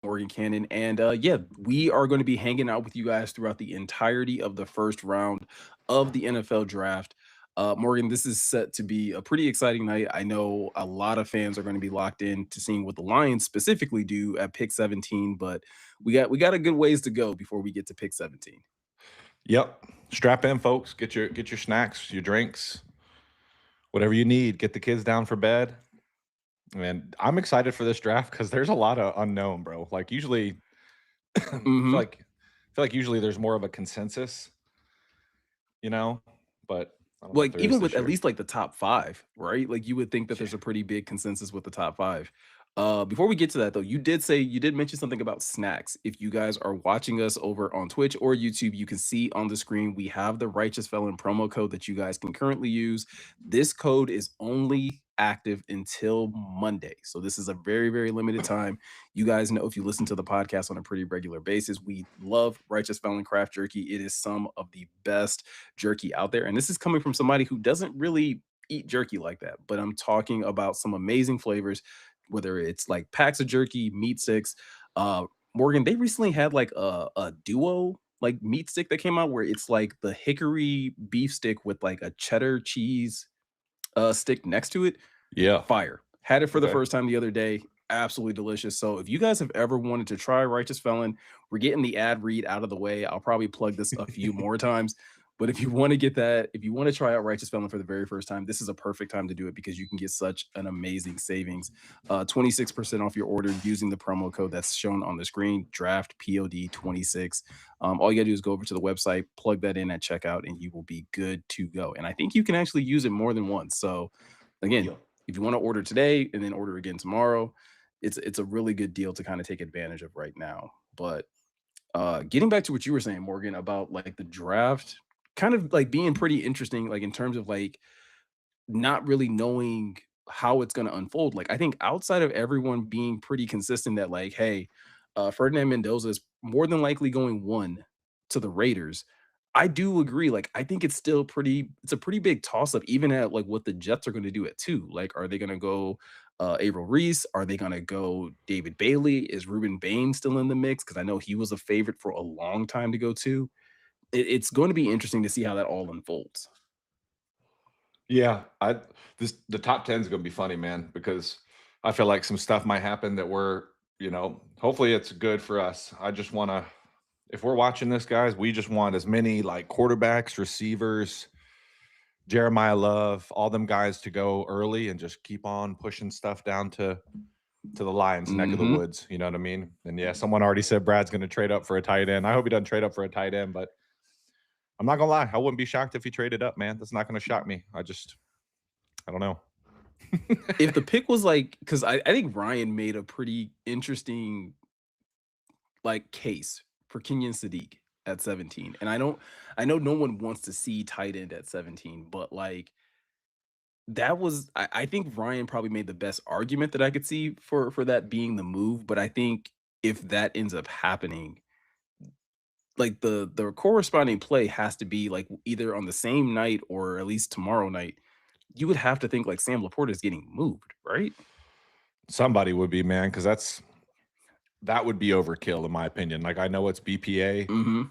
Morgan Cannon. And yeah, we are going to be hanging out with you guys throughout the entirety of the first round of the NFL draft. Morgan, this is set to be a pretty exciting night. I know a lot of fans are going to be locked in to seeing what the Lions specifically do at pick 17, but we got a good ways to go before we get to pick 17. Yep. Strap in, folks. Get your snacks, your drinks, whatever you need. Get the kids down for bed. And I'm excited for this draft because there's a lot of unknown, bro. Like usually, I feel Hmm. like I feel like usually there's more of a consensus, you know. But I don't know if Like there is even with this at year. least like the top five, right? Like you would think that Yeah. there's a pretty big consensus with the top five. Before we get to that though, you did mention something about snacks. If you guys are watching us over on Twitch or YouTube, you can see on the screen we have the Righteous Felon promo code that you guys can currently use. This code is only active until Monday. So this is a very, very limited time. You guys know if you listen to the podcast on a pretty regular basis, we love Righteous Felon Craft Jerky. It is some of the best jerky out there. And this is coming from somebody who doesn't really eat jerky like that, but I'm talking about some amazing flavors, whether it's like packs of jerky, meat sticks. Morgan, they recently had like a duo like meat stick that came out where it's like the hickory beef stick with like a cheddar cheese stick next to it. Yeah. Fire. Had it for the Okay. first time the other day. Absolutely delicious. So if you guys have ever wanted to try Righteous Felon, we're getting the ad read out of the way. I'll probably plug this a few more times. But if you want to get that, if you want to try out Righteous Felon for the very first time, this is a perfect time to do it because you can get such an amazing savings. 26% off your order using the promo code that's shown on the screen, draft POD 26. All you gotta do is go over to the website, plug that in at checkout, and you will be good to go. And I think you can actually use it more than once. So again, Yep. if you want to order today and then order again tomorrow, it's a really good deal to kind of take advantage of right now. But getting back to what you were saying, Morgan, about like the draft kind of like being pretty interesting, like in terms of like not really knowing how it's going to unfold. Like I think outside of everyone being pretty consistent that like, hey, Ferdinand Mendoza is more than likely going one to the Raiders. I do agree. Like I think it's still pretty. It's a pretty big toss up, even at like what the Jets are going to do at two. Like, are they going to go Averill Reese? Are they going to go David Bailey? Is Ruben Bain still in the mix? Because I know he was a favorite for a long time to go to. It's going to be interesting to see how that all unfolds. Yeah. I this the top 10 is gonna be funny, man, because I feel like some stuff might happen that hopefully it's good for us. I just wanna if we're watching this, guys, we just want as many like quarterbacks, receivers, Jeremiah Love, all them guys to go early and just keep on pushing stuff down to the Lions neck of the Hmm. woods. You know what I mean? And yeah, someone already said Brad's going to trade up for a tight end. I hope he doesn't trade up for a tight end, but I'm not gonna lie, I wouldn't be shocked if he traded up, man. That's not going to shock me. I don't know. If the pick was like, because I think Ryan made a pretty interesting like case for Kenyon Sadiq at 17. And I know no one wants to see tight end at 17, but like that was I think Ryan probably made the best argument that I could see for that being the move. But I think if that ends up happening, like the corresponding play has to be like either on the same night or at least tomorrow night. You would have to think like Sam Laporta is getting moved, right? Somebody would be, man, because that would be overkill in my opinion. Like I know it's BPA, Hmm.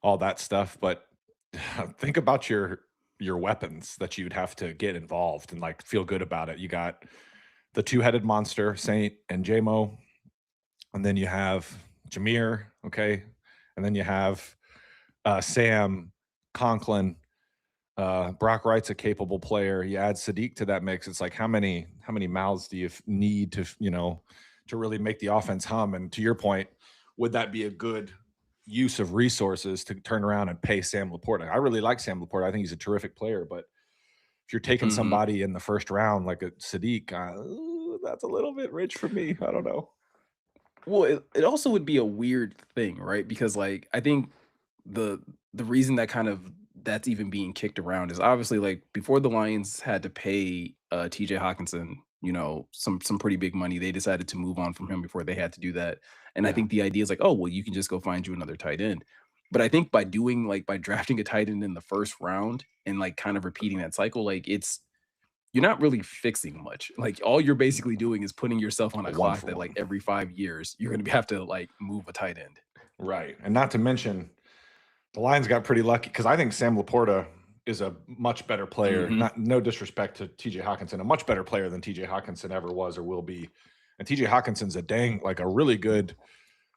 all that stuff, but think about your weapons that you'd have to get involved and like feel good about it. You got the two-headed monster, Saint and JMO, and then you have Jameer, okay, and then you have Sam Conklin. Brock Wright's a capable player. You add Sadiq to that mix. It's like how many mouths do you need to really make the offense hum? And to your point, would that be a good use of resources to turn around and pay Sam Laporta? I really like Sam Laporta. I think he's a terrific player, but if you're taking Hmm. somebody in the first round like a Sadiq, that's a little bit rich for me. I don't know. Well, it also would be a weird thing, right? Because like I think the the reason that kind of that's even being kicked around is obviously like before the Lions had to pay TJ Hawkinson, some pretty big money, they decided to move on from him before they had to do that. And I Yeah. think the idea is like, oh, well, you can just go find you another tight end. But I think by doing like by drafting a tight end in the first round and like kind of repeating that cycle, like you're not really fixing much. Like all you're basically doing is putting yourself on A a one clock for that like one. every 5 years you're gonna have to like move a tight end. Right. And not to mention, the Lions got pretty lucky because I think Sam Laporta is a much better player. Hmm. Not no disrespect to TJ Hawkinson, a much better player than TJ Hawkinson ever was or will be. And TJ Hawkinson's like a really good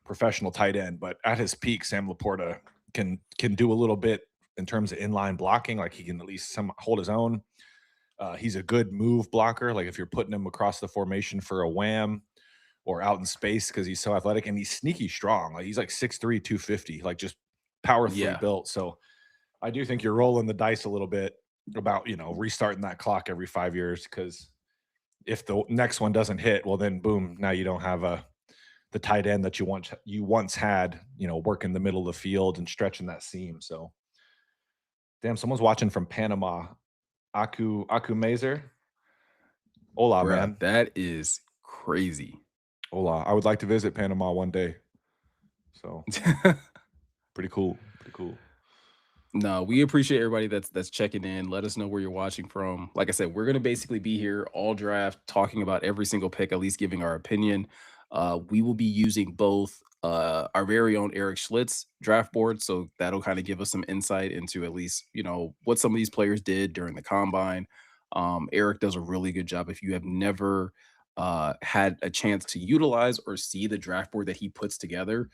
professional tight end, but at his peak, Sam Laporta can do a little bit in terms of inline blocking. Like he can at least hold his own. He's a good move blocker. Like if you're putting him across the formation for a wham or out in space because he's so athletic and he's sneaky strong. Like he's like 6'3", 250, like just powerfully Yeah. built. So I do think you're rolling the dice a little bit about, restarting that clock every 5 years because if the next one doesn't hit, well then boom, now you don't have the tight end that you once had, working the middle of the field and stretching that seam. So damn, someone's watching from Panama. Aku Mazer. Hola, Bruh, man. that is crazy. Hola. I would like to visit Panama one day. So pretty cool. Pretty cool. No, we appreciate everybody that's checking in. Let us know where you're watching from. Like I said, we're gonna basically be here all draft, talking about every single pick, at least giving our opinion. We will be using both our very own Eric Schlitz draft board, so that'll kind of give us some insight into at least what some of these players did during the combine. Eric does a really good job. If you have never had a chance to utilize or see the draft board that he puts together,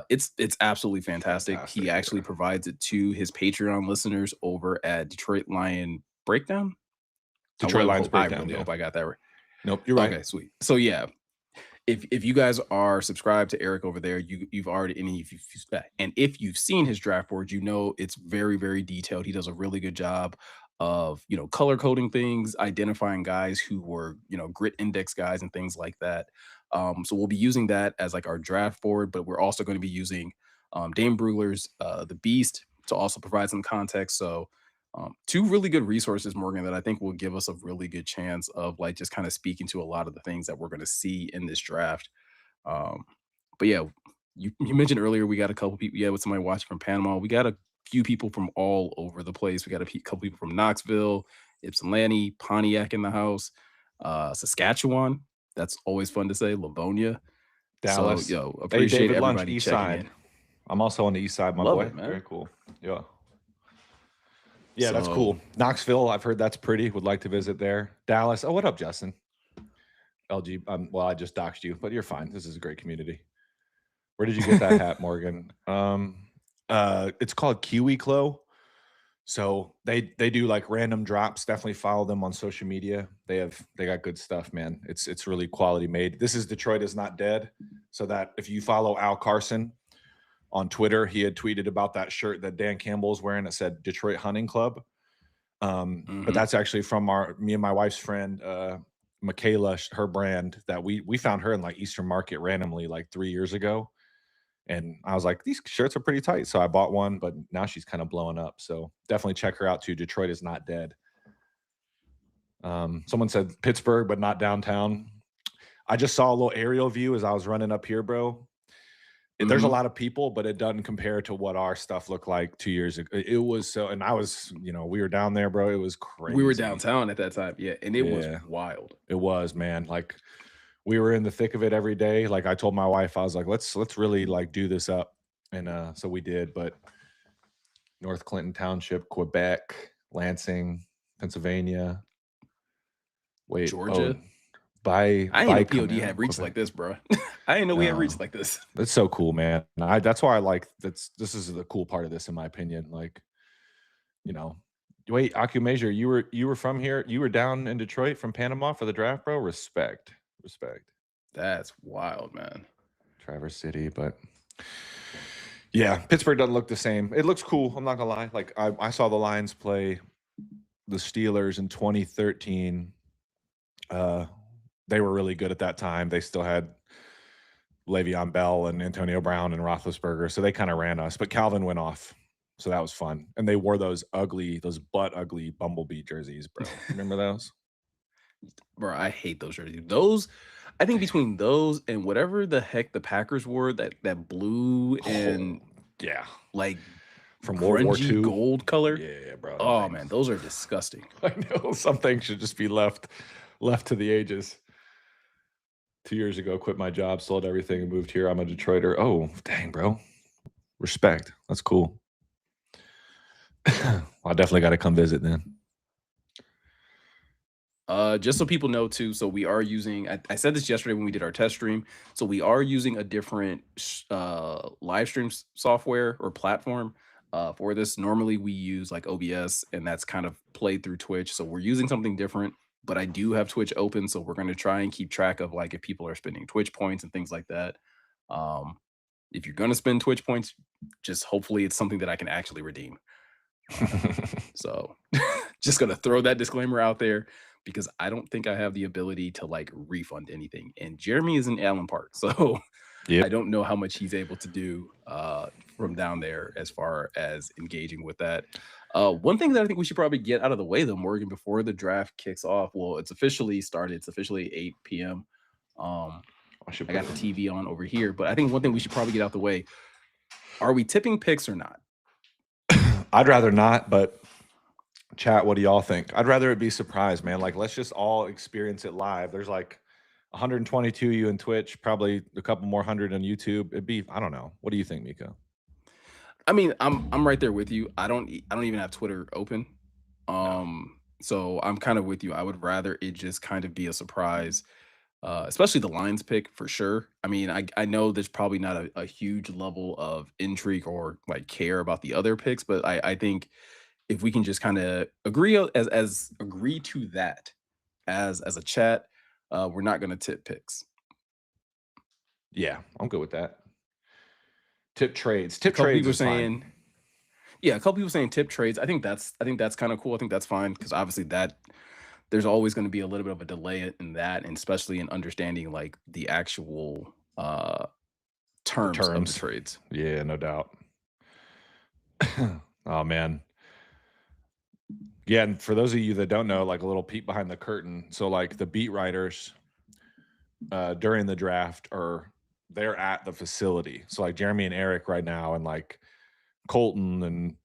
it's absolutely fantastic. He Fantastic. actually Yeah. provides it to his Patreon listeners over at Detroit Lion Breakdown. I Detroit really Lions hope I breakdown. really Yeah. hope I got that right. Nope. You're right. Okay, sweet. So yeah, if you guys are subscribed to Eric over there, you've already and if you've seen his draft board, it's very very detailed. He does a really good job of color coding things, identifying guys who were grit index guys and things like that. So we'll be using that as like our draft board, but we're also going to be using Dame Brugler's The Beast to also provide some context. So two really good resources, Morgan, that I think will give us a really good chance of like just kind of speaking to a lot of the things that we're going to see in this draft. Um, but yeah, you mentioned earlier we got a couple people, yeah, with somebody watching from Panama. We got a few people from all over the place. We got couple people from Knoxville, Ypsilanti, Pontiac in the house, Saskatchewan. That's always fun to say. Livonia. So, Dallas. Hey, appreciate David Lunch, everybody East checking Side. in. I'm also on the East Side, my Love boy. it, man. Very cool. Yeah. Yeah, that's So, cool. Knoxville, I've heard that's pretty. Would like to visit there. Dallas. Oh, what up, Justin? LG. Well, I just doxed you, but you're fine. This is a great community. Where did you get that hat, Morgan? It's called Kiwi Clo. So they do like random drops. Definitely follow them on social media. They got good stuff, man. It's really quality made. This is Detroit is not dead. So that if you follow Al Carson on Twitter, he had tweeted about that shirt that Dan Campbell's wearing. It said Detroit Hunting Club. But mhm. that's actually from me and my wife's friend, Michaela, her brand that we found her in like Eastern Market randomly like 3 years ago. And I was like, these shirts are pretty tight. So I bought one, but now she's kind of blowing up. So definitely check her out too. Detroit is not dead. Someone said Pittsburgh, but not downtown. I just saw a little aerial view as I was running up here, bro. There's a Mhm. lot of people, but it doesn't compare to what our stuff looked like 2 years ago. It was so, and I was, we were down there, bro. It was We were crazy. downtown at that time, yeah, and it was Yeah, wild. it was, man. Like we were in the thick of it every day. Like I told my wife, I was like, let's really like do this up. And so we did, but North Clinton Township, Quebec, Lansing, Pennsylvania. Wait, oh, Georgia? I didn't know by POD Command, had reached Quebec. like this, bro. I didn't know we had No, reached like this. that's so cool, man. That's why I like this is the cool part of this, in my opinion. Like, you know, wait, Akumajor, you were from here? You were down in Detroit from Panama for the draft, bro? Respect. Respect. That's wild, man. Traverse City, but yeah, Pittsburgh doesn't look the same. It looks cool. I'm not gonna lie. Like I saw the Lions play the Steelers in 2013. Uh, they were really good at that time. They still had Le'Veon Bell and Antonio Brown and Roethlisberger, so they kind of ran us. But Calvin went off, so that was fun. And they wore those butt ugly Bumblebee jerseys, bro. Remember those? Bro, I hate those jerseys. Those I think between those and whatever the heck the Packers wore, that blue Oh, and yeah. like from World War grungy II. gold color. Yeah, bro. Oh man, those are disgusting. I know some things should just be left to the ages. 2 years ago, quit my job, sold everything, and moved here. I'm a Detroiter. Oh, dang, bro. Respect. That's cool. I definitely got to come visit then. Just so people know too, so we are using. I said this yesterday when we did our test stream. So we are using a different live stream software or platform for this. Normally we use like OBS, and that's kind of played through Twitch. So we're using something different. But I do have Twitch open, so we're going to try and keep track of like if people are spending Twitch points and things like that. Um, if you're going to spend Twitch points, just hopefully it's something that I can actually redeem. So just gonna throw that disclaimer out there because I don't think I have the ability to like refund anything. And Jeremy is in Allen Park, so Yep. I don't know how much he's able to do from down there as far as engaging with that. One thing that I think we should probably get out of the way though, Morgan, before the draft kicks off. Well, it's officially started. It's officially 8 p.m. I got the TV on over here, but I think one thing we should probably get out the way: are we tipping picks or not? I'd rather not, but chat, what do y'all think? I'd rather it be surprise, man. Like, let's just all experience it live. There's like 122 you in Twitch, probably a couple more hundred on YouTube. It'd be, I don't know. What do you think, Miko? I mean, I'm right there with you. I don't even have Twitter open. So I'm kind of with you. I would rather it just kind of be a surprise. Especially the Lions pick for sure. I mean, I know there's probably not a huge level of intrigue or like care about the other picks, but I think if we can just kind of agree as agree to that as a chat, we're not gonna tip picks. Yeah, I'm good with that. Tip trades. A Tip couple trades people is saying, fine. yeah, a couple people saying tip trades. I think that's kind of cool. I think that's fine because obviously that there's always going to be a little bit of a delay in that, and especially in understanding like the actual The terms of the terms. trades. Yeah, no doubt. Oh man. Yeah, and for those of you that don't know, like a little peek behind the curtain. So like the beat writers during the draft are they're at the facility. So like Jeremy and Eric right now, and like Colton and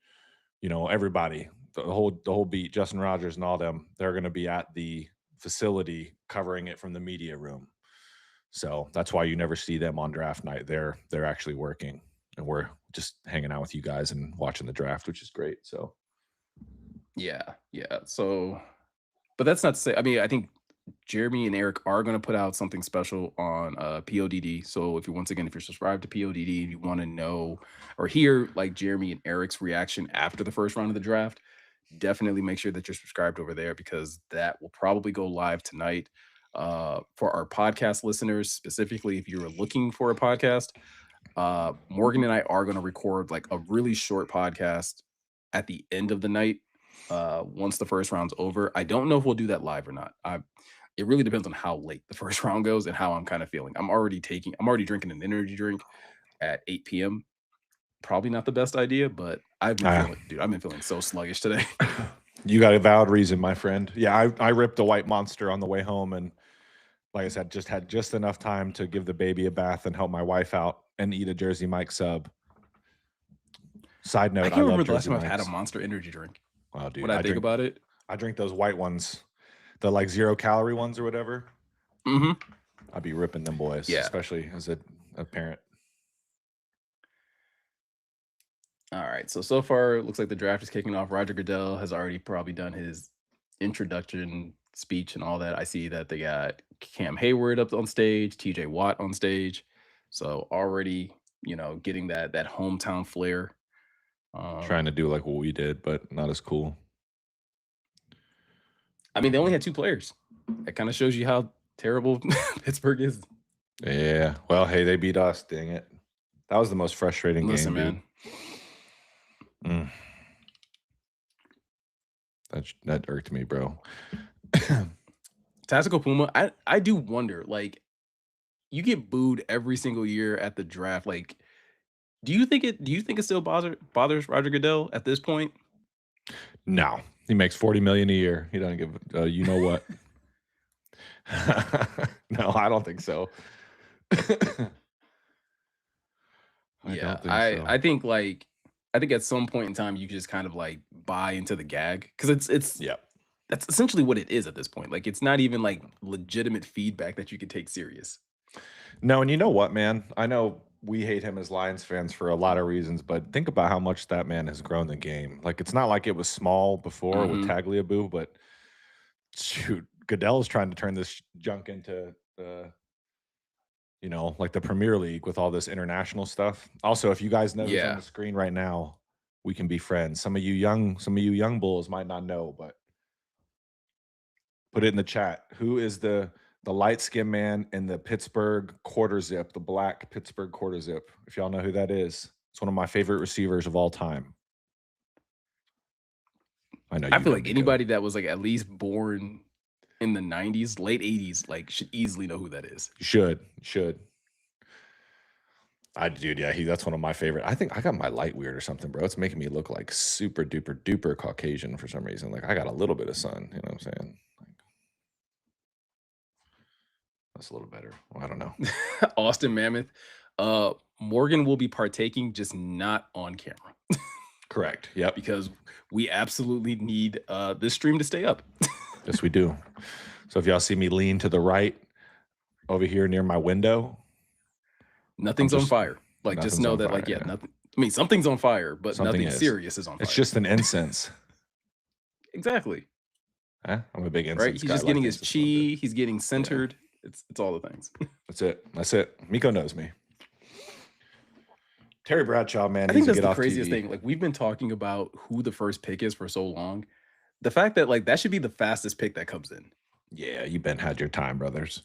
everybody, the whole beat, Justin Rogers and all them, they're going to be at the facility covering it from the media room. So that's why you never see them on draft night. They're actually working, and we're just hanging out with you guys and watching the draft, which is great. So Yeah, yeah. So, but that's not to say. I mean, I think Jeremy and Eric are going to put out something special on PODD. So if you're subscribed to PODD and you want to know or hear like Jeremy and Eric's reaction after the first round of the draft, definitely make sure that you're subscribed over there because that will probably go live tonight. For our podcast listeners, specifically, if you're looking for a podcast, Morgan and I are going to record like a really short podcast at the end of the night once the first round's over. I don't know if we'll do that live or not. It really depends on how late the first round goes and how I'm kind of feeling. I'm already drinking an energy drink at 8 p.m. Probably not the best idea, but I've been feeling so sluggish today. you got a valid reason, my friend. Yeah, I ripped a white monster on the way home, and like I said, just had enough time to give the baby a bath and help my wife out and eat a Jersey Mike sub. Side note, I can't remember love the last Jersey time I've had a Mikes. Monster energy drink. Wow, dude. When I think about it, I drink those white ones, the like 0-calorie ones or whatever. mm-hmm. I'd be ripping them boys, Yeah. especially as a parent. All right. So far, it looks like the draft is kicking off. Roger Goodell has already probably done his introduction speech and all that. I see that they got Cam Hayward up on stage, TJ Watt on stage. So already, getting that hometown flair. Trying to do like what we did, but not as cool. I mean, they only had 2 players. That kind of shows you how terrible Pittsburgh is. Yeah. Well, hey, they beat us. Dang it. That was the most frustrating game, man. Dude. That irked me, bro. Tactical Puma, I do wonder, like, you get booed every single year at the draft. Like, do you think it still bothers Roger Goodell at this point? No, he makes $40 million a year. He doesn't give you know what. No, I don't think so. I think like I think at some point in time you just kind of like buy into the gag because it's Yeah. that's essentially what it is at this point. Like it's not even like legitimate feedback that you can take serious. No, and you know what, man? I know we hate him as Lions fans for a lot of reasons, but think about how much that man has grown the game. Like it's not like it was small before with Hmm. Tagliabue, but shoot, Goodell's trying to turn this junk into like the Premier League with all this international stuff. Also, if you guys know who's on Yeah, the screen right now, we can be friends. Some of you young bulls might not know, but put it in the chat. Who is the light skinned man in the Pittsburgh quarter zip, the black Pittsburgh quarter zip? If y'all know who that is, it's one of my favorite receivers of all time. I know I you feel do, like Miko. anybody that was like at least born in the 90s, late 80s, like should easily know who that is. You should. Dude, yeah, that's one of my favorite. I think I got my light weird or something, bro. It's making me look like super duper duper Caucasian for some reason. Like I got a little bit of sun, you know what I'm saying? Like, that's a little better. Well, I don't know. Austin Mammoth. Morgan will be partaking, just not on camera Correct. Yep. because we absolutely need this stream to stay up. Yes, we do. So if y'all see me lean to the right over here near my window, I'm Nothing's on just fire. Like just nothing's know on that fire. like yeah, Yeah. nothing. I mean, something's on fire, but Something nothing is. serious is on fire. It's just an incense. Exactly. I'm a big Right? incense He's guy. just Light getting his incense smells good. chi, he's getting Yeah, centered. It's all the things. that's it. That's it. Miko knows me. Terry Bradshaw, man, I needs think to that's get the off craziest TV. thing. Like we've been talking about who the first pick is for so long. The fact that like that should be the fastest pick that comes in. Yeah, you been had your time, brothers.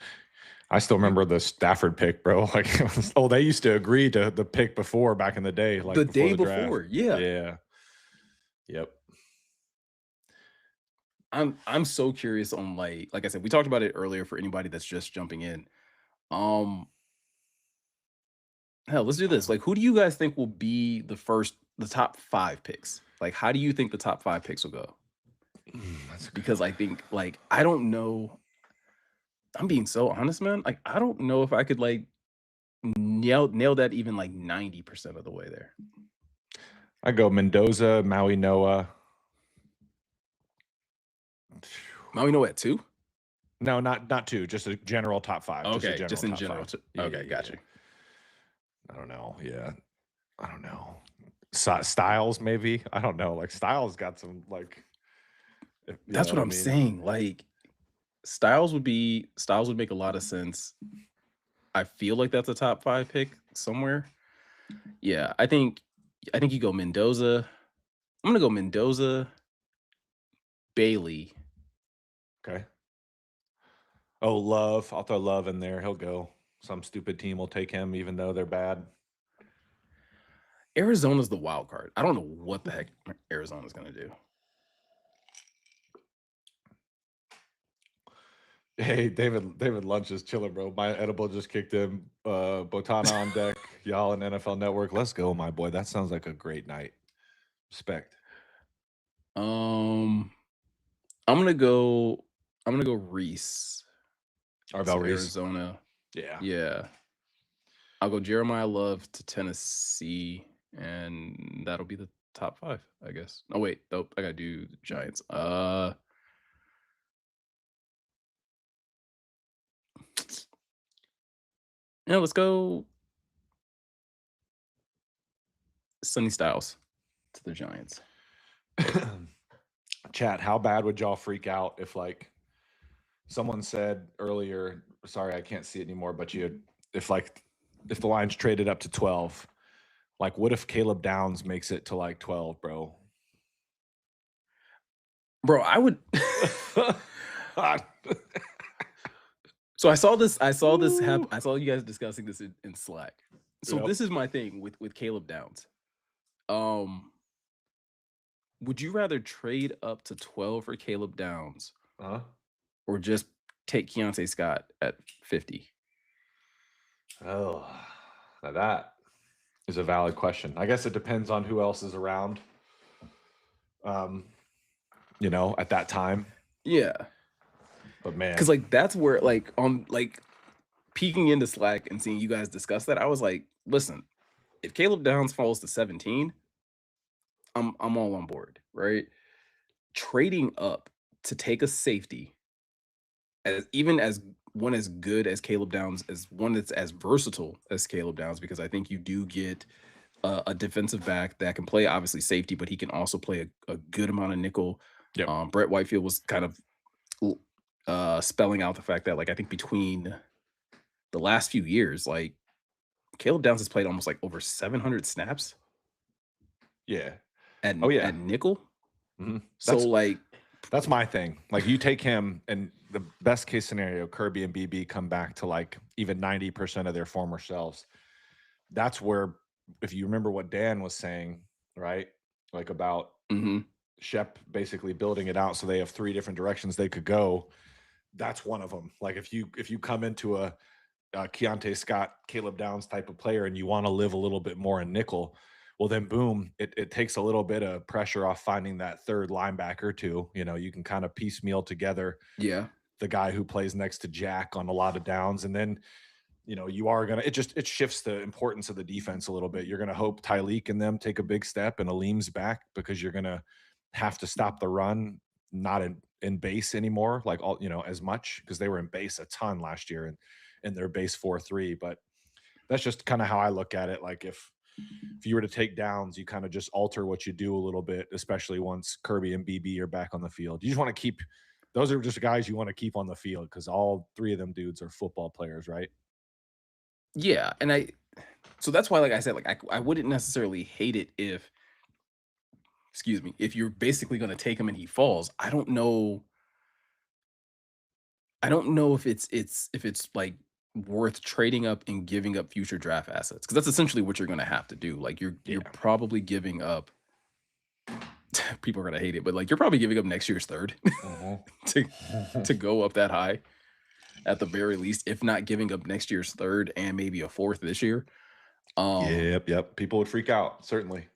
I still Like remember the Stafford pick, bro. Like, they used to agree to the pick before back in the day, the like before day the draft. before, yeah. Yeah. Yep. I'm so curious on like I said, we talked about it earlier for anybody that's just jumping in. Um Hell, let's do this. Like, who do you guys think will be the top 5 picks? Like, how do you think the top 5 picks will go? That's a good Because I think, like, I don't know. I'm being so honest, man. Like, I don't know if I could like nail that even like 90% of the way there. I go Mendoza, Maui Noah. Maui know at 2? No, not two, just a general top 5. Just a Okay, general just in top general. 5. Yeah, Okay, yeah, got yeah. you. I don't know. Yeah. I don't know. Styles, maybe. I don't know. Like Styles got some like you know That's what what I I'm mean? saying. Like, Styles would make a lot of sense. I feel like that's a top 5 pick somewhere. Yeah, I think you go Mendoza. I'm gonna go Mendoza, Bailey. Okay. Oh, Love. I'll throw Love in there. He'll go. Some stupid team will take him, even though they're bad. Arizona's the wild card. I don't know what the heck Arizona's gonna do. Hey, David Lunch is chilling, bro. My edible just kicked in. Botana on deck. Y'all and NFL Network. Let's go, my boy. That sounds like a great night. Respect. Um, I'm gonna go. I'm gonna go Reese to Arvel Reese. Arizona. Yeah. Yeah, I'll go Jeremiah Love to Tennessee, and that'll be the top 5, I guess. Oh wait, nope. I gotta do the Giants. Yeah, let's go Sunny Styles to the Giants. Chat, how bad would y'all freak out if like someone said earlier, sorry, I can't see it anymore, but if the Lions traded up to 12, like what if Caleb Downs makes it to like 12, bro? Bro, I would. So I saw this happen. I saw you guys discussing this in Slack. So Yep. this is my thing with Caleb Downs. Would you rather trade up to 12 for Caleb Downs Uh-huh. or just take Keontae Scott at 50? Oh, now that is a valid question. I guess it depends on who else is around. At that time. Yeah. But man, Because like that's where like on like peeking into Slack and seeing you guys discuss that, I was like, listen, if Caleb Downs falls to 17, I'm all on board, right? Trading up to take a safety as even as one as good as Caleb Downs, as one that's as versatile as Caleb Downs, because I think you do get a defensive back that can play obviously safety, but he can also play a good amount of nickel. Yep. Brett Whitefield was kind of spelling out the fact that like I think between the last few years, like Caleb Downs has played almost like over 700 snaps Yeah. at Oh yeah. at nickel. Mhm. So like, That's my thing. Like you take him and the best case scenario, Kirby and BB come back to like even 90% of their former selves. That's where, if you remember what Dan was saying, right? Like about mhm, Shep basically building it out so they have three different directions they could go. That's one of them. Like if you come into a Keontae Scott, Caleb Downs type of player, and you want to live a little bit more in nickel, well, then boom, it takes a little bit of pressure off finding that third linebacker too. You know, you can kind of piecemeal together yeah, the guy who plays next to Jack on a lot of downs, and then you are gonna it shifts the importance of the defense a little bit. You're gonna hope Tyleek and them take a big step and Aleem's back because you're gonna have to stop the run, not in base anymore, like all as much because they were in base a ton last year and in their base 4-3. But that's just kind of how I look at it. Like if you were to take downs, you kind of just alter what you do a little bit, especially once Kirby and BB are back on the field. You just want to keep those are just guys you want to keep on the field because all three of them dudes are football players, right? yeah, and so that's why, like I said, like I wouldn't necessarily hate it if, excuse me, if you're basically going to take him and he falls. I don't know if it's like worth trading up and giving up future draft assets, because that's essentially what you're going to have to do. Like you're Yeah. probably giving up. People are going to hate it, but like you're probably giving up next year's third Mhm. to to go up that high at the very least, if not giving up next year's third and maybe a fourth this year. Um, Yep, yep. People would freak out, certainly.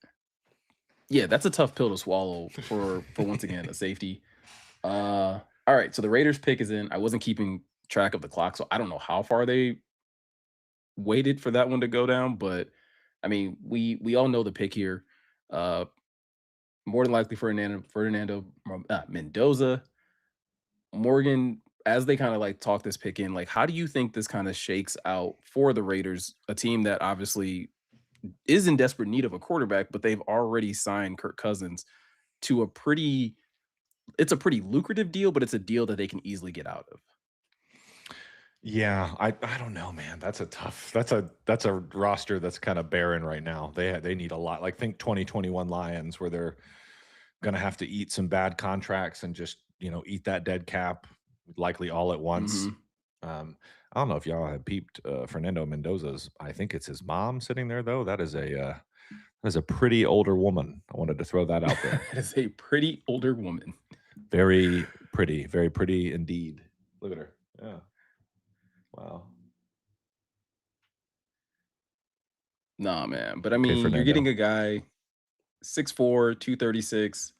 yeah, that's a tough pill to swallow for once again a safety. All right, so the Raiders pick is in. I wasn't keeping track of the clock, so I don't know how far they waited for that one to go down, but I mean, we all know the pick here. Uh, More than likely Fernando Mendoza, Morgan. As they kind of like talk this pick in, like, how do you think this kind of shakes out for the Raiders, a team that obviously is in desperate need of a quarterback, but they've already signed Kirk Cousins to it's a pretty lucrative deal, but it's a deal that they can easily get out of. Yeah, I don't know, man. That's a roster that's kind of barren right now. They need a lot. Like think 2021 Lions where they're gonna have to eat some bad contracts and just, eat that dead cap likely all at once. Mhm. I don't know if y'all have peeped Fernando Mendoza's. I think it's his mom sitting there though. That is a pretty older woman. I wanted to throw that out there. That is a pretty older woman. Very pretty indeed. Look at her. Yeah. Wow. Nah, man. But I Okay, mean, you're Fernando. getting a guy 6'4", 236,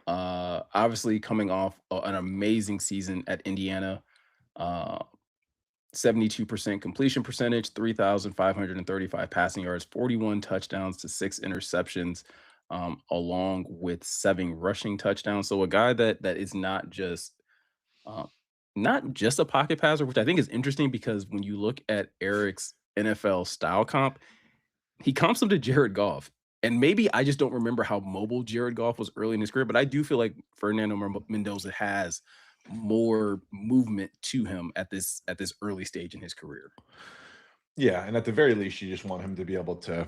obviously coming off an amazing season at Indiana. Uh 72% completion percentage, 3,535 passing yards, 41 touchdowns to 6 interceptions, along with 7 rushing touchdowns. So a guy that is uh, not just a pocket passer, which I think is interesting because when you look at Eric's NFL style comp, he comps him to Jared Goff. And maybe I just don't remember how mobile Jared Goff was early in his career, but I do feel like Mendoza has more movement to him at this early stage in his career. Yeah, and at the very least, you just want him to be able to,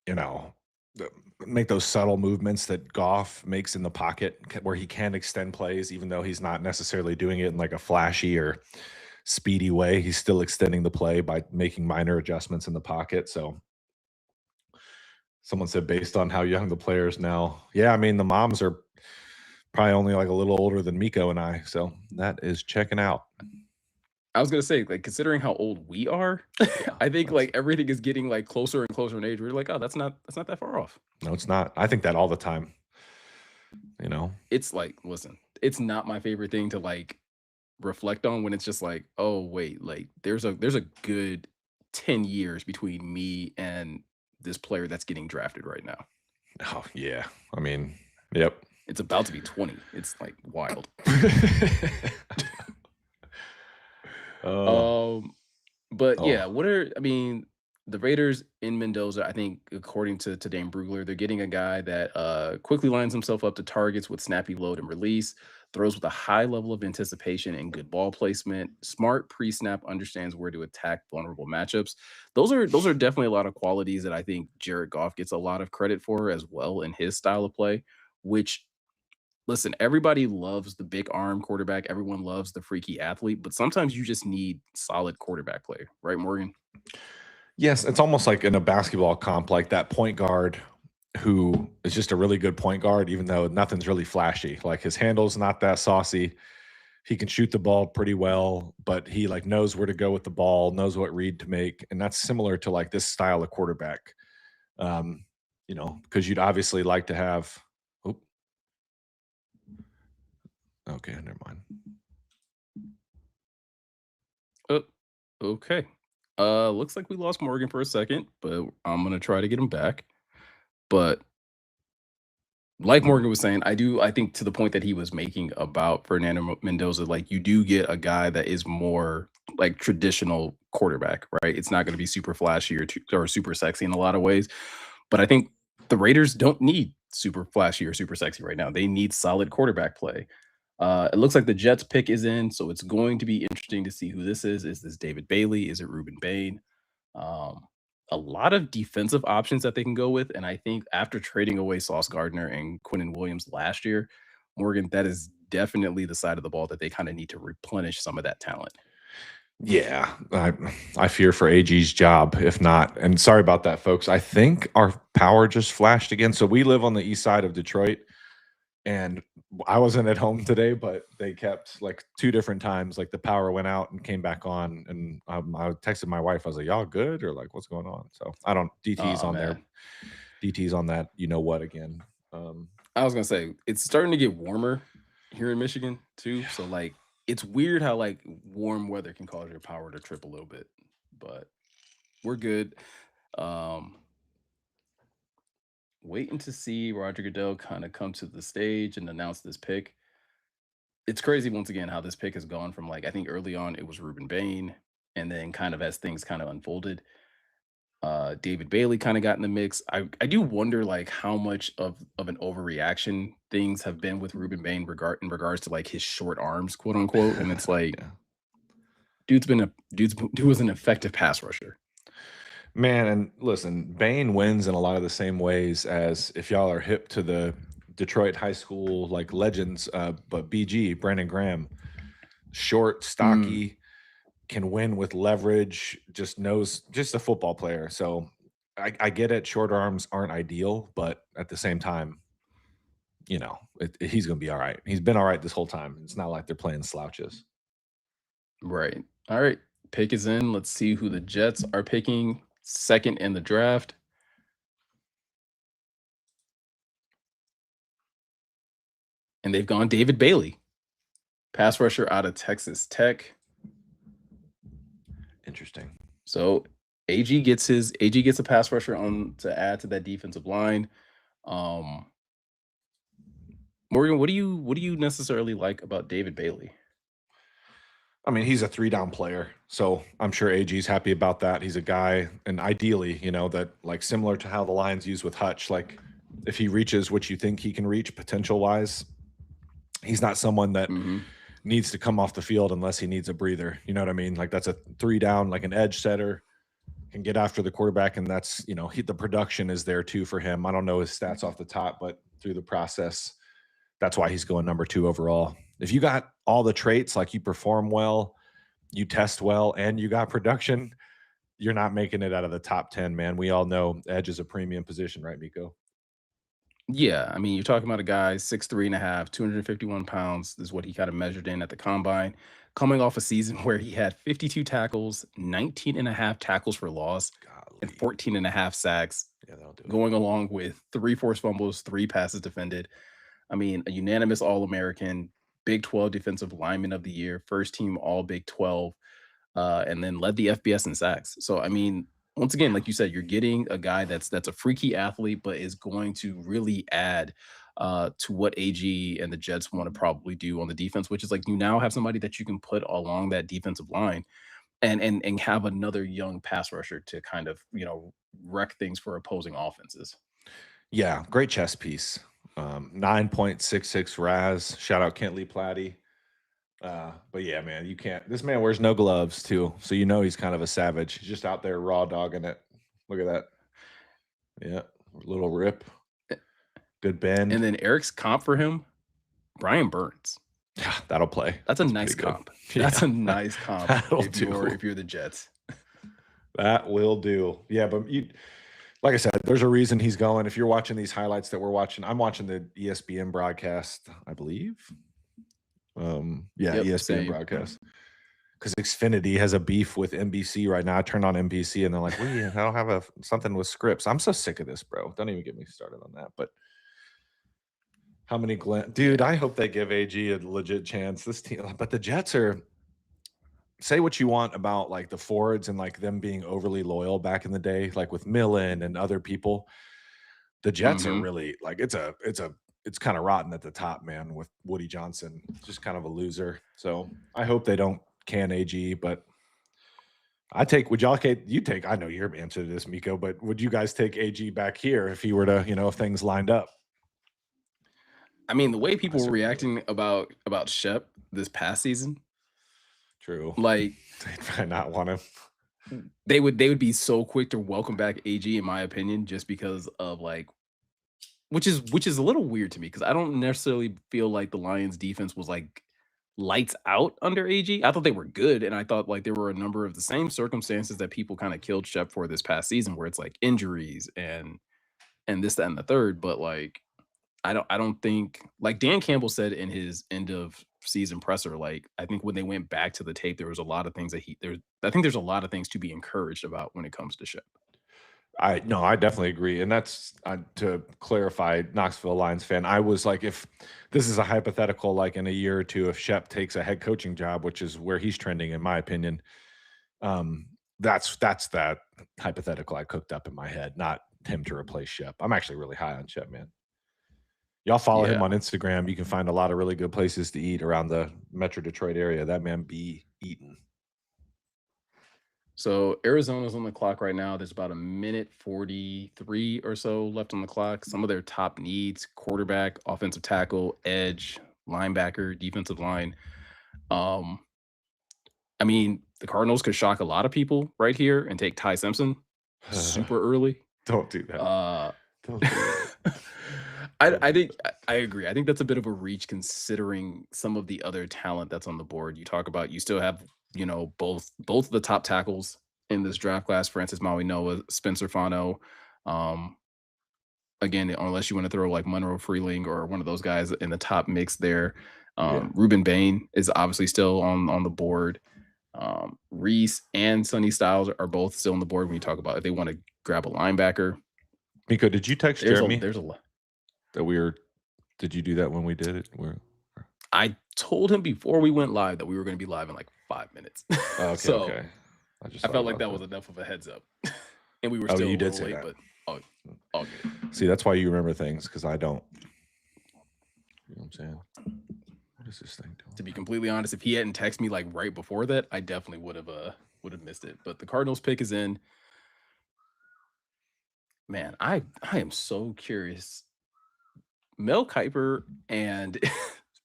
you know, the make those subtle movements that Goff makes in the pocket where he can extend plays, even though he's not necessarily doing it in like a flashy or speedy way. He's still extending the play by making minor adjustments in the pocket. So someone said based on how young the players now. Yeah, I mean the moms are probably only like a little older than Miko and I. So that is checking out. I was gonna say, like, considering how old we are, Yeah. I think That's like everything is getting like closer and closer in age. We're like, oh, that's not that far off. no, it's not. I think that all the time, you know. It's like, listen, it's not my favorite thing to like reflect on when it's just like, oh wait, like there's a good 10 years between me and this player that's getting drafted right now. Oh yeah. I mean, yep. It's about to be 20. It's like wild. Oh, Um, but oh, yeah, I mean, the Raiders in Mendoza, I think, according to Dane Brugler, they're getting a guy that quickly lines himself up to targets with snappy load and release, throws with a high level of anticipation and good ball placement, smart pre-snap, understands where to attack vulnerable matchups. Those are definitely a lot of qualities that I think Jared Goff gets a lot of credit for as well in his style of play, which listen, everybody loves the big arm quarterback. Everyone loves the freaky athlete, but sometimes you just need solid quarterback play, right, Morgan? yes. It's almost like in a basketball comp, like that point guard who is just a really good point guard, even though nothing's really flashy. Like his handle's not that saucy. He can shoot the ball pretty well, but he like knows where to go with the ball, knows what read to make, and that's similar to like this style of quarterback. Um, because you'd obviously like to have. Oh, okay, never mind. Oh, okay. Looks like we lost Morgan for a second, but I'm gonna try to get him back. But like Morgan was saying, I think to the point that he was making about Fernando Mendoza, like you do get a guy that is more like traditional quarterback, right? It's not going to be super flashy or super sexy in a lot of ways, but I think the Raiders don't need super flashy or super sexy right now. They need solid quarterback play. It looks like the Jets pick is in, so it's going to be interesting to see who this is. Is this David Bailey? Is it Ruben Bain? Um, a lot of defensive options that they can go with, and I think after trading away Sauce Gardner and Quinnen Williams last year, Morgan, that is definitely the side of the ball that they kind of need to replenish some of that talent. Yeah, I fear for AG's job if not. And sorry about that, folks. I think our power just flashed again. So we live on the east side of Detroit, and I wasn't at home today, but they kept like two different times. Like the power went out and came back on, and I texted my wife. I was like, "Y'all good?" or like, "What's going on?" So I don't. DT's Oh on there. man, DT's on that. You know what? Again. Um, I was gonna say it's starting to get warmer here in Michigan too. So like, it's weird how like warm weather can cause your power to trip a little bit, but we're good. Um, Waiting to see Roger Goodell kind of come to the stage and announce this pick. It's crazy once again how this pick has gone from like I think early on it was Ruben Bain, and then kind of as things kind of unfolded, David Bailey kind of got in the mix. I do wonder like how much of an overreaction things have been with Ruben Bain in regards to like his short arms, quote unquote. And it's like yeah. dude was an effective pass rusher. Man, and listen, Bane wins in a lot of the same ways as if y'all are hip to the Detroit high school like legends, but BG, Brandon Graham, short, Mm, stocky, can win with leverage, just knows just a football player. So I get it, short arms aren't ideal, but at the same time, he's gonna be all right. He's been all right this whole time. It's not like they're playing slouches. right. All right. Pick is in. Let's see who the Jets are picking second in the draft. And they've gone David Bailey, pass rusher out of Texas Tech. Interesting. So AG gets a pass rusher on to add to that defensive line. Um, Morgan, what do you necessarily like about David Bailey? I mean, he's a 3 down player, so I'm sure AG's happy about that. He's a guy, and ideally, that like similar to how the Lions use with Hutch, like if he reaches what you think he can reach potential wise, he's not someone that Hmm. needs to come off the field unless he needs a breather. You know what I mean? Like that's a 3 down, like an edge setter can get after the quarterback, and that's the production is there too for him. I don't know his stats off the top, but through the process, that's why he's going number 2 overall. If you got all the traits, like you perform well, you test well, and you got production, you're not making it out of the top 10, man. We all know edge is a premium position, right, Miko? Yeah, I mean, you're talking about a guy 6'3" and a half, 251 pounds is what he kind of measured in at the combine, coming off a season where he had 52 tackles, 19 and a half tackles for loss, and Golly. 14 and a half sacks, Yeah, that'll do it. going along with 3 forced fumbles, 3 passes defended. I mean, a unanimous All American, Big 12 Defensive Lineman of the Year, first team All Big 12, and then led the FBS in sacks. So, I mean, once again, like you said, you're getting a guy that's a freaky athlete, but is going to really add to what AG and the Jets want to probably do on the defense, which is like you now have somebody that you can put along that defensive line and have another young pass rusher to kind of wreck things for opposing offenses. Yeah, great chess piece. 9.66 Raz. Shout out Kentley Platty. But yeah, man, you can't. This man wears no gloves too, so you know he's kind of a savage. He's just out there raw dogging it. Look at that. Yeah, little rip. Good bend. And then Eric's comp for him, Brian Burns. Yeah, that'll play. That's a nice comp. That's a nice comp if you're the Jets. That will do. Yeah, but like I said, there's a reason he's going. If you're watching these highlights that we're watching, I'm watching the ESPN broadcast, I believe. ESPN same. broadcast. Because Xfinity has a beef with NBC right now. I turned on NBC and they're like, I don't have something with scripts. I'm so sick of this, bro. Don't even get me started on that. But how many dude, I hope they give AG a legit chance. This team, but the Jets are, say what you want about like the Fords and like them being overly loyal back in the day, like with Millen and other people. The Jets are really like it's kind of rotten at the top, man, with Woody Johnson, just kind of a loser. So I hope they don't can AG, but I know your answer to this, Miko, but would you guys take AG back here if he were to, if things lined up? I mean, the way people were reacting about Shep this past season. True. Like they'd probably not want him. They would be so quick to welcome back AG, in my opinion, just because of like which is a little weird to me because I don't necessarily feel like the Lions defense was like lights out under AG. I thought they were good, and I thought like there were a number of the same circumstances that people kind of killed Shep for this past season, where it's like injuries and this, that, and the third. But like I don't think, like Dan Campbell said in his end of season presser, like I think when they went back to the tape, there was a lot of things that I think there's a lot of things to be encouraged about when it comes to Shep. I definitely agree. And that's to clarify, Knoxville Lions fan, I was like, if this is a hypothetical, like in a year or two, if Shep takes a head coaching job, which is where he's trending, in my opinion, that's that hypothetical I cooked up in my head, not him to replace Shep. I'm actually really high on Shep, man. Y'all follow him on Instagram. You can find a lot of really good places to eat around the Metro Detroit area. That man be eating. So Arizona's on the clock right now. There's about 1:43 or so left on the clock. Some of their top needs: quarterback, offensive tackle, edge, linebacker, defensive line. I mean, the Cardinals could shock a lot of people right here and take Ty Simpson super early. Don't do that. Don't do that. I think I agree. I think that's a bit of a reach considering some of the other talent that's on the board. You still have, both of the top tackles in this draft class, Francis Maui-Noah, Spencer Fano. Again, unless you want to throw like Monroe Freeling or one of those guys in the top mix there. Ruben Bain is obviously still on the board. Reese and Sonny Styles are both still on the board when you talk about if they want to grab a linebacker. Miko, did you text Jeremy? There's a lot. Did you do that when we did it? I told him before we went live that we were going to be live in like 5 minutes. Okay, okay. I felt like that was enough of a heads up. And we were still you a did little say late, that. but all good. See, that's why you remember things, because I don't. You know what I'm saying? What is this thing doing? To be completely honest, if he hadn't texted me like right before that, I definitely would have missed it. But the Cardinals pick is in. Man, I am so curious. Mel Kiper and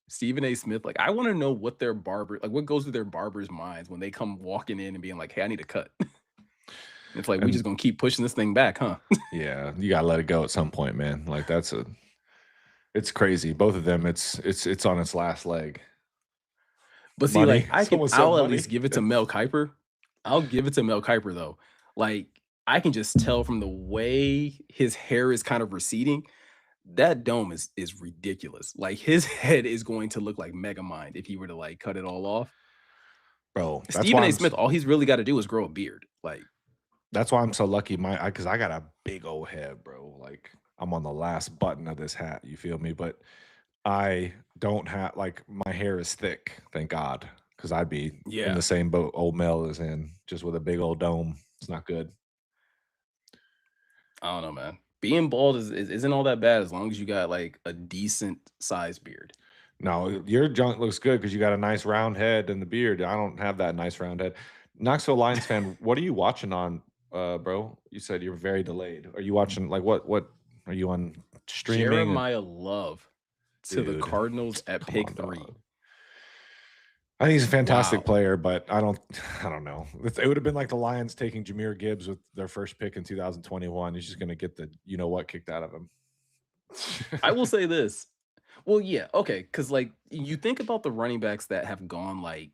Stephen A. Smith, like I want to know what what goes through their barbers' minds when they come walking in and being like, "Hey, I need a cut." It's like we just gonna keep pushing this thing back, huh? Yeah, you gotta let it go at some point, man. Like it's crazy. Both of them, it's on its last leg. But see, like I'll at least give it to Mel Kiper. I'll give it to Mel Kiper though. Like I can just tell from the way his hair is kind of receding. That dome is ridiculous. Like his head is going to look like Megamind if he were to like cut it all off. Bro, Stephen A. Smith, all he's really got to do is grow a beard. Like that's why I'm so lucky. Because I got a big old head, bro. Like I'm on the last button of this hat. You feel me? But I don't have my hair is thick, thank God. Because I'd be in the same boat old Mel is in, just with a big old dome. It's not good. I don't know, man. Being bald isn't all that bad as long as you got like a decent sized beard. No, your junk looks good because you got a nice round head and the beard. I don't have that nice round head. Knoxville Lions fan, what are you watching on, bro? You said you're very delayed. Are you watching like what are you on streaming? Jeremiah Love to the Dude, Cardinals at come pick on, 3. dog. I think he's a fantastic Wow. player, but I don't know. It would have been like the Lions taking Jameer Gibbs with their first pick in 2021. He's just gonna get the you know what kicked out of him. I will say this. Well, yeah, okay, because like you think about the running backs that have gone like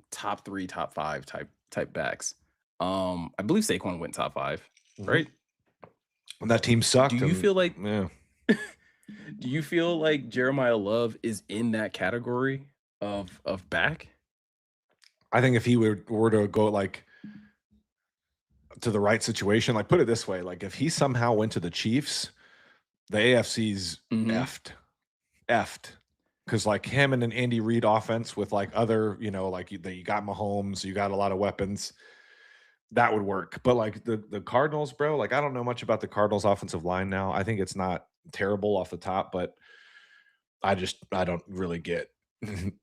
top 3, top 5 type backs. I believe Saquon went top 5, Mhm. right? And that team Do sucked, you and feel like yeah, do you feel like Jeremiah Love is in that category of back? I think if he were to go like to the right situation, like put it this way, like if he somehow went to the Chiefs, the AFC's Mhm. effed, effed. Because like him and an Andy Reid offense with like other, like you got Mahomes, you got a lot of weapons, that would work. But like the Cardinals, bro, like I don't know much about the Cardinals offensive line now. I think it's not terrible off the top, but I don't really get.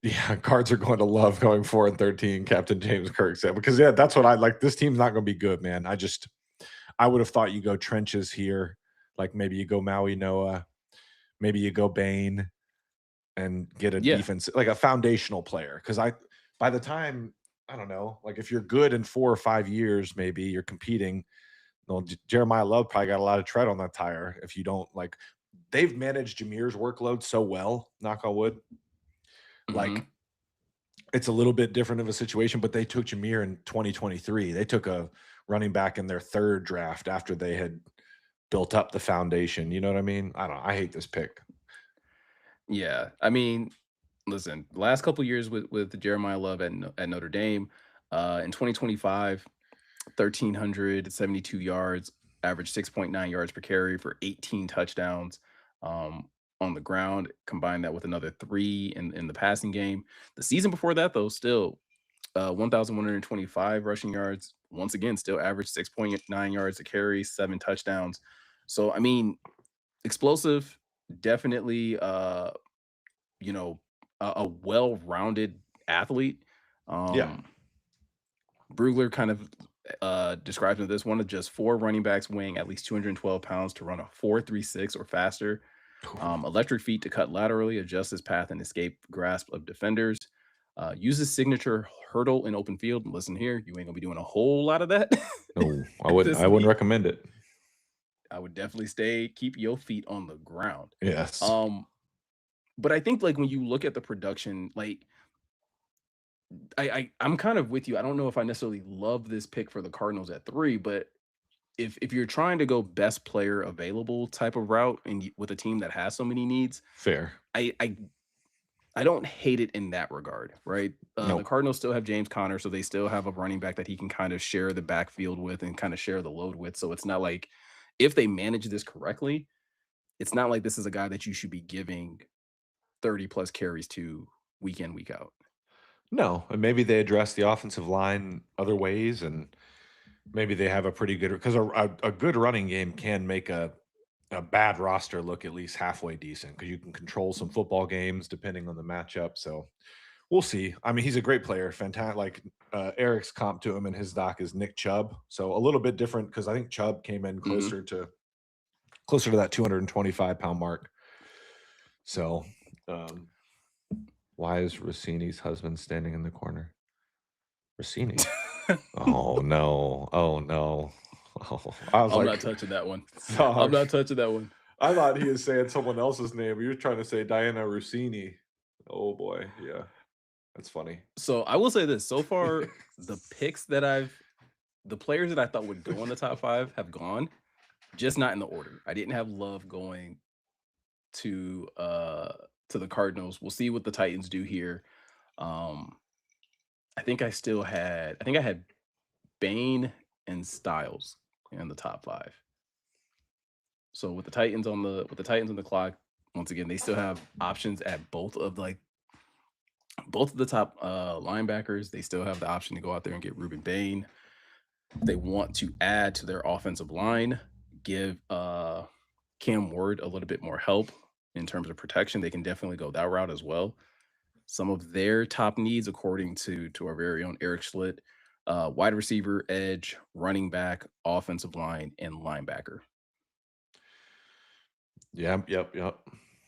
Yeah, Cards are going to love going 4-13. Captain James Kirk said because yeah, that's what I like. This team's not going to be good, man. I would have thought you go trenches here, like maybe you go Maui Noah, maybe you go Bain and get a Yeah. defense like a foundational player. Because by the time I don't know, like if you're good in 4 or 5 years, maybe you're competing. No, Jeremiah Love probably got a lot of tread on that tire. If you don't like, they've managed Jameer's workload so well. Knock on wood. Like Mhm. it's a little bit different of a situation, but they took Jameer in 2023. They took a running back in their third draft after they had built up the foundation. You know what I mean? I don't know. I hate this pick. Yeah. I mean, listen, last couple years with Jeremiah Love at Notre Dame, in 2025, 1,372 yards, average 6.9 yards per carry for 18 touchdowns on the ground. Combine that with another 3 in the passing game. The season before that, though, still 1,125 rushing yards. Once again, still average 6.9 yards a carry, 7 touchdowns. So, I mean, explosive, definitely, you know, a well-rounded athlete. Yeah. Um, Brugler kind of describes in this one of just 4 running backs weighing at least 212 pounds to run a 4.36 or faster. Electric feet to cut laterally, adjust his path, and escape grasp of defenders. Uses signature hurdle in open field. Listen here, you ain't gonna be doing a whole lot of that No, this I wouldn't week. recommend it. I would definitely keep your feet on the ground. Yes. Um, but I think like when you look at the production, like I'm kind of with you. I don't know if I necessarily love this pick for the Cardinals at 3, but if you're trying to go best player available type of route and with a team that has so many needs, Fair. I I I don't hate it in that regard, right? The Nope. Cardinals still have James Conner, so they still have a running back that he can kind of share the backfield with and kind of share the load with. So it's not like if they manage this correctly, it's not like this is a guy that you should be giving 30 plus carries to week in, week out. No, and maybe they address the offensive line other ways, and maybe they have a pretty good because a good running game can make a bad roster look at least halfway decent because you can control some football games depending on the matchup. So we'll see. I mean, he's a great player, fantastic. Like Eric's comp to him in his doc is Nick Chubb, so a little bit different because I think Chubb came in Mhm. closer to that 225-pound mark. So um, why is Rossini's husband standing in the corner? Rossini. Oh no! Oh no! Oh, I was I'm not like, touching that one. I'm dog. not touching that one. I thought he was saying someone else's name. You were trying to say Diana Rossini. Oh boy, yeah, that's funny. So I will say this: so far, the picks that the players that I thought would go in the top 5 have gone, just not in the order. I didn't have Love going to uh to the Cardinals. We'll see what the Titans do here. Um, I think I had Bain and Styles in the top 5. So with the Titans on the clock, once again, they still have options at both of the top linebackers. They still have the option to go out there and get Ruben Bain. They want to add to their offensive line. give Cam Ward a little bit more help in terms of protection, they can definitely go that route as well. Some of their top needs, according to our very own Eric Schlitt, wide receiver, edge, running back, offensive line, and linebacker. Yep.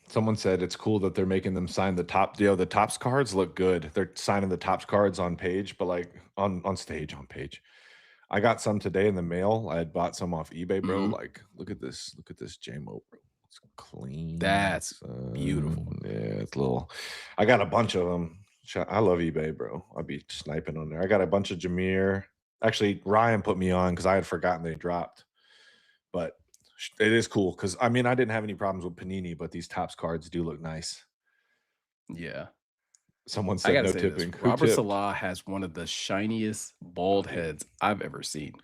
Someone said it's cool that they're making them sign the top. The tops cards look good. They're signing the tops cards on page, but like on stage on page. I got some today in the mail. I had bought some off eBay, bro. Mhm. Like, look at this. Look at this JMO, bro. It's clean. That's beautiful. Yeah, it's little. I got a bunch of them. I love eBay, bro. I'll be sniping on there. I got a bunch of Jameer. Actually, Ryan put me on because I had forgotten they dropped. But it is cool because I mean I didn't have any problems with Panini, but these tops cards do look nice. Yeah. Someone I said gotta no say this. tipping. Who Robert tipped? Salah has one of the shiniest Oh, bald dude. heads I've ever seen.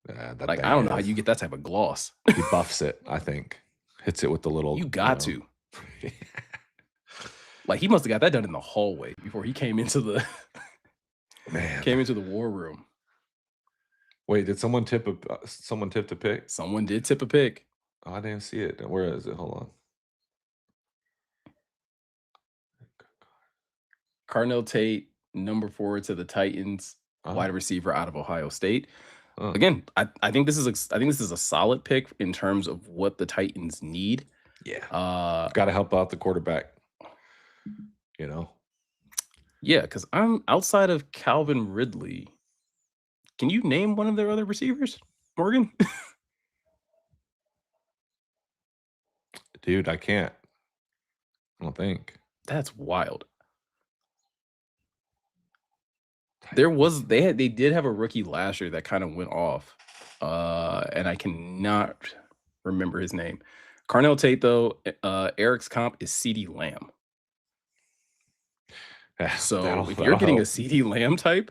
That Like, I thing don't know how is. you get that type of gloss. He buffs it, I think. Hits it with the You little, got to. Like, he must have got that done in the hallway before he came into the Man. came into the war room. Wait, did someone tip someone tipped a pick? Someone did tip a pick. Oh, I didn't see it. Where is it? Hold on. Carnell Tate, number 4 to the Titans, Uh, wide receiver out of Ohio State. uh, Again, I think this is a solid pick in terms of what the Titans need. yeah. Uh, Got to help out the quarterback, you know? yeah, because I'm outside of Calvin Ridley. Can you name one of their other receivers, Morgan? Dude, I can't. I don't think. That's wild. Titans. They did have a rookie last year that kind of went off. And I cannot remember his name. Carnell Tate, though, Eric's comp is CD Lamb. Yeah, So if you're that'll getting a help. CD Lamb type,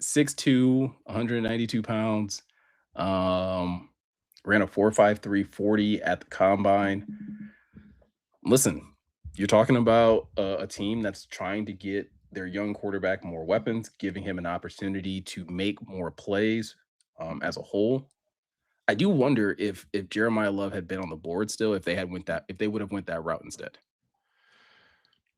6'2", 192 pounds, ran a 4.53 40 at the combine. Listen, you're talking about a team that's trying to get their young quarterback more weapons, giving him an opportunity to make more plays as a whole. I do wonder if Jeremiah Love had been on the board still, if they would have went that route instead.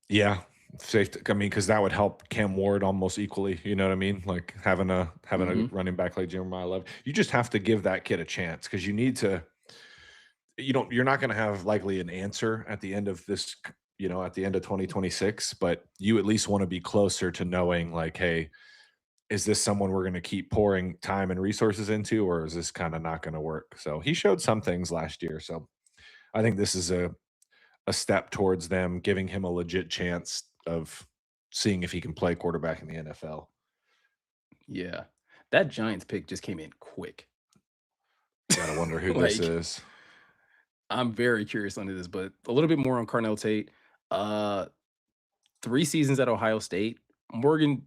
Yeah, safe. I mean, because that would help Cam Ward almost equally. You know what I mean? Like having a Hmm. running back like Jeremiah Love. You just have to give that kid a chance because you need to. You're not going to have likely an answer at the end of this. At the end of 2026, but you at least want to be closer to knowing, like, hey, is this someone we're going to keep pouring time and resources into, or is this kind of not going to work? So he showed some things last year. So I think this is a step towards them giving him a legit chance of seeing if he can play quarterback in the NFL. Yeah, that Giants pick just came in quick. Gotta wonder who this Like, is. I'm very curious on this, but a little bit more on Carnell Tate. Uh, 3 seasons at Ohio State. Morgan,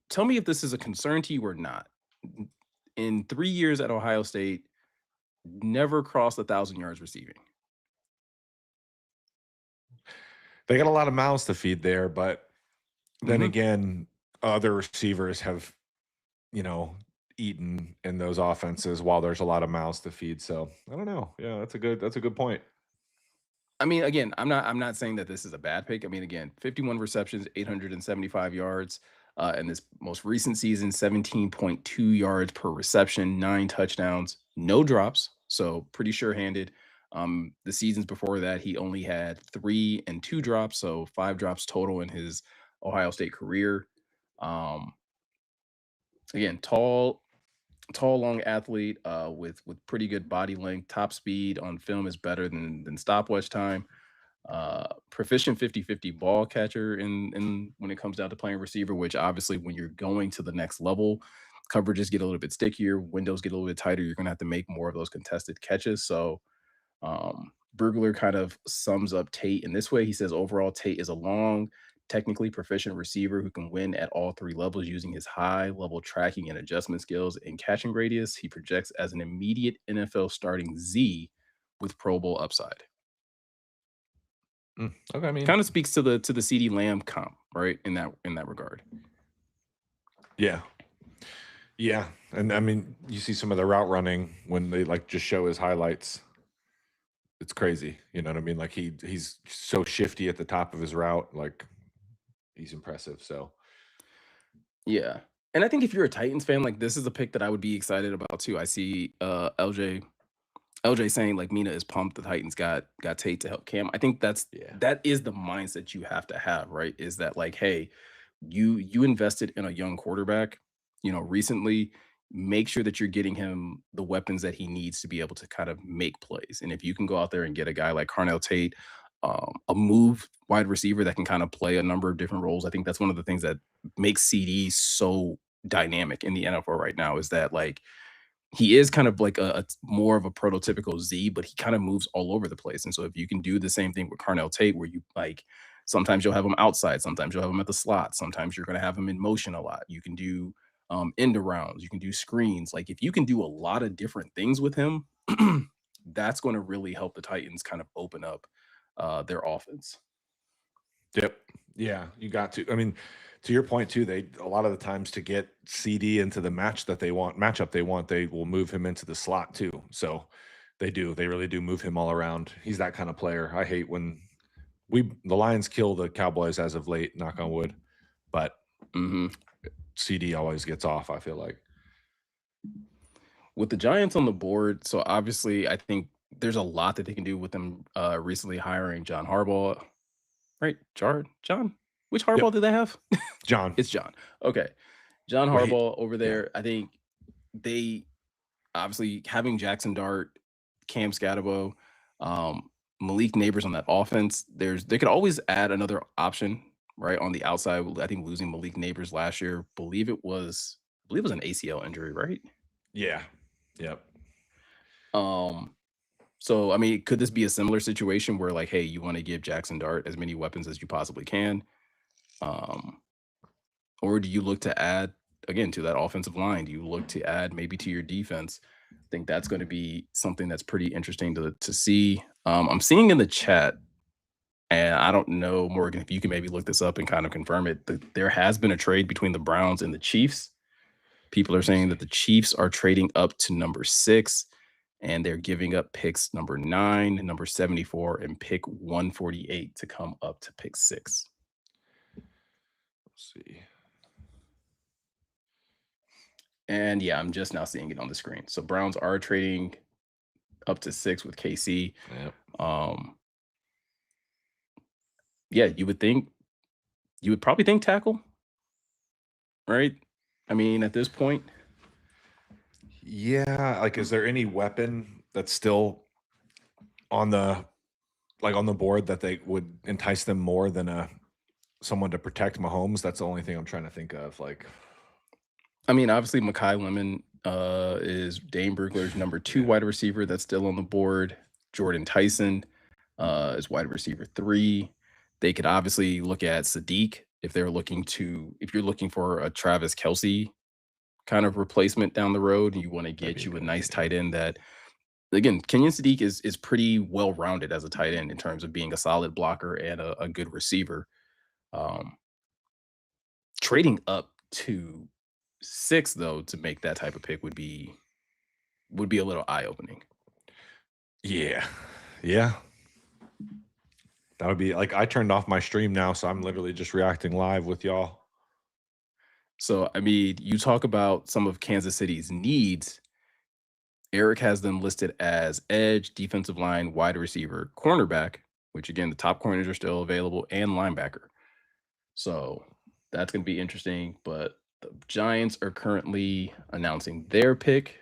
tell me if this is a concern to you or not. In 3 years at Ohio State, never crossed 1,000 yards receiving. They got a lot of mouths to feed there, but then Mhm. again, other receivers have, you know, eaten in those offenses while there's a lot of mouths to feed. So I don't know. Yeah, that's a good point. I mean, again, I'm not saying that this is a bad pick. I mean, again, 51 receptions, 875 yards. In this most recent season, 17.2 yards per reception, 9 touchdowns, no drops, so pretty sure-handed. The seasons before that, he only had 3 and 2 drops, so 5 drops total in his Ohio State career. Um, Again, tall, long athlete with pretty good body length. Top speed on film is better than stopwatch time. Proficient 50-50 ball catcher in when it comes down to playing receiver, which obviously when you're going to the next level, coverages get a little bit stickier, windows get a little bit tighter. You're gonna have to make more of those contested catches. So Burglar kind of sums up Tate in this way. He says overall, Tate is a long, technically proficient receiver who can win at all 3 levels using his high level tracking and adjustment skills and catching radius. He projects as an immediate NFL starting Z with Pro Bowl upside. Okay, I mean, Kind of speaks to the CD Lamb comp, right? In that regard. yeah. Yeah, and I mean, you see some of the route running when they like just show his highlights. It's crazy, you know what I mean? Like he's so shifty at the top of his route, like he's impressive. So Yeah. And I think if you're a Titans fan, like this is a pick that I would be excited about too. I see LJ saying like Mina is pumped the Titans got Tate to help Cam. I think yeah, that is the mindset you have to have, right? Is that like, hey, you invested in a young quarterback, recently. Make sure that you're getting him the weapons that he needs to be able to kind of make plays. And if you can go out there and get a guy like Carnell Tate, a move wide receiver that can kind of play a number of different roles, I think that's one of the things that makes CD so dynamic in the NFL right now is that like he is kind of like a more of a prototypical Z, but he kind of moves all over the place. And so if you can do the same thing with Carnell Tate, where you like sometimes you'll have him outside, sometimes you'll have him at the slot, sometimes you're going to have him in motion a lot. You can do end arounds, you can do screens. Like if you can do a lot of different things with him, that's going to really help the Titans kind of open up their offense. yep, yeah, you got to. I mean, to your point too, they a lot of the times to get CD into the matchup they want, they will move him into the slot too. So they really do move him all around. He's that kind of player. I hate when the Lions kill the Cowboys as of late, knock on wood, but Hmm. CD always gets off, I feel like. With the Giants on the board, so obviously I think there's a lot that they can do with them recently hiring John Harbaugh. Right? John? Which Yep, Harbaugh do they have? John. It's John. Okay. John Wait, Harbaugh over yeah, there. I think they obviously having Jackson Dart, Cam Scatterbo, um, Malik Neighbors on that offense. They could always add another option, right? On the outside. I think losing Malik Neighbors last year, believe it was an ACL injury, right? yeah, yep. Um, so I mean, could this be a similar situation where like, hey, you want to give Jackson Dart as many weapons as you possibly can? Um, Or do you look to add again to that offensive line? Do you look to add maybe to your defense? I think that's going to be something that's pretty interesting to see. I'm seeing in the chat, and I don't know, Morgan, if you can maybe look this up and kind of confirm it. There has been a trade between the Browns and the Chiefs. People are Let me saying see. that the Chiefs are trading up to number 6, and they're giving up picks number 9, number 74, and pick 148 to come up to pick 6. Let's see. And yeah, I'm just now seeing it on the screen. So Browns are trading up to 6 with KC. Yep. Um, yeah, you would probably think tackle, right? I mean, at this point, Yeah, like, is there any weapon that's still on the on the board that they would entice them more than a someone to protect Mahomes? That's the only thing I'm trying to think of. Like, I mean, obviously Makai Lemon is Dane Brugler's number 2 yeah, wide receiver that's still on the board. Jordan Tyson is wide receiver 3. They could obviously look at Sadiq if you're looking for a Travis Kelsey kind of replacement down the road and you want to that'd be get a you a good one. nice Yeah, tight end that again, Kenyon Sadiq is pretty well rounded as a tight end in terms of being a solid blocker and a good receiver. Um, Trading up to 6 though to make that type of pick would be a little eye opening. yeah, yeah. That would be like I turned off my stream now, so I'm literally just reacting live with y'all. So I mean, you talk about some of Kansas City's needs. Eric has them listed as edge, defensive line, wide receiver, cornerback, which again the top corners are still available, and linebacker. So that's going to be interesting. But the Giants are currently announcing their pick.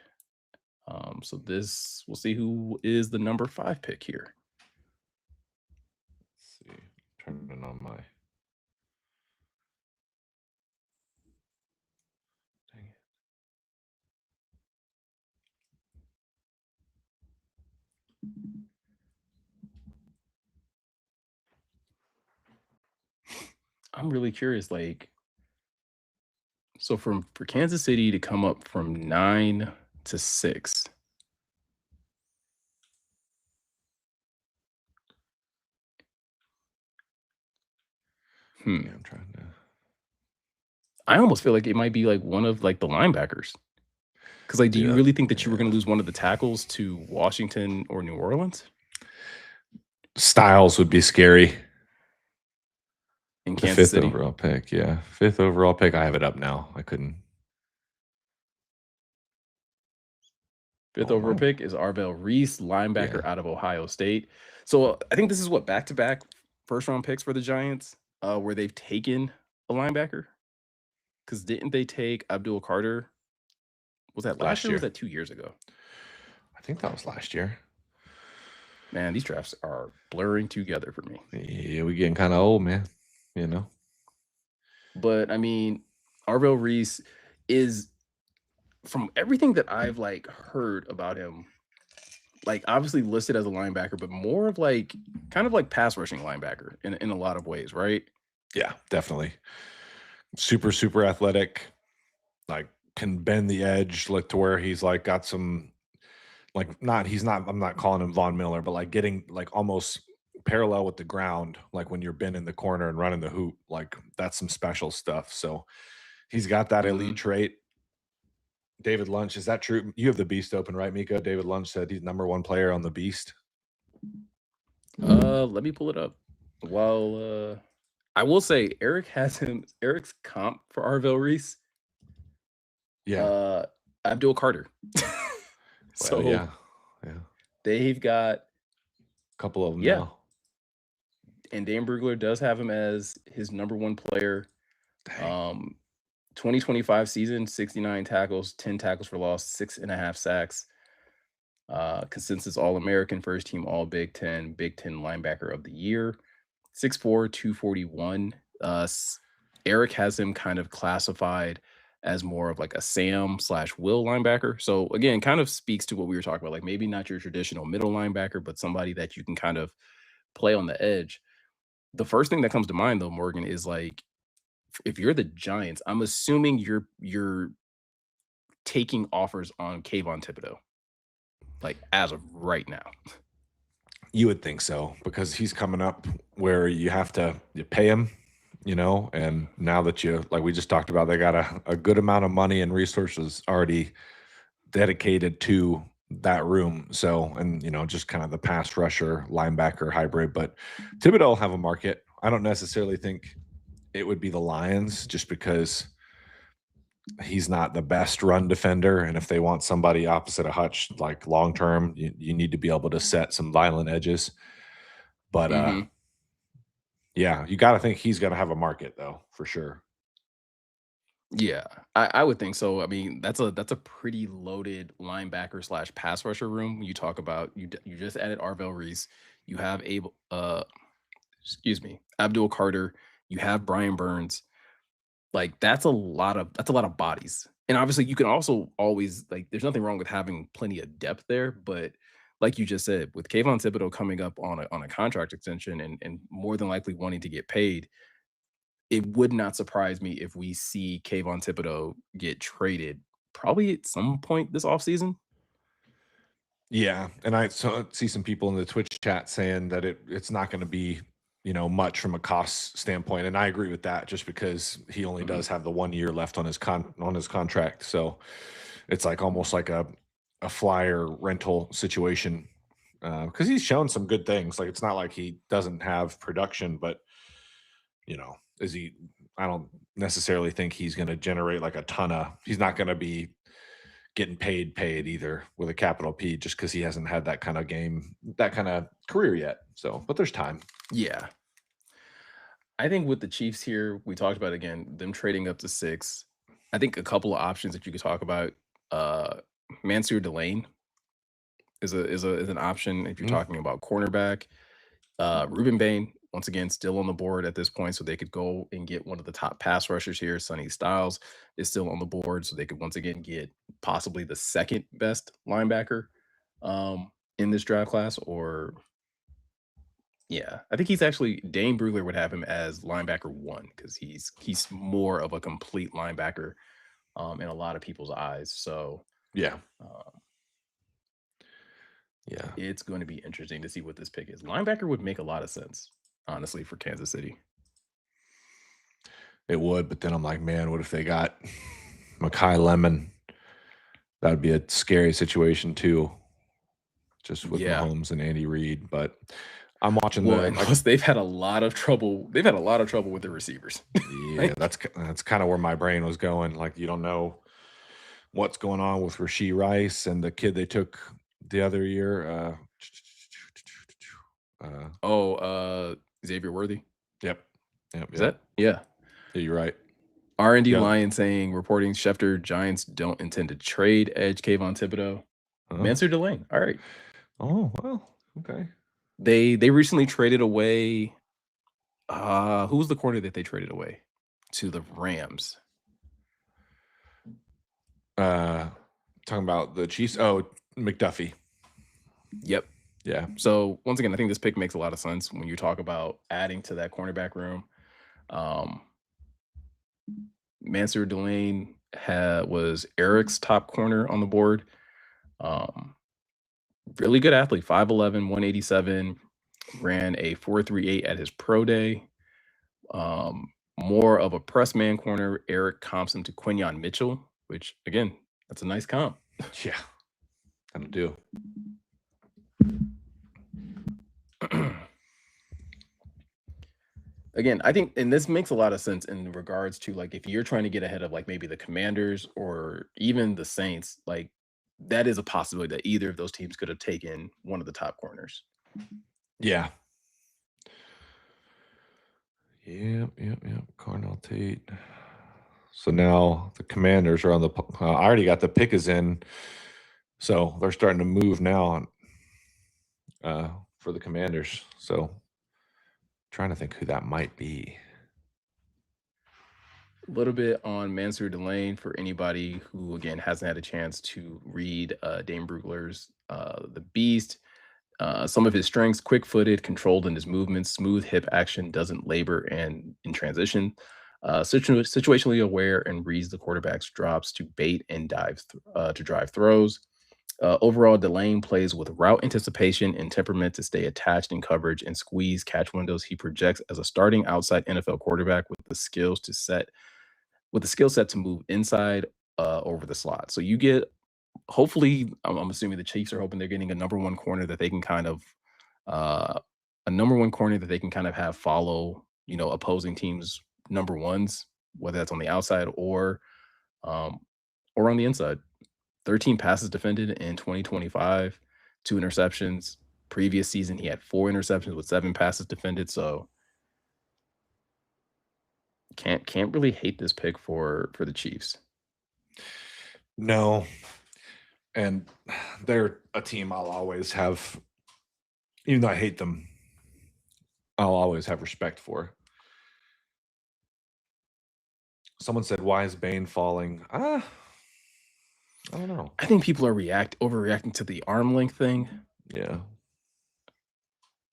So this we'll see who is the number 5 pick here. Let's see, turning on my. Dang it. I'm really curious, like, so for Kansas City to come up from 9 to 6. Yeah, Hmm. I'm trying to. I almost feel like it might be like one of like the linebackers. Because like, do you Dude, really think that you were yeah. going to lose one of the tackles to Washington or New Orleans Styles would be scary. in The Kansas 5th City? overall pick, yeah. 5th overall pick. I have it up now. I couldn't. Fifth Oh overall my, pick is Arvell Reese, yeah. linebacker out of Ohio State. So I think this is what back to back first round picks for the Giants, where they've taken a linebacker. Because didn't they take Abdul Carter? Was that last Last year or was year. that 2 years ago? I think that was last year. Man, these drafts are blurring together for me. Yeah, we getting kind of old, man. You know. But I mean, Arvell Reese is, from everything that I've like heard about him, like obviously listed as a linebacker, but more of like kind of like pass rushing linebacker in a lot of ways, right? Yeah, definitely. Super, super athletic. Like can bend the edge, look to where he's like got some like not he's not I'm not calling him Von Miller, but like getting like almost parallel with the ground, like when you're bending the corner and running the hoop, like that's some special stuff. So he's got that elite Mhm. trait. David Lunch, is that true? You have the beast open, right, Miko? David Lunch said he's #1 player on the beast. Let me pull it up. Well, I will say Eric's comp for Arvell Reese, Yeah. uh, Abdul Carter. Well, So yeah. Yeah. they've got, Couple of them yeah, now. and Dan Brugler does have him as his number 1 player. Dang. Um, 2025 season, 69 tackles, 10 tackles for loss, 6.5 sacks. Consensus All American, first team All Big Ten linebacker of the year, 6'4, 241. Eric has him kind of classified as more of like a Sam slash Will linebacker. So again, kind of speaks to what we were talking about. Like maybe not your traditional middle linebacker, but somebody that you can kind of play on the edge. The first thing that comes to mind though, Morgan, is like if you're the Giants, I'm assuming you're taking offers on Kayvon Thibodeau, like as of right now. You would think so because he's coming up where you have to you pay him, and now that you like we just talked about, they got a good amount of money and resources already dedicated to that room. So, and just kind of the pass rusher, linebacker hybrid. But Thibodeau will have a market. I don't necessarily think it would be the Lions just because he's not the best run defender. And if they want somebody opposite of Hutch, like long term, you need to be able to set some violent edges. But Mhm. yeah, you got to think he's going to have a market though, for sure. Yeah, I would think so. I mean, that's a pretty loaded linebacker slash pass rusher room. You talk about you just added Arvell Reese. You have Abel, excuse me, Abdul Carter. You have Brian Burns. Like that's a lot of bodies. And obviously, you can also always like. There's nothing wrong with having plenty of depth there, but like you just said, with Kayvon Thibodeau coming up on a contract extension and more than likely wanting to get paid, it would not surprise me if we see Kayvon Thibodeau get traded probably at some point this offseason. Yeah, and I see some people in the Twitch chat saying that it's not going to be, much from a cost standpoint, and I agree with that. Just because he only Mhm. does have the 1 year left on his contract, so it's like almost like a flyer rental situation. Because he's shown some good things. Like it's not like he doesn't have production, but is he? I don't necessarily think he's going to generate like a ton of. He's not going to be getting paid either with a capital P just because he hasn't had that kind of game, that kind of career yet. So, but there's time. Yeah. I think with the Chiefs here, we talked about again, them trading up to 6. I think a couple of options that you could talk about, uh, Mansour Delane is an option if you're Mm, talking about cornerback. Ruben Bain, once again, still on the board at this point, so they could go and get one of the top pass rushers here. Sonny Styles is still on the board, so they could once again get possibly the second best linebacker in this draft class. Or yeah, I think he's actually Dane Brugler would have him as linebacker 1 because he's more of a complete linebacker in a lot of people's eyes. So yeah, uh, yeah. it's going to be interesting to see what this pick is. Linebacker would make a lot of sense, honestly, for Kansas City. It would, but then I'm like, man, what if they got Makai Lemon? That would be a scary situation too, just with Yeah. Mahomes and Andy Reid. But I'm watching Well, the and plus they've had a lot of trouble. They've had a lot of trouble with the receivers. yeah, Like, that's kind of where my brain was going. Like you don't know what's going on with Rasheed Rice and the kid they took the other year. oh, Xavier Worthy. Yep, yep, Is yep. that? Yeah. Yeah, you're right. R&D Yeah. Lion saying, reporting Schefter Giants don't intend to trade edge Kayvon Thibodeau. Huh? Mansur Delane. All right. Oh well. Okay. They recently traded away. Who was the corner that they traded away to the Rams? Talking about the Chiefs. Oh, McDuffie. Yep. Yeah. So once again, I think this pick makes a lot of sense when you talk about adding to that cornerback room. Mansur Delane was Eric's top corner on the board. Really good athlete, 5'11", 187, ran a 4.38 at his pro day. More of a press man corner. Eric comps him to Quinyon Mitchell, which again, that's a nice comp. Yeah. That'll do. Again, I think, and this makes a lot of sense in regards to like if you're trying to get ahead of like maybe the Commanders or even the Saints, like that is a possibility that either of those teams could have taken one of the top corners. Yeah. Yep. Carnell Tate. So now the Commanders are on the. I already got the pick is in, so they're starting to move now. For the Commanders. So trying to think who that might be. A little bit on Mansur Delane for anybody who again hasn't had a chance to read Dane Brugler's The Beast. Some of his strengths: quick-footed, controlled in his movements, smooth hip action, doesn't labor and in transition, situationally aware, and reads the quarterback's drops to bait and to drive throws. Overall, Delane plays with route anticipation and temperament to stay attached in coverage and squeeze catch windows. He projects as a starting outside NFL quarterback with the skill set to move inside over the slot. So you get, hopefully, I'm assuming the Chiefs are hoping they're getting a number one corner that they can kind of have follow, opposing teams number ones, whether that's on the outside um, or on the inside. 13 passes defended in 2025, 2 interceptions. Previous season, he had 4 interceptions with 7 passes defended. So can't really hate this pick for the Chiefs. No. And they're a team I'll always have, even though I hate them, I'll always have respect for. Someone said, "Why is Bane falling?" I don't know. I think people are overreacting to the arm length thing. Yeah.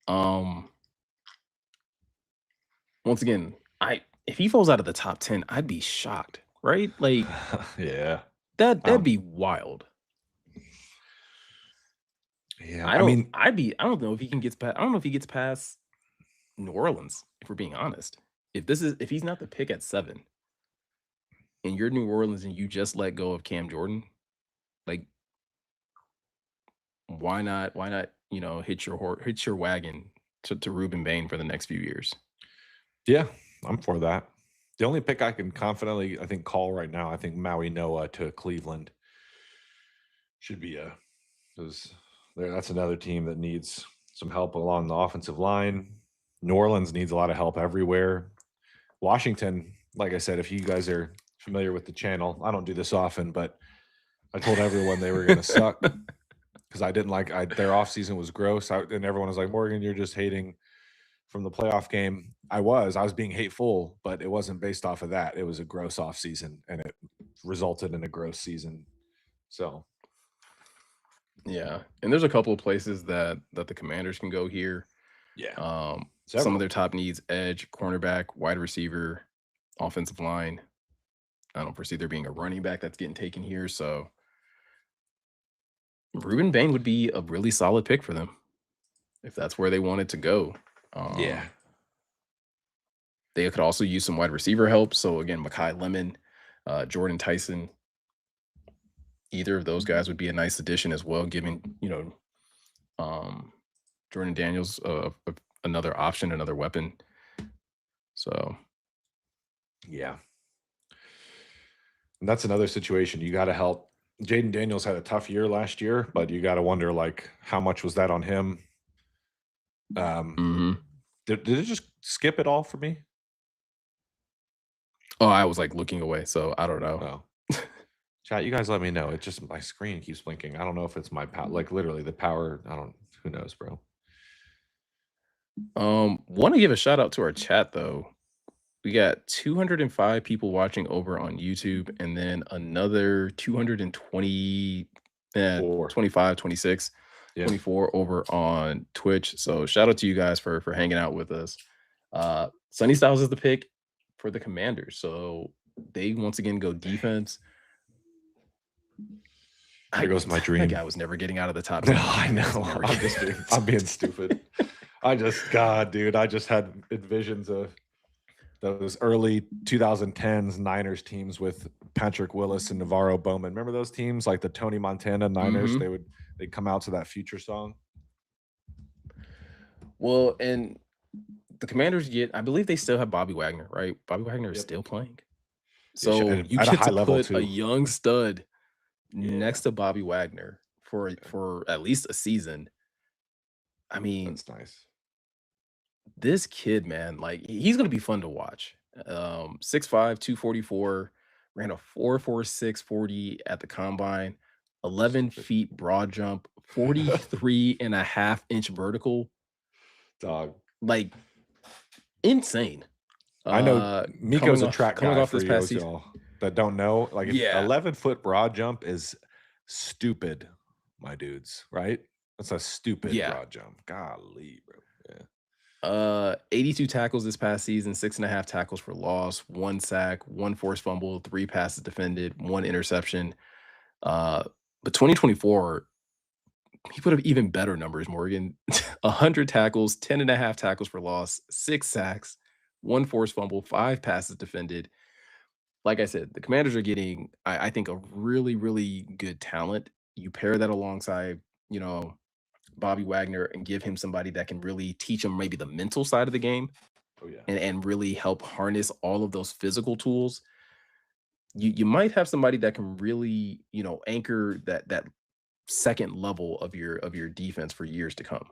Once again, if he falls out of the top 10, I'd be shocked, right? Like Yeah. that'd be wild. Yeah. I don't know if he can get past. I don't know if he gets past New Orleans. If we're being honest, if he's not the pick at 7, and you're New Orleans and you just let go of Cam Jordan, like why not? Hitch your wagon to Ruben Bain for the next few years. Yeah, I'm for that. The only pick I can confidently, I think, call right now, I think Maui Noah to Cleveland should be that's another team that needs some help along the offensive line. New Orleans needs a lot of help everywhere. Washington, like I said, if you guys are familiar with the channel, I don't do this often, but I told everyone they were going to suck because I didn't their offseason was gross. And everyone was like, "Morgan, you're just hating from the playoff game." I was being hateful, but it wasn't based off of that. It was a gross offseason, and it resulted in a gross season. So, yeah, and there's a couple of places that the Commanders can go here. yeah, Some of their top needs: edge, cornerback, wide receiver, offensive line. I don't foresee there being a running back that's getting taken here. So Ruben Bain would be a really solid pick for them if that's where they wanted to go. Yeah. They could also use some wide receiver help. So again, Makai Lemon, Jordan Tyson, either of those guys would be a nice addition as well, giving um, Jordan Daniels another option, another weapon. So Yeah. And that's another situation. You got to help. Jaden Daniels had a tough year last year, but you got to wonder, like, how much was that on him? mhm. Did it just skip it all for me? Oh, I was like looking away, so I don't know. Oh, chat, you guys let me know. It just my screen keeps blinking. I don't know if it's my power, like literally the power. I don't. Who knows, bro? Want to give a shout out to our chat though. We got 205 people watching over on YouTube, and then another 220, eh, 4. 25, 26, Yeah. 24 over on Twitch. So shout out to you guys for hanging out with us. Sunny Styles is the pick for the Commanders. So they once again go defense. There goes my That dream. guy was never getting out of the top No, 10. I know. I'm being stupid. God, dude, I just had visions of those early 2010s Niners teams with Patrick Willis and Navarro Bowman. Remember those teams, like the Tony Montana Niners? Mhm. They'd come out to that future song. Well, and the Commanders get, I believe they still have Bobby Wagner, right? Bobby Wagner is Yep. still playing. Yeah, So you at a get high to level put a too. young stud Yeah, next to Bobby Wagner for at least a season. I mean, that's nice. this kid, man, like he's gonna be fun to watch. 6'5", 244, ran a 4.46 40 at the combine, 11 Stupid feet broad jump, 43.5-inch vertical. dog. Like insane. I know Miko's Coming a off track guy this for past those season. y'all that don't know. Like, if Yeah. 11-foot broad jump is stupid, my dudes, right? That's a stupid Yeah. broad jump. Golly, bro. Yeah. 82 tackles this past season, 6.5 tackles for loss, 1 sack, 1 forced fumble, 3 passes defended, 1 interception. Uh, but 2024, he put up even better numbers, Morgan. 100 tackles, 10.5 tackles for loss, 6 sacks, 1 forced fumble, 5 passes defended. Like I said, the Commanders are getting, I think, a really, really good talent. You pair that alongside, you know, Bobby Wagner and give him somebody that can really teach him maybe the mental side of the game Oh yeah. and really help harness all of those physical tools. You might have somebody that can really, anchor that second level of your defense for years to come.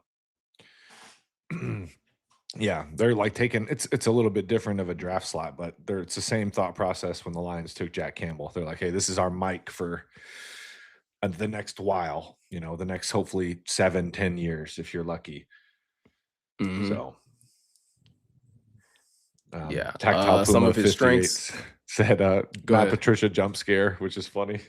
Yeah, they're like taking it's a little bit different of a draft slot, but it's the same thought process when the Lions took Jack Campbell. They're like, hey, this is our Mike for the next while, the next hopefully 7-10 years if you're lucky. Mhm. So Yeah. Tactile Some Puma of his 58 strengths. said Go Matt ahead. Patricia jump scare, which is funny.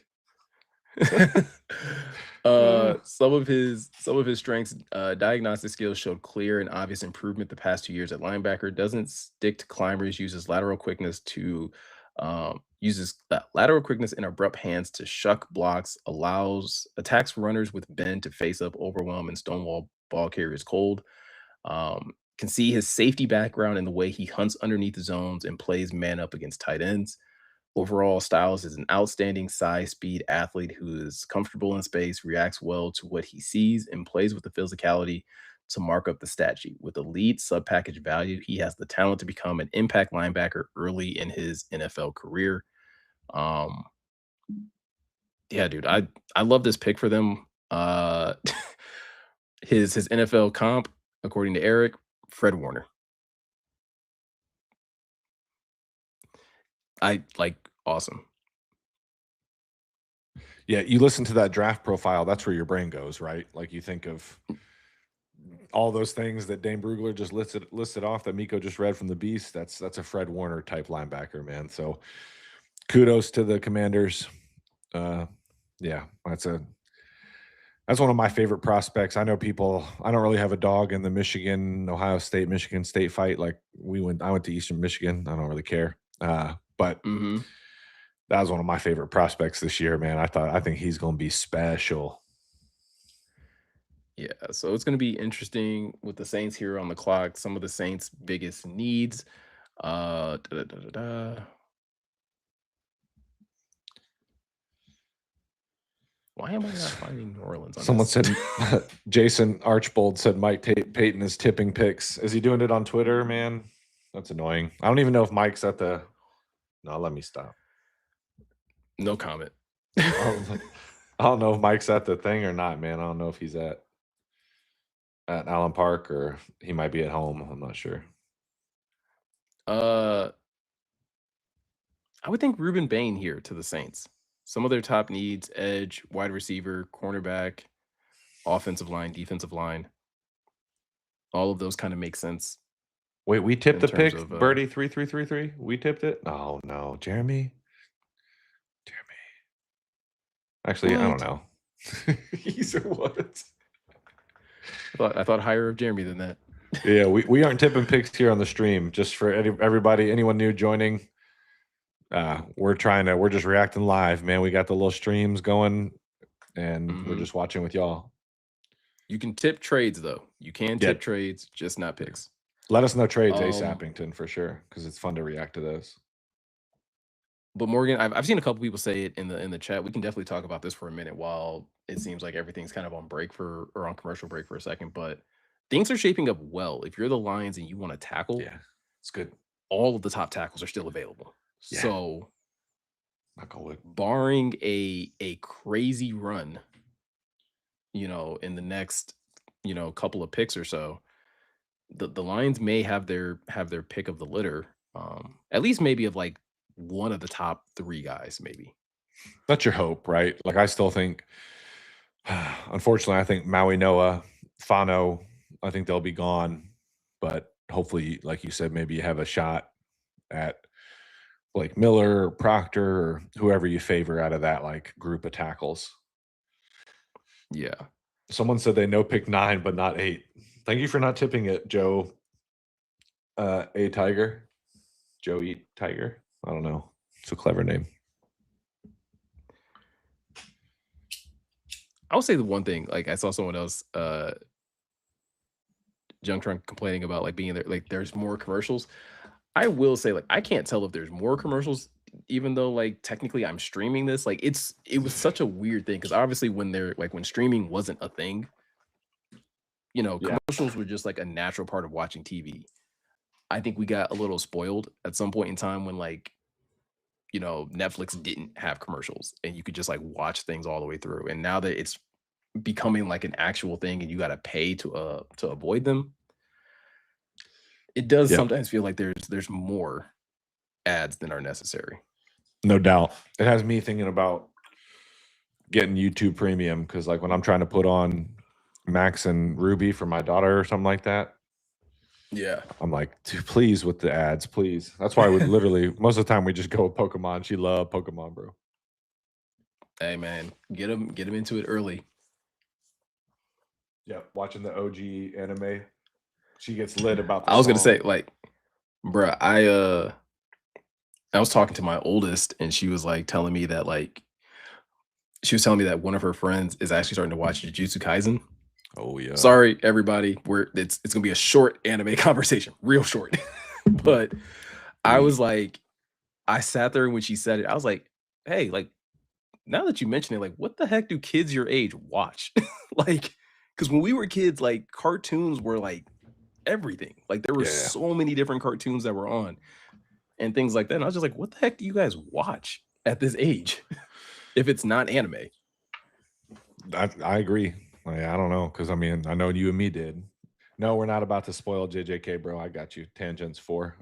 Some of his strengths, diagnostic skills showed clear and obvious improvement the past 2 years at linebacker. Doesn't stick to climbers. Uses lateral quickness and abrupt hands to shuck blocks. Attacks runners with bend to face up, overwhelm, and stonewall ball carriers cold. Can see his safety background in the way he hunts underneath the zones and plays man up against tight ends. Overall, Styles is an outstanding size speed athlete who is comfortable in space, reacts well to what he sees, and plays with the physicality to mark up the stat sheet. With elite sub package value, he has the talent to become an impact linebacker early in his NFL career. Um, yeah, dude, I love this pick for them. His NFL comp, according to Eric, Fred Warner. I like awesome. Yeah, you listen to that draft profile, that's where your brain goes, right? Like, you think of all those things that Dane Brugler just listed off that Miko just read from the Beast. That's a Fred Warner type linebacker, man. So kudos to the Commanders. Yeah, that's one of my favorite prospects. I know people. I don't really have a dog in the Ohio State, Michigan State fight. Like, I went to Eastern Michigan. I don't really care. But Mhm. that was one of my favorite prospects this year, man. I think he's going to be special. Yeah, so it's going to be interesting with the Saints here on the clock. Some of the Saints' biggest needs. Da, da, da, da, da. Why am I not finding New Orleans on Someone this? said Jason Archbold said Mike Payton is tipping picks. Is he doing it on Twitter, man? That's annoying. I don't even know if Mike's at the. No, let me stop. No comment. I don't know if Mike's at the thing or not, man. I don't know if he's at Allen Park or he might be at home. I'm not sure. I would think Ruben Bain here to the Saints. Some of their top needs: edge, wide receiver, cornerback, offensive line, defensive line. All of those kind of make sense. Wait, we tipped in the terms pick, of, Birdie 3333. We tipped it. Oh no, Jeremy. Actually, I don't What? know. He's or what? I thought higher of Jeremy than that. Yeah, we aren't tipping picks here on the stream. Just for everybody, anyone new joining, we're just reacting live, man. We got the little streams going, and we're just watching with y'all. You can tip trades though. You can Yeah. tip trades, just not picks. Let us know trades, Ace Appington, for sure, because it's fun to react to those. But Morgan, I've seen a couple people say it in the chat. We can definitely talk about this for a minute while it seems like everything's kind of on on commercial break for a second. But things are shaping up well. If you're the Lions and you want to tackle, Yeah, it's good. all of the top tackles are still available. Yeah. So, Knucklewood. barring a crazy run, in the next, couple of picks or so, the Lions may have their pick of the litter. At least maybe of like one of the top 3 guys, maybe. That's your hope, right? Like I still think, unfortunately, I think Maui Noah, Fano, I think they'll be gone. But hopefully, like you said, maybe you have a shot at Blake Miller or Proctor or whoever you favor out of that like group of tackles. Yeah. Someone said they know pick 9, but not 8. Thank you for not tipping it, Joe. A Tiger. Joe Eat Tiger. I don't know. It's a clever name. I would say the one thing, like I saw someone else, Junk Trunk complaining about like being there, like there's more commercials. I will say, like, I can't tell if there's more commercials, even though like technically I'm streaming this. Like it was such a weird thing because obviously when streaming wasn't a thing, commercials were just like a natural part of watching TV. I think we got a little spoiled at some point in time when like Netflix didn't have commercials and you could just like watch things all the way through. And now that it's becoming like an actual thing and you got to pay to avoid them, it does sometimes feel like there's more ads than are necessary. No doubt. It has me thinking about getting YouTube Premium because like when I'm trying to put on Max and Ruby for my daughter or something like that, yeah, I'm like, dude, please with the ads, please. That's why we literally most of the time we just go with Pokemon. She loved Pokemon, bro. Hey man, get them into it early. Yeah, watching the OG anime, she gets lit about the I was song. gonna say, like, bruh, I was talking to my oldest and she was like telling me that telling me that one of her friends is actually starting to watch Jujutsu Kaisen. Oh yeah. Sorry, everybody. It's gonna be a short anime conversation, real short. But I was like, I sat there and when she said it, I was like, hey, like, now that you mention it, like, what the heck do kids your age watch? Like, because when we were kids, like, cartoons were like everything. Like, there were so many different cartoons that were on and things like that. And I was just like, what the heck do you guys watch at this age if it's not anime? I agree. I don't know because I mean I know you and me did. No, we're not about to spoil JJK, bro. I got you. Tangents 4.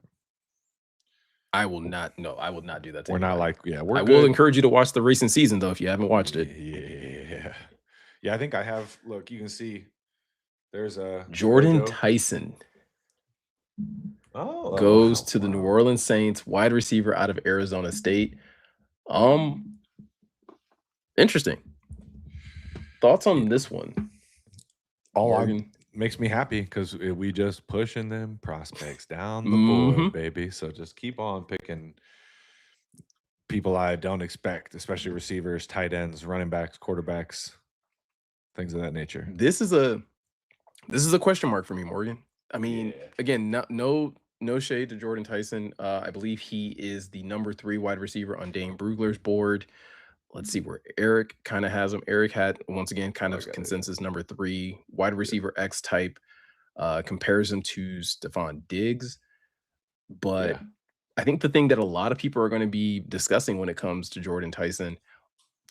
I will not. No, I will not do that. We're not like we're. I good. will encourage you to watch the recent season though if you haven't watched it. Yeah. I think I have. Look, you can see. There's a Jordan Gojo. Tyson. Oh, goes to the New Orleans Saints, wide receiver out of Arizona State. Interesting. Thoughts on this one? Makes me happy because we just pushing them prospects down the board, baby. So just keep on picking people I don't expect, especially receivers, tight ends, running backs, quarterbacks, things of that nature. This is a question mark for me, Morgan. I mean, again, no no shade to Jordan Tyson. I believe he is the number 3 wide receiver on Dane Brugler's board. Let's see where Eric kinda has him. Eric had, once again, kind Oh, I of got it. consensus number 3 wide receiver X type, compares him to Stephon Diggs, but Yeah. I think the thing that a lot of people are gonna be discussing when it comes to Jordan Tyson,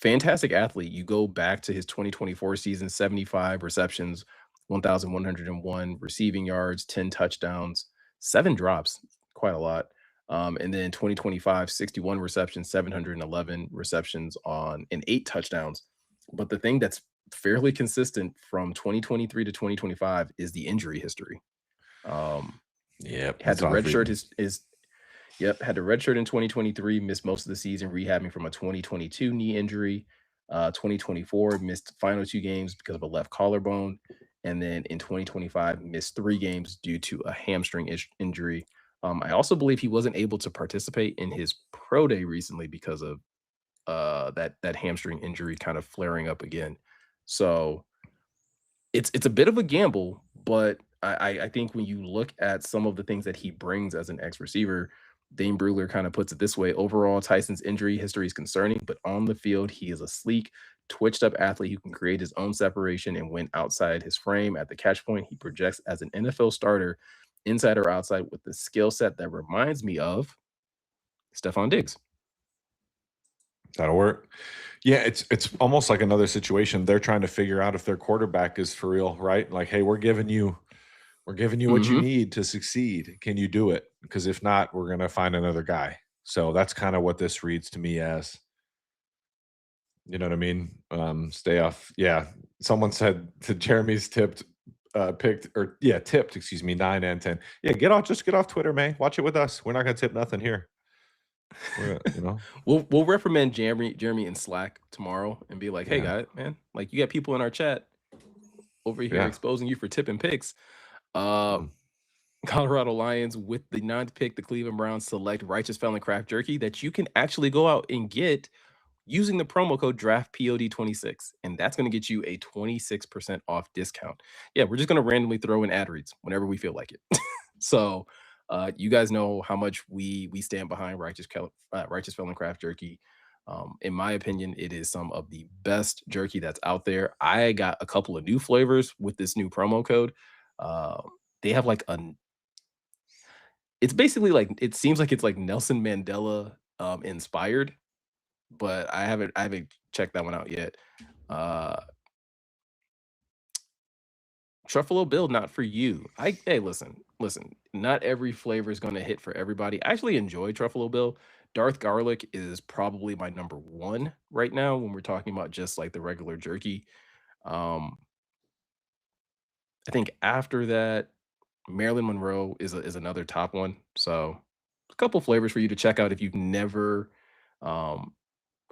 fantastic athlete. You go back to his 2024 season, 75 receptions, 1,101 receiving yards, 10 touchdowns, 7 drops, quite a lot. And then 2025, 61 receptions, 711 receptions on and 8 touchdowns. But the thing that's fairly consistent from 2023 to 2025 is the injury history. Um, Yep. had That's to what I was redshirt reading. his Yep, had to redshirt in 2023, missed most of the season rehabbing from a 2022 knee injury. 2024 missed final 2 games because of a left collarbone, and then in 2025 missed 3 games due to a hamstring injury. I also believe he wasn't able to participate in his pro day recently because of that hamstring injury kind of flaring up again. So it's a bit of a gamble, but I think when you look at some of the things that he brings as an ex receiver, Dane Brugler kind of puts it this way: overall, Tyson's injury history is concerning, but on the field, he is a sleek, twitched up athlete who can create his own separation and win outside his frame at the catch point. He projects as an NFL starter, inside or outside, with the skill set that reminds me of Stephon Diggs. That'll work. Yeah, it's almost like another situation. They're trying to figure out if their quarterback is for real, right? Like, hey, we're giving you what you Hmm. need to succeed. Can you do it? Because if not, we're gonna find another guy. So that's kind of what this reads to me as. You know what I mean? Stay off. Yeah. Someone said to Jeremy's tipped, excuse me, 9 and 10. Yeah, just get off Twitter, man. Watch it with us. We're not gonna tip nothing here. We're gonna, you know. We'll reprimand Jeremy in Slack tomorrow and be like, "Hey, Yeah. guy, man, like you got people in our chat over here Yeah. exposing you for tipping picks." Uh, Mm. Colorado Lions with the ninth pick, the Cleveland Browns select Righteous Felon Craft Jerky that you can actually go out and get using the promo code DRAFTPOD26, and that's going to get you a 26% off discount. Yeah, we're just going to randomly throw in ad reads whenever we feel like it. So, you guys know how much we stand behind Righteous Felon Craft Jerky. In my opinion, it is some of the best jerky that's out there. I got a couple of new flavors with this new promo code. They have like a it's basically like it seems like it's like Nelson Mandela inspired, but I haven't checked that one out yet. Uh Truffalo Bill, not for you. Hey, listen, not every flavor is gonna hit for everybody. I actually enjoy Truffalo Bill. Darth Garlic is probably my number one right now when we're talking about just like the regular jerky. Um, I think after that, Marilyn Monroe is another top one. So a couple flavors for you to check out if you've never um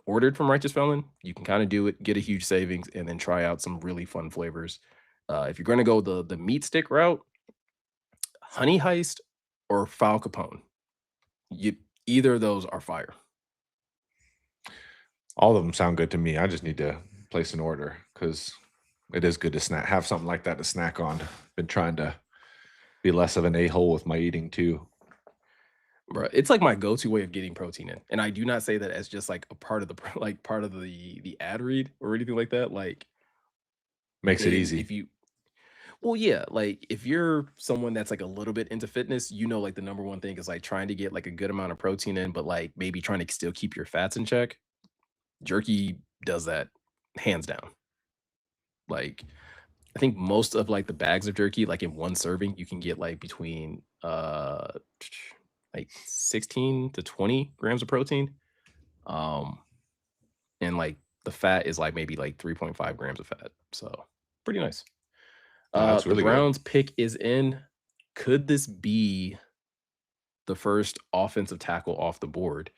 ordered from Righteous Felon. You can kind of do it, get a huge savings, and then try out some really fun flavors. If you're gonna go the meat stick route, Honey Heist or Foul Capone. You Either of those are fire. All of them sound good to me. I just need to place an order because it is good to have something like that to snack on. Been trying to be less of an a-hole with my eating too. Bruh, it's like my go-to way of getting protein in. And I do not say that as just like a part of the part of the ad read or anything like that. Like Makes it in if easy. you well, yeah, like if you're someone that's like a little bit into fitness, like the number one thing is like trying to get like a good amount of protein in, but like maybe trying to still keep your fats in check. Jerky does that hands down. Like I think most of like the bags of jerky, like in one serving, you can get like between like 16 to 20 grams of protein. Um and like the fat is like maybe like 3.5 grams of fat. So pretty nice. That's The really good. Browns pick is in. Could this be the first offensive tackle off the board?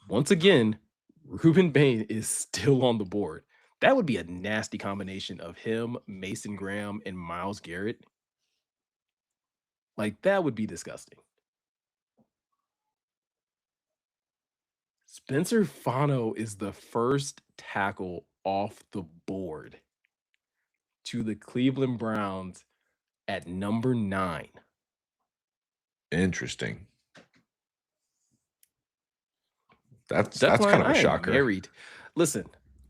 Once again, Ruben Bain is still on the board. That would be a nasty combination of him, Mason Graham, and Miles Garrett. Like that would be disgusting. Spencer Fano is the first tackle off the board to the Cleveland Browns at number 9. Interesting. That's Deathline, kind of a I am shocker. married. Listen,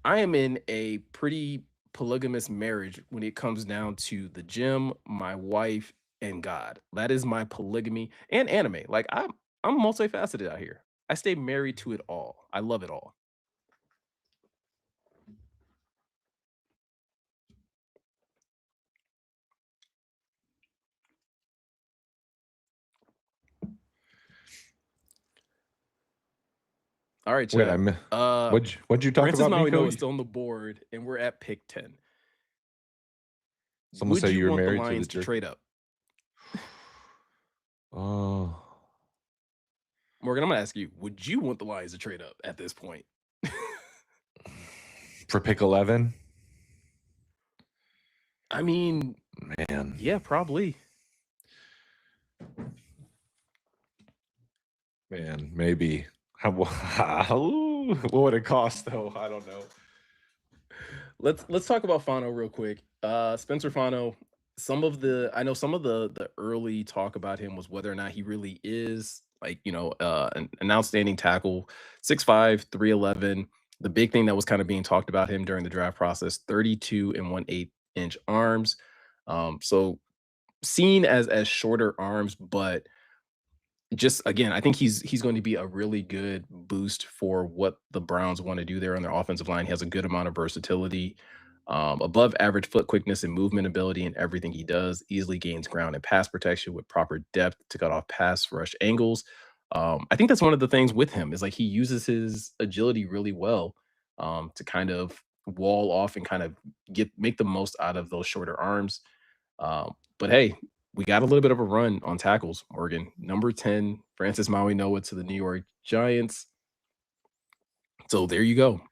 I am in a pretty polygamous marriage when it comes down to the gym, my wife, and God. That is my polygamy and anime. Like I'm multifaceted out here. I stay married to it all. I love it all. All right, Wait, chat. Uh what'd you talk Francis about, Maui Miko? Noah is still on the board, and we're at pick 10. Someone Would say you you were want the married to the Lions to jerky. trade up? Oh, Morgan, I'm gonna ask you, would you want the Lions to trade up at this point? for pick 11, I mean, man. yeah, probably. Man, maybe. What would it cost though? I don't know. Let's talk about Fano real quick. Spencer Fano, I know some of the early talk about him was whether or not he really is like, an outstanding tackle, 6'5", 311. The big thing that was kind of being talked about him during the draft process, 32 and 1/8 inch arms. So seen as shorter arms, but just again, I think he's going to be a really good boost for what the Browns want to do there on their offensive line. He has a good amount of versatility, above average foot quickness and movement ability in everything he does. Easily gains ground and pass protection with proper depth to cut off pass rush angles. I think that's one of the things with him is like he uses his agility really well, to kind of wall off and kind of make the most out of those shorter arms. But hey, we got a little bit of a run on tackles, Morgan. Number 10, Francis Maui Noah to the New York Giants. So there you go.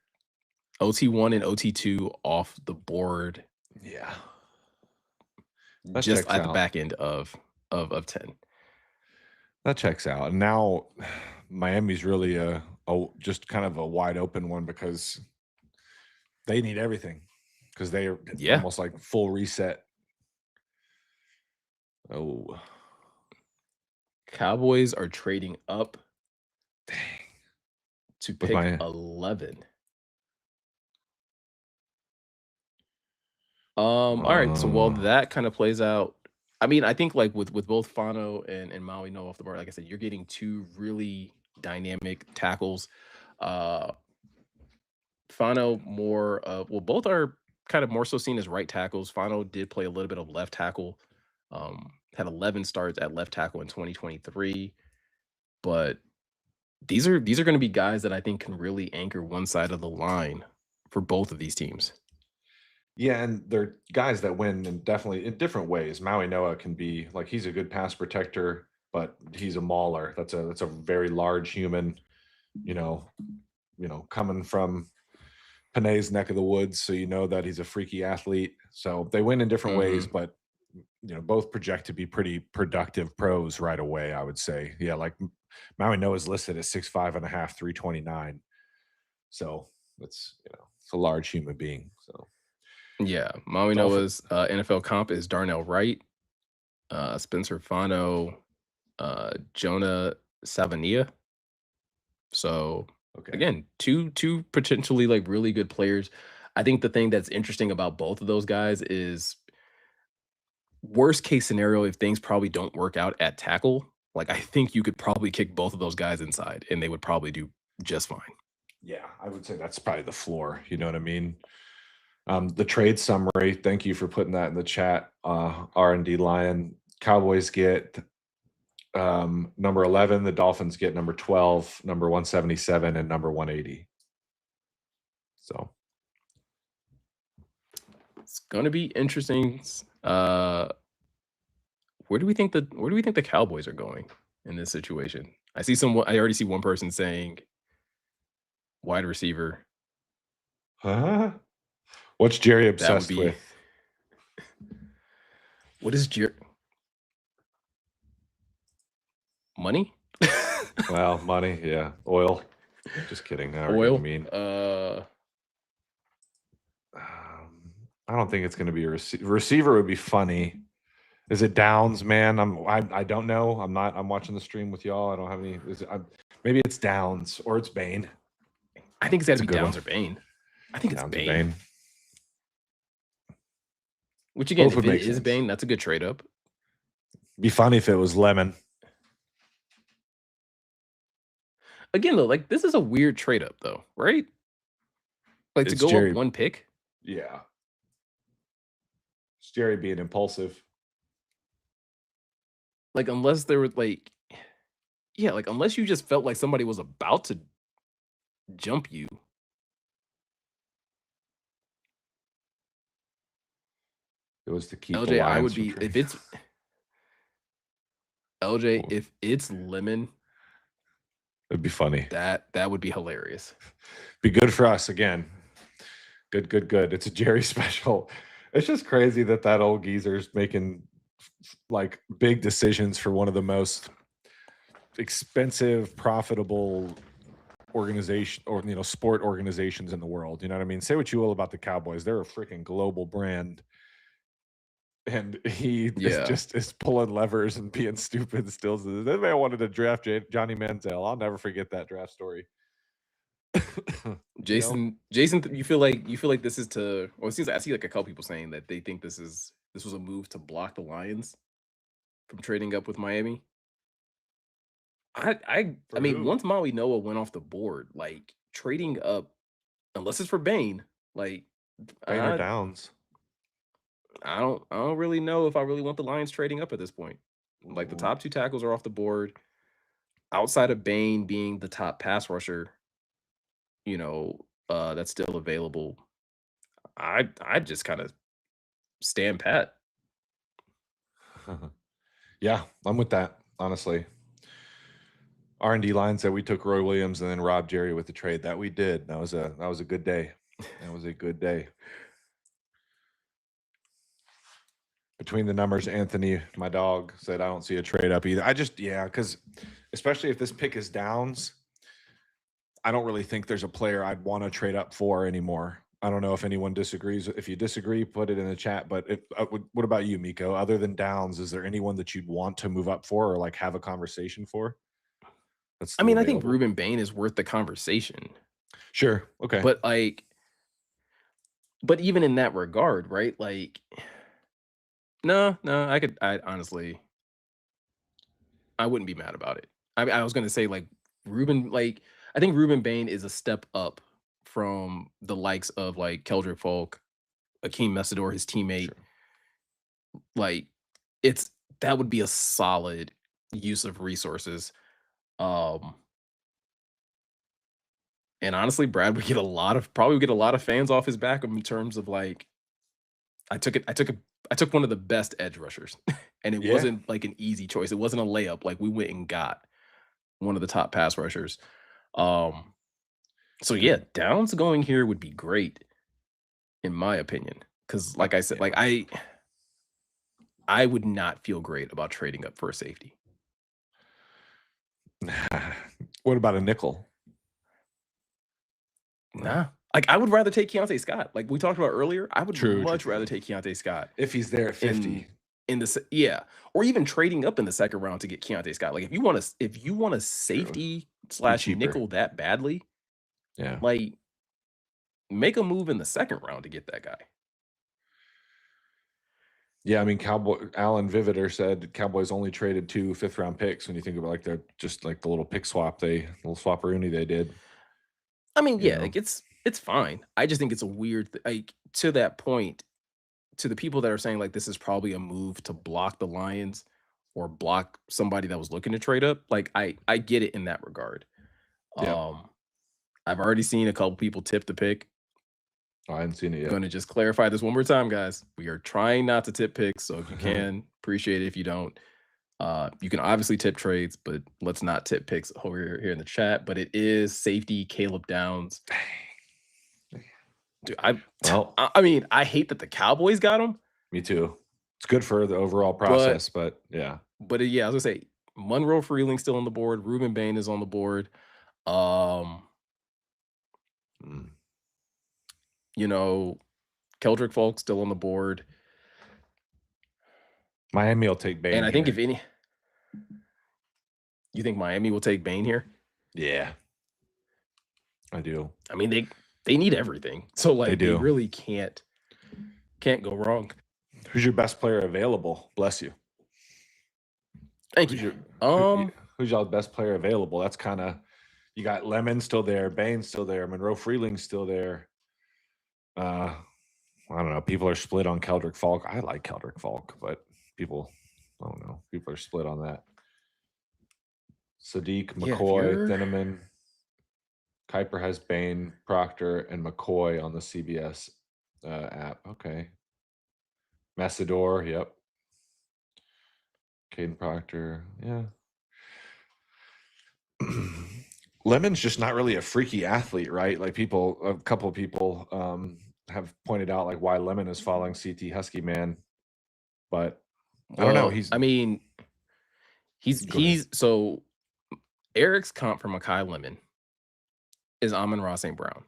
OT1 and OT2 off the board, Yeah, that just checks at the out. back end of 10. That checks out. And now Miami's really just kind of a wide open one because they need everything because they are Yeah. almost like full reset. Oh, Cowboys are trading up dang. to With pick my 11. All right. So while that kind of plays out, I mean, I think like with both Fano and Maui Noah off the board, like I said, you're getting two really dynamic tackles. Uh Fano more well, both are kind of more so seen as right tackles. Fano did play a little bit of left tackle. Had 11 starts at left tackle in 2023, but these are going to be guys that I think can really anchor one side of the line for both of these teams. Yeah, and they're guys that win in definitely in different ways. Maui Noah can be like he's a good pass protector, but he's a mauler. That's a very large human, you know, coming from Panay's neck of the woods, so you know that he's a freaky athlete. So they win in different ways, Mhm. but both project to be pretty productive pros right away, I would say. Yeah, like Maui Noah is listed at 6'5.5", 329. So it's a large human being. So Yeah, Maui Dolphin. Noah's NFL comp is Darnell Wright, Spencer Fano, Jonah Savania. So Okay. again, two potentially like really good players. I think the thing that's interesting about both of those guys is worst case scenario if things probably don't work out at tackle. Like I think you could probably kick both of those guys inside and they would probably do just fine. Yeah, I would say that's probably the floor. You know what I mean? The trade summary. Thank you for putting that in the chat. R&D Lion. Cowboys get number 11. The Dolphins get number 12, number 177, and number 180. So It's gonna be interesting. Where do we think the Cowboys are going in this situation? I already see one person saying wide receiver. huh? What's Jerry That would obsessed be with? what is money? Well, money, yeah. Oil. Just kidding. I already know what I Oil. mean. I don't think it's going to be a receiver. Receiver would be funny. Is it Downs, man? I don't know. I'm watching the stream with y'all. I don't have any. Maybe it's Downs or it's Bane. I think it's got It's to a be good one. Downs or Bane. I think it's Downs or Bane. Bane. Which again, Both if would it make is sense. Bane, that's a good trade up. Be funny if it was Lemon. Again, though, like this is a weird trade up, though, right? Like to It's go up Jerry. one pick. Yeah. It's Jerry being impulsive. Like unless there were like, yeah, like unless you just felt like somebody was about to jump you. It was to keep the LJ, I Lions would from be if trading. it's LJ, if it's Lemon, It'd be funny. that would be hilarious. Be good for us again. Good, good, good. It's a Jerry special. It's just crazy that old geezer's making like big decisions for one of the most expensive, profitable organization or sport organizations in the world. You know what I mean? Say what you will about the Cowboys. They're a freaking global brand. And he is Yeah. just is pulling levers and being stupid still. That man wanted to draft Johnny Manziel. I'll never forget that draft story. You know? Jason, you feel like this is to well, it seems I see like a couple people saying that they think this was a move to block the Lions from trading up with Miami. I For mean, who? once Maui Noah went off the board, like trading up, unless it's for Bane, like Banner I Downs. I don't really know if I really want the Lions trading up at this point. Like the Ooh. top two tackles are off the board. Outside of Bane being the top pass rusher, that's still available. I just kind of stand pat. Yeah, I'm with that, honestly. R&D line said we took Roy Williams and then Rob Jerry with the trade. That we did. That was a good day. That was a good day. Between the numbers, Anthony, my dog, said I don't see a trade up either. Because especially if this pick is Downs, I don't really think there's a player I'd want to trade up for anymore. I don't know if anyone disagrees. If you disagree, put it in the chat. But what about you, Miko? Other than Downs, is there anyone that you'd want to move up for or like have a conversation for that's I still mean, I think available? Ruben Bane is worth the conversation, Sure. Okay. but but even in that regard, right? Like, no, I honestly, I wouldn't be mad about it. I was gonna say like I think Ruben Bain is a step up from the likes of like Keldrick Folk, Akeem Messidor, his teammate. Sure. Like, it's that would be a solid use of resources. Um, and honestly, Brad would get probably would get a lot of fans off his back in terms of like, I took one of the best edge rushers, and it Yeah. wasn't like an easy choice. It wasn't a layup. Like we went and got one of the top pass rushers. Um, so yeah, And Downs going here would be great, in my opinion. Because like I said, like yeah. I would not feel great about trading up for a safety. What about a nickel? No. Nah. Like I would rather take Keontae Scott. Like we talked about earlier, I would True, true, much true. rather take Keontae Scott If he's there at 50. in yeah, or even trading up in the second round to get Keontae Scott. Like if you want a True. safety Be slash cheaper. nickel that badly, Yeah. like make a move in the second round to get that guy. Yeah, I mean, Alan Vivider said Cowboys only traded 2 fifth-round picks. When you think about like they're just like the little pick swap, little swap-a-rooney they did. I mean, You yeah, know, like it's fine. I just think it's a weird like to that point, to the people that are saying like this is probably a move to block the Lions or block somebody that was looking to trade up. Like I get it in that regard. yeah. Um I've already seen a couple people tip the pick. I hadn't seen it yet. Going to just clarify this one more time, guys. We are trying not to tip picks, so if you can, appreciate it. If you don't, you can obviously tip trades, but let's not tip picks over here in the chat. But it is safety Caleb Downs. Dude, Well, I mean, I hate that the Cowboys got him, me too. It's good for the overall but process, but yeah. yeah, I was gonna say Monroe Freeling still on the board. Ruben Bain is on the board. Um, Mm. Keldrick Folk still on the board. Miami will take Bain And I think here. if any, you think Miami will take Bain here? Yeah, I do. I mean, they need everything, so They like they do. really can't go wrong. Who's your best player available? Bless you. Thank Who's you. your who's y'all's best player available? That's kind of, you got Lemon still there, Bain still there, Monroe Freeling's still there. I don't know. People are split on Keldrick Falk. I like Keldrick Falk, but people, I don't know. People are split on that. Sadiq, Yeah, if McCoy, you're Thineman, Kuiper has Bain, Proctor, and McCoy on the CBS app. Okay. Messidor, yep. Caden Proctor, yeah. Lemon's just not really a freaky athlete, right? Like a couple of people have pointed out like why Lemon is following CT Husky Man, but I don't know. well, I mean, Go ahead. he's so Eric's comp for Makai Lemon is Amon-Ra St. Brown.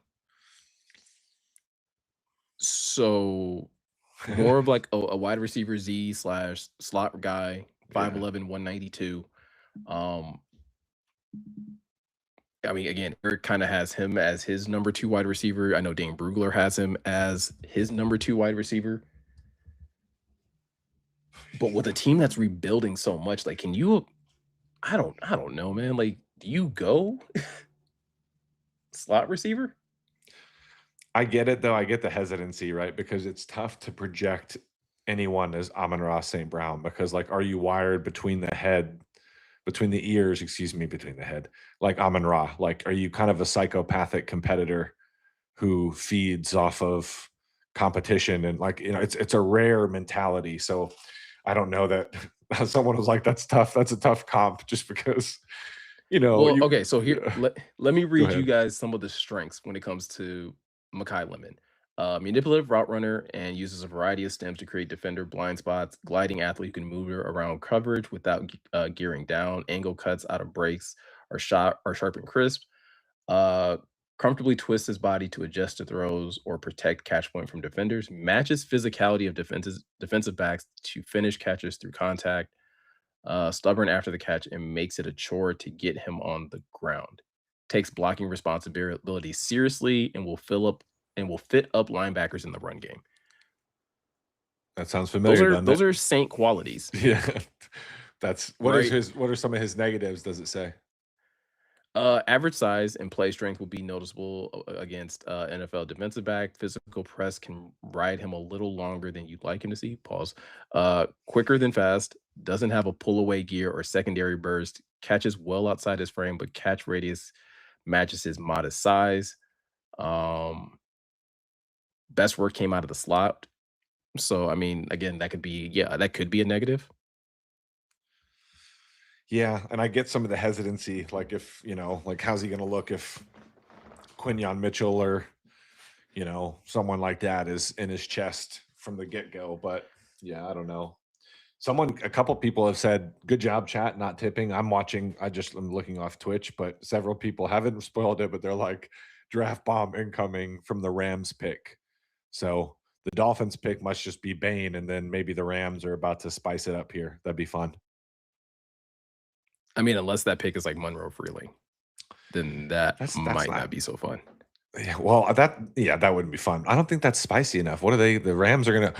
So more of like a wide receiver Z slash slot guy, 5'11", 192. I mean, again, Eric kind of has him as his number 2 wide receiver. I know Dane Brugler has him as his number 2 wide receiver. But with a team that's rebuilding so much, like, can you? I don't know, man. Like, do you go slot receiver? I get it though. I get the hesitancy, right? Because it's tough to project anyone as Amon-Ra St. Brown because, like, are you wired between the ears, between the head, like Amon-Ra? Like, are you kind of a psychopathic competitor who feeds off of competition? And like, it's a rare mentality. So I don't know that someone was like, that's tough. That's a tough comp just because, Well, okay, so here let me Go read you ahead. guys some of the strengths when it comes to Makai Lemon. Manipulative route runner and uses a variety of stems to create defender blind spots. Gliding athlete who can move around coverage without gearing down. Angle cuts out of breaks are sharp and crisp. Uh, Comfortably twists his body to adjust to throws or protect catch point from defenders. Matches physicality of defensive backs to finish catches through contact. Stubborn after the catch and makes it a chore to get him on the ground. Takes blocking responsibility seriously and will fit up linebackers in the run game. That sounds Those familiar. are Doesn't those it? are Saint qualities, Yeah. That's right? what are some of his negatives? Does it say? Average size and play strength will be noticeable against NFL defensive back. Physical press can ride him a little longer than you'd like him to see. Pause. Quicker than fast. Doesn't have a pull away gear or secondary burst. Catches well outside his frame, but catch radius matches his modest size. Um, Best work came out of the slot. So I mean, again, that could be a negative. Yeah, and I get some of the hesitancy, like if, like how's he going to look if Quinyon Mitchell or, someone like that is in his chest from the get-go, but yeah, I don't know. A couple people have said, good job, chat, not tipping. I'm looking off Twitch, but several people haven't spoiled it, but they're like, draft bomb incoming from the Rams pick. So the Dolphins pick must just be Bane, and then maybe the Rams are about to spice it up here. That'd be fun. I mean, unless that pick is like Monroe Freeling, then that That's might not. not be so fun. Yeah, well, that wouldn't be fun. I don't think that's spicy enough. What are they? The Rams are gonna.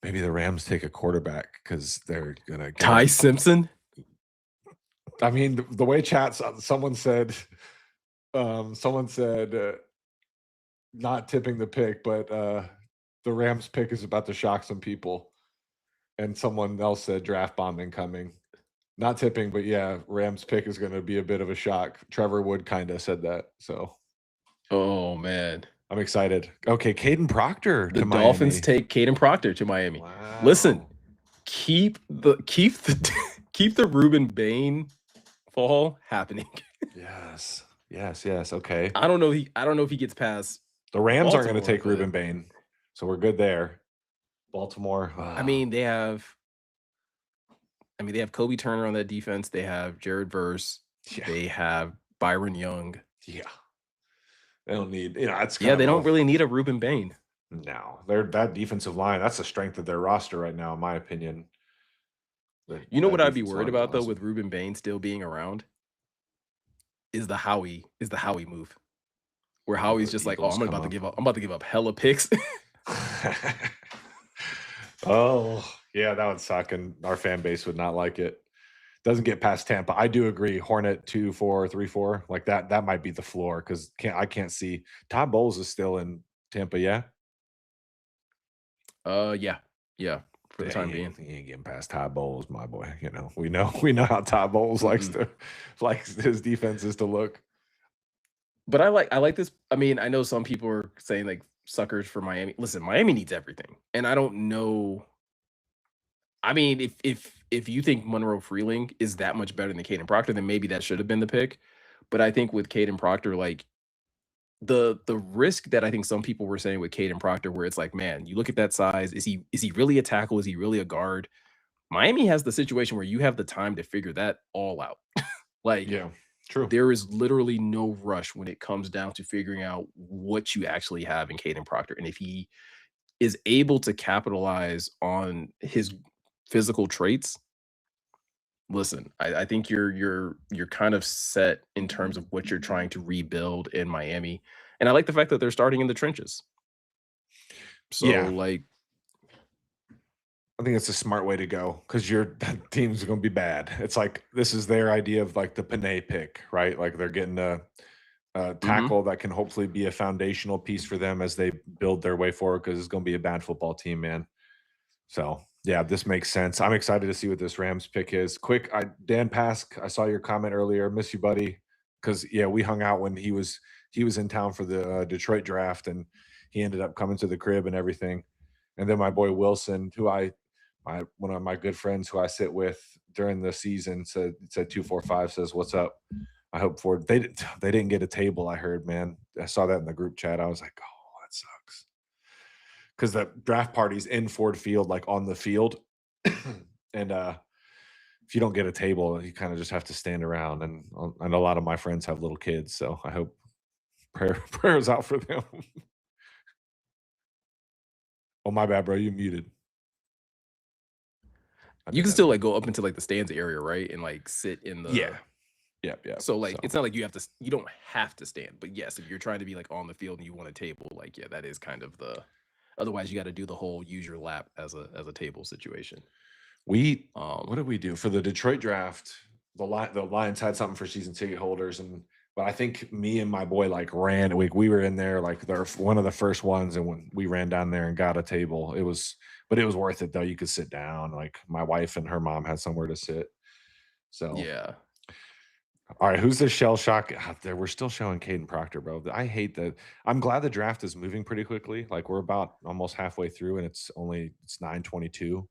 Maybe the Rams take a quarterback because they're gonna get Ty him. Simpson. I mean, the way chat, someone said, not tipping the pick, but the Rams pick is about to shock some people. And someone else said draft bomb incoming. Not tipping, but yeah, Rams pick is going to be a bit of a shock. Trevor Wood kind of said that, so Oh man. I'm excited. Okay, Caden Proctor The to Dolphins Miami. take Caden Proctor to Miami. Listen, Wow. keep the keep the Ruben Bain fall happening. Yes. Okay. I don't know if he gets past The Rams aren't going to Baltimore, take but Ruben Bain, so we're good there. Baltimore. I mean they have Kobe Turner on that defense. They have Jared Verse. Yeah. They have Byron Young. Yeah. They don't need, it's Yeah, kind they of don't really need a Ruben Bain. no. They're that defensive line. That's the strength of their roster right now, in my opinion. You know what That I'd be defensive worried line is about though awesome. with Ruben Bain still being around is the Howie move. Where Oh, Howie's the just like, "Oh, Eagles come up. I'm about to give up hella picks." Oh, yeah, that would suck, and our fan base would not like it. Doesn't get past Tampa. I do agree. Hornet 2-4, 3-4, like that. That might be the floor because I can't see. Todd Bowles is still in Tampa. Yeah, Yeah. Yeah, for the yeah, time being. he ain't getting past Todd Bowles, my boy. You know, we know how Todd Bowles Mm-mm. likes his defenses to look. But I like this. I mean, I know some people are saying like suckers for Miami. Listen, Miami needs everything. And I don't know. I mean, if you think Monroe Freeling is that much better than Caden Proctor, then maybe that should have been the pick. But I think with Caden Proctor, like the risk that I think some people were saying with Caden Proctor, where it's like, man, you look at that size, is he really a tackle? Is he really a guard? Miami has the situation where you have the time to figure that all out. Like Yeah, true. there is literally no rush when it comes down to figuring out what you actually have in Caden Proctor. And if he is able to capitalize on his physical traits, listen, I think you're kind of set in terms of what you're trying to rebuild in Miami. And I like the fact that they're starting in the trenches. So Yeah, like, I think it's a smart way to go because your that team's going to be bad. It's like this is their idea of like the Panay pick, right? Like they're getting a mhm, tackle that can hopefully be a foundational piece for them as they build their way forward because it's going to be a bad football team, man. So yeah, this makes sense. I'm excited to see what this Rams pick is. Quick, Dan Pask, I saw your comment earlier. Miss you, buddy. Because yeah, we hung out when he was in town for the Detroit draft, and he ended up coming to the crib and everything. And then my boy Wilson, who my one of my good friends who I sit with during the season said 245 says what's up. I hope for they didn't get a table. I heard, man. I saw that in the group chat. I was like, oh, that sucks because the draft party's in Ford Field, like on the field, and if you don't get a table, you kind of just have to stand around. And a lot of my friends have little kids, so I hope prayers out for them. Oh my bad, bro, you muted. I you think can that's still me. like go up into like the stands area, right? And like sit in Yeah, the yeah. so like So it's not like you don't have to stand. But yes, if you're trying to be like on the field and you want a table, like yeah, that is kind of the otherwise you got to do the whole use your lap as a table situation. what Um did we do for the Detroit draft? The Lions had something for season ticket holders, but I think me and my boy like ran. We were in there like they're one of the first ones, and when we ran down there and got a table, but it was worth it though. You could sit down. Like my wife and her mom had somewhere to sit. So yeah. all right, who's the shell shock? There, we're still showing Caden Proctor, bro. I hate that. I'm glad the draft is moving pretty quickly. Like we're about almost halfway through, and it's 9:22.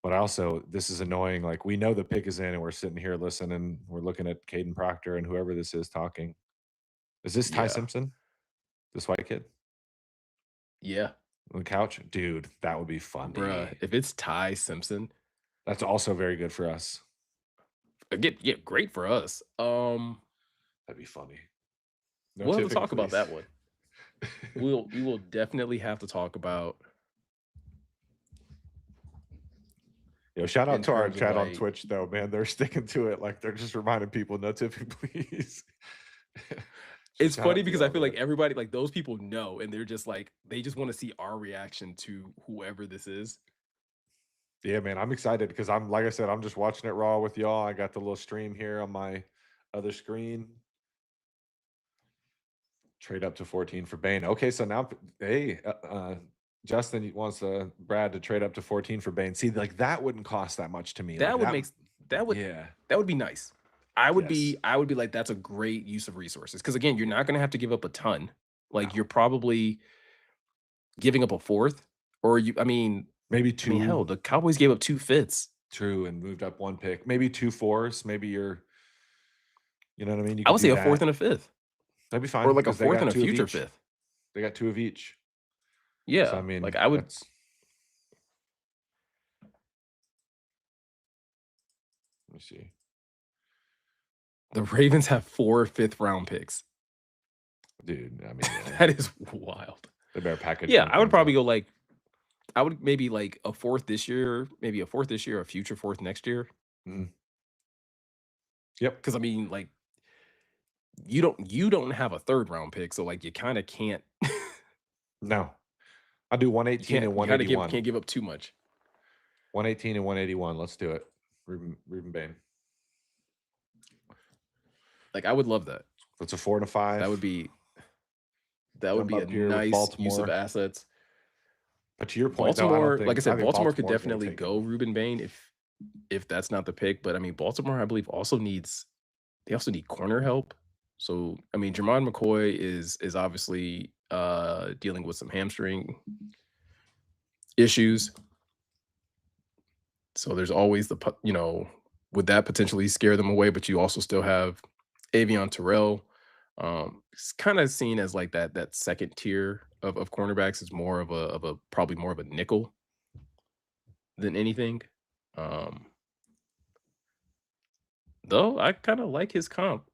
But also, this is annoying. Like we know the pick is in, and we're sitting here listening. We're looking at Caden Proctor and whoever this is talking. Is this Ty Yeah. Simpson? This white kid Yeah. on the couch, dude? That would be Bruh, funny. if it's Ty Simpson, That's also very good for us. get great for us. That'd be funny. No We'll have to tipping, talk about please. that one. We will definitely have to talk about Yo, shout out in to our terms of chat on like Twitch though, man. They're sticking to it. Like they're just reminding people, no tipping, please. it's Shout funny out to because I y'all, feel like man. everybody like those people know and they're just like they just want to see our reaction to whoever this is. Yeah, man. I'm excited because I'm like I said, I'm just watching it raw with y'all. I got the little stream here on my other screen. Trade up to 14 for Bane. Okay, so now hey, Justin wants Brad to trade up to 14 for Bane. See, like that wouldn't cost that much to me. Like That would that, make that would yeah, that would be nice. I would yes, be I would be like that's a great use of resources because again, you're not going to have to give up a ton. Like no, you're probably giving up a fourth or you maybe I mean hell, two the Cowboys gave up two fifths. true and moved up one pick, maybe two fours. Maybe you know what I mean. You I could would do say a fourth that. and a fifth That'd be or fine like a because they fourth got and a two of future each. fifth. They got two of each. So I Yeah, like mean, I would that's let me see, the Ravens have 4 fifth-round picks. dude. I mean, yeah, That is wild. they better package Yeah, them I would things probably up. go like I would maybe like a fourth this year, maybe a fourth this year, a future fourth next year. Mhm. Yep. Because I mean, like you don't have a third round pick, so like you kind of can't No. I do you 118 can't and you kind of give 181. can't give up too much. 118 and 181. Let's do it. Ruben Bain. Like I would love that. That's a 4 and a That 5. would be that would Jump be a up here with nice use of Baltimore. assets. But to your point, though, Baltimore, like I I said, think Baltimore could Baltimore is going to definitely take go him. Ruben Bain if that's not the pick. But I mean, Baltimore, I believe, also needs they also need corner help. So I mean, Jermon McCoy is obviously dealing with some hamstring issues. So there's always would that potentially scare them away? But you also still have Avion Terrell. It's kind of seen as like that second tier of cornerbacks is more of a probably more of a nickel than anything. Um, though I kind of like his comp.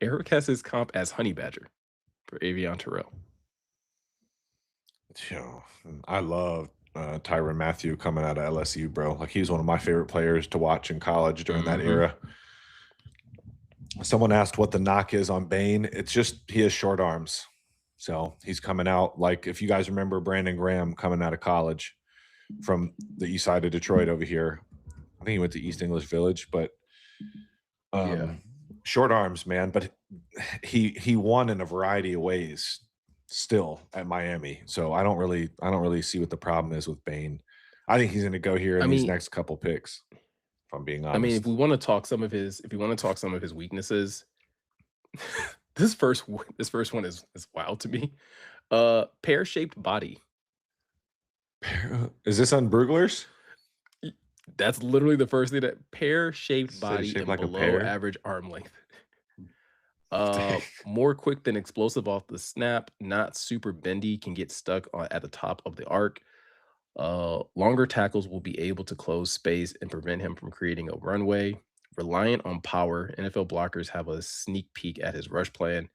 Eric has his comp as Honey Badger for Avion Terrell. Yeah, I love Tyrann Mathieu coming out of LSU, bro. Like he was one of my favorite players to watch in college during that Hmm. era. Someone asked what the knock is on Bain. It's just he has short arms. So he's coming out like if you guys remember Brandon Graham coming out of college from the east side of Detroit over here. I think he went to East English Village, but Yeah. um short arms, man. But he won in a variety of ways still at Miami. So I don't really see what the problem is with Bain. I think he's gonna go here in I these mean, next couple picks, if I'm being I mean, if honest. we want to talk some of his, if we want to talk some of his weaknesses, this first one is wild to me. Pear shaped body. Is this on Bruglers? Y- That's literally the first thing that pear shaped Say body shaped and like a below pear? average arm length. Dang. More quick than explosive off the snap, not super bendy, can get stuck at the top of the arc. Longer tackles will be able to close space and prevent him from creating a runway. Reliant on power, NFL blockers have a sneak peek at his rush plan.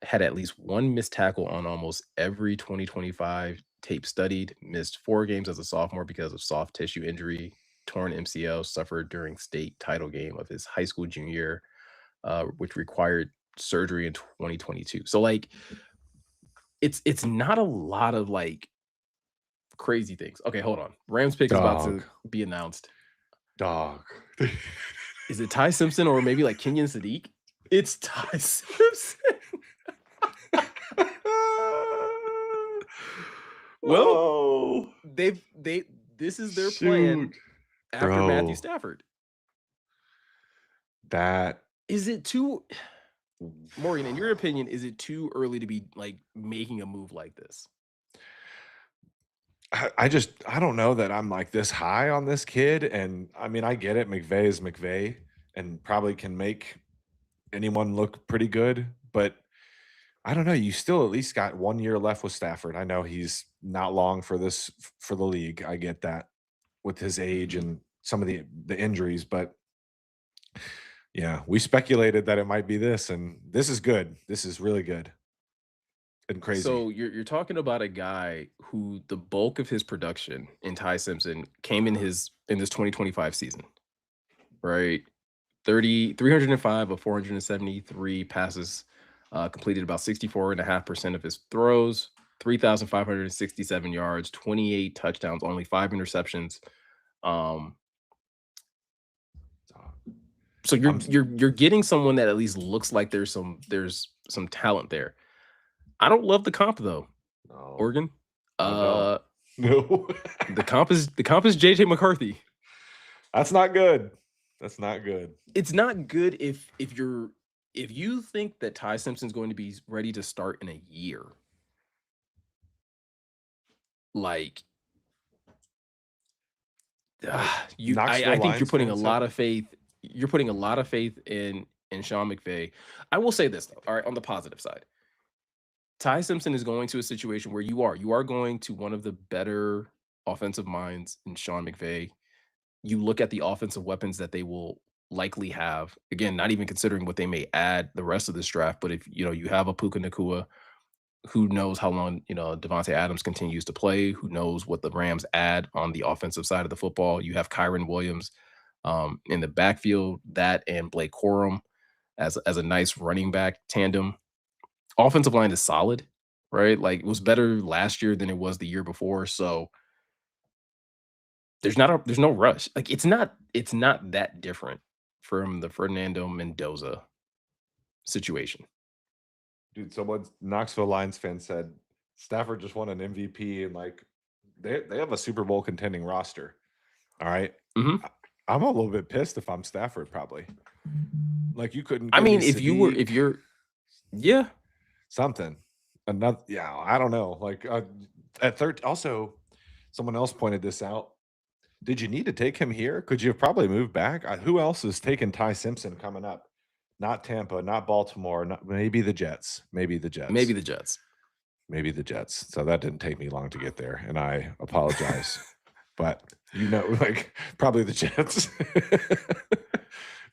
Had at least one missed tackle on almost every 2025 tape studied. Missed 4 games as a sophomore because of soft tissue injury. Torn MCL suffered during state title game of his high school junior year, which required surgery in 2022. So like it's not a lot of like crazy things. Okay, hold on. Rams pick is about Dog. to be announced. Dog. Is it Ty Simpson or maybe like Kenyon Sadiq? It's Ty Simpson. Well, Oh, they this is their plan shoot. after Matthew Bro, Stafford. that Is it too Morgan, in your opinion, is it too early to be like making a move like this? I don't know that I'm like this high on this kid. And I mean, I get it. McVay is McVay and probably can make anyone look pretty good. But I don't know. You still at least got 1 year left with Stafford. I know he's not long for this for the league. I get that with his age Mhm. and some of the injuries, but yeah, we speculated that it might be this, and this is good. This is really good and crazy. So you're talking about a guy who the bulk of his production in Ty Simpson came in this 2025 season, right? 305 of 473 passes, completed about 64.5% of his throws, 3,567 yards, 28 touchdowns, only 5 interceptions. Um, so I'm you're getting someone that at least looks like there's some talent there. I don't love the comp though, no, Oregon. I don't. Uh, No. the comp is JJ McCarthy. That's not good. That's not good. It's not good if you think that Ty Simpson's going to be ready to start in a year. Like you I Knoxville think you're Lions putting a fan said lot of faith in Sean McVay. I will say this though, all right, on the positive side. Ty Simpson is going to a situation where you are going to one of the better offensive minds in Sean McVay. You look at the offensive weapons that they will likely have. Again, not even considering what they may add the rest of this draft, but if you have a Puka Nakua, Who knows how long, Devontae Adams continues to play? Who knows what the Rams add on the offensive side of the football? You have Kyron Williams in the backfield, that and Blake Corum as a nice running back tandem. Offensive line is solid, right? Like it was better last year than it was the year before. So there's no rush. Like it's not that different from the Fernando Mendoza situation. Dude, someone Knoxville Lions fan said Stafford just won an MVP and like they have a Super Bowl contending roster. All right. Mhm. I- I'm a little bit pissed if I'm Stafford, probably. Like you couldn't I give me mean, if Sadiq, you're yeah. something. Another, yeah, I don't know. Like at third, also, someone else pointed this out. Did you need to take him here? Could you have probably moved back? Who else is taking Ty Simpson coming up? Not Tampa, not Baltimore, not maybe the Jets. Maybe the Maybe Jets. the Jets. Maybe the Jets. So that didn't take me long to get there, and I apologize. But like probably the Jets.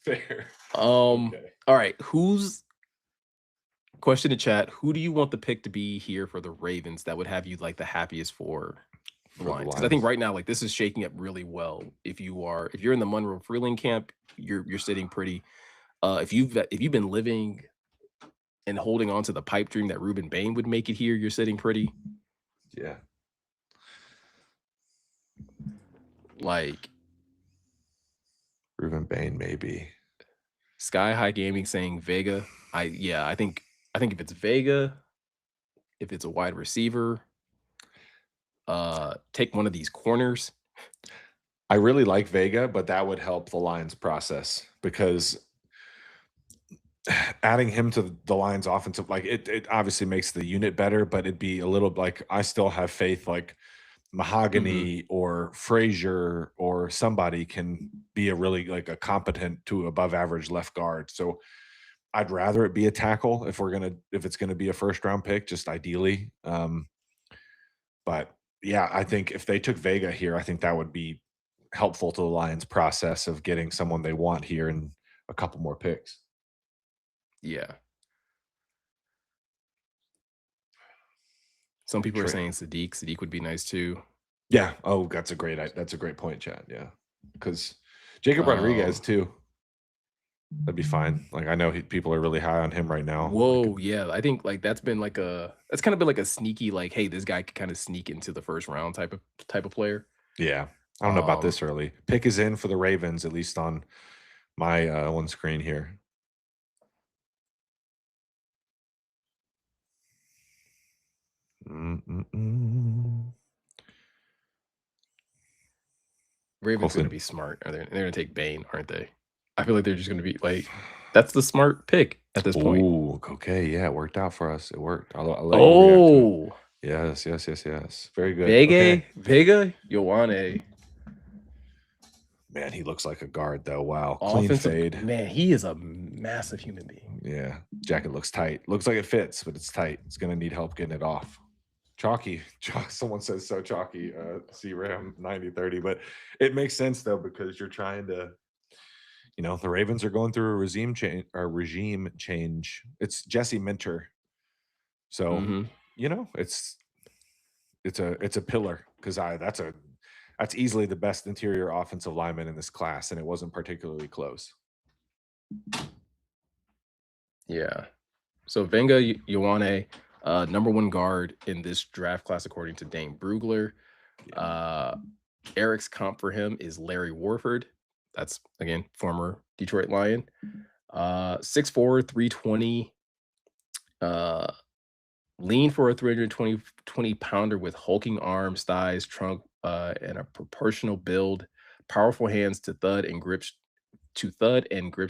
Fair. Okay. All right. Who's question to chat? Who do you want the pick to be here for the Ravens that would have you like the happiest for the For the Lions? Because I think Lions. right now, like this is shaking up really well. If you're in the Monroe Freeling camp, you're sitting pretty. If you've been living and holding on to the pipe dream that Ruben Bain would make it here, you're sitting pretty. Yeah. Like Ruben Bain, maybe. Sky High Gaming saying Vega. I think if it's Vega, if it's a wide receiver, take one of these corners. I really like Vega, but that would help the Lions process because adding him to the Lions offensive, like it obviously makes the unit better, but it'd be a little like I still have faith like Mhm. Mahogany or Frazier or somebody can be a really like a competent to above average left guard. So I'd rather it be a tackle if it's gonna be a first round pick, just ideally. But yeah, I think if they took Vega here, I think that would be helpful to the Lions process of getting someone they want here and a couple more picks. Yeah. Some people are Trey. saying Sadiq. Sadiq would be nice too. Yeah. Oh, that's a great point, Chad. Yeah. Because Jacob Rodriguez Um, too. That'd be fine. Like I know people are really high on him right now. Like Whoa, yeah. I think like that's kind of been like a sneaky, like, hey, this guy could kind of sneak into the first round type of player. yeah. I don't know about Um, this early. Pick is in for the Ravens, at least on my one screen here. Mm-mm-mm. Ravens gonna Hopefully. be smart. They're gonna take Bane, aren't they? I feel like they're just gonna be like, that's the smart pick at this point. Oh, okay. Yeah, it worked out for us. It worked. I'll let you react to it. Oh, Yes, yes, yes, yes. Very good. Okay. Vega, Yowane, Man, he looks like a guard though. Wow. Clean offensive fade. man. He is a massive human being. Yeah. Jacket looks tight. Looks like it fits, but it's tight. It's gonna need help getting it off. Chalky. Someone says so chalky. CRAM 9030. But it makes sense though, because you're trying to, the Ravens are going through a regime change. It's Jesse Minter. So, Hmm. it's a pillar because that's easily the best interior offensive lineman in this class, and it wasn't particularly close. Yeah. So Venga Yowane, number one guard in this draft class according to Dane Brugler. Yeah. Uh, Eric's comp for him is Larry Warford. That's again former Detroit Lion. 6'4", 320. Uh, lean for a 320 pounder with hulking arms, thighs, trunk, and a proportional build. Powerful hands to thud and grip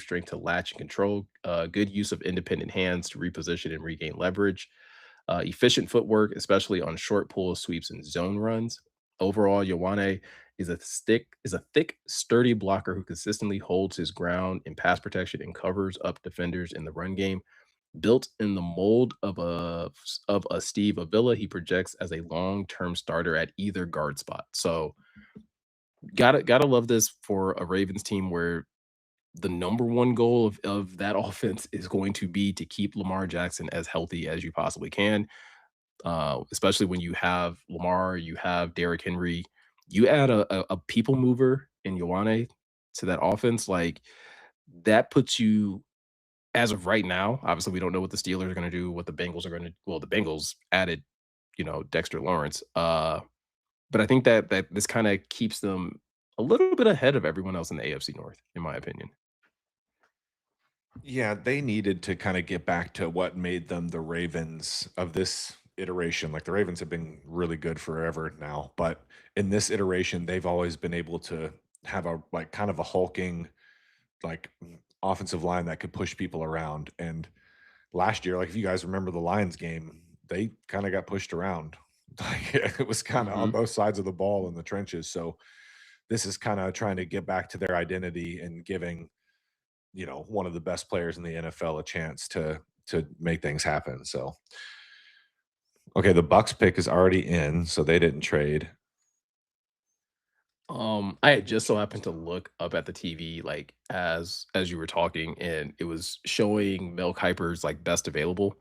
strength to latch and control. Good use of independent hands to reposition and regain leverage. Efficient footwork, especially on short pulls, sweeps, and zone runs. Overall, Yowane is a thick, sturdy blocker who consistently holds his ground in pass protection and covers up defenders in the run game. Built in the mold of a Steve Avila, he projects as a long-term starter at either guard spot. So gotta love this for a Ravens team where the number one goal of that offense is going to be to keep Lamar Jackson as healthy as you possibly can. especially when you have Lamar, you have Derrick Henry, you add a people mover in Ioane to that offense, like that puts you as of right now. Obviously, we don't know what the Steelers are going to do, what the Bengals are going to. Well, the Bengals added, Dexter Lawrence. But I think that this kind of keeps them a little bit ahead of everyone else in the AFC North, in my opinion. Yeah, they needed to kind of get back to what made them the Ravens of this iteration. Like the Ravens have been really good forever now, but in this iteration, they've always been able to have a like kind of a hulking like offensive line that could push people around. And last year, like if you guys remember the Lions game, they kind of got pushed around. Like it was kind of on Hmm. both sides of the ball in the trenches. So this is kind of trying to get back to their identity and giving one of the best players in the NFL a chance to make things happen. So okay, the Bucks pick is already in, so they didn't trade. I had just so happened to look up at the TV like as you were talking, and it was showing Mel Kiper's like best available.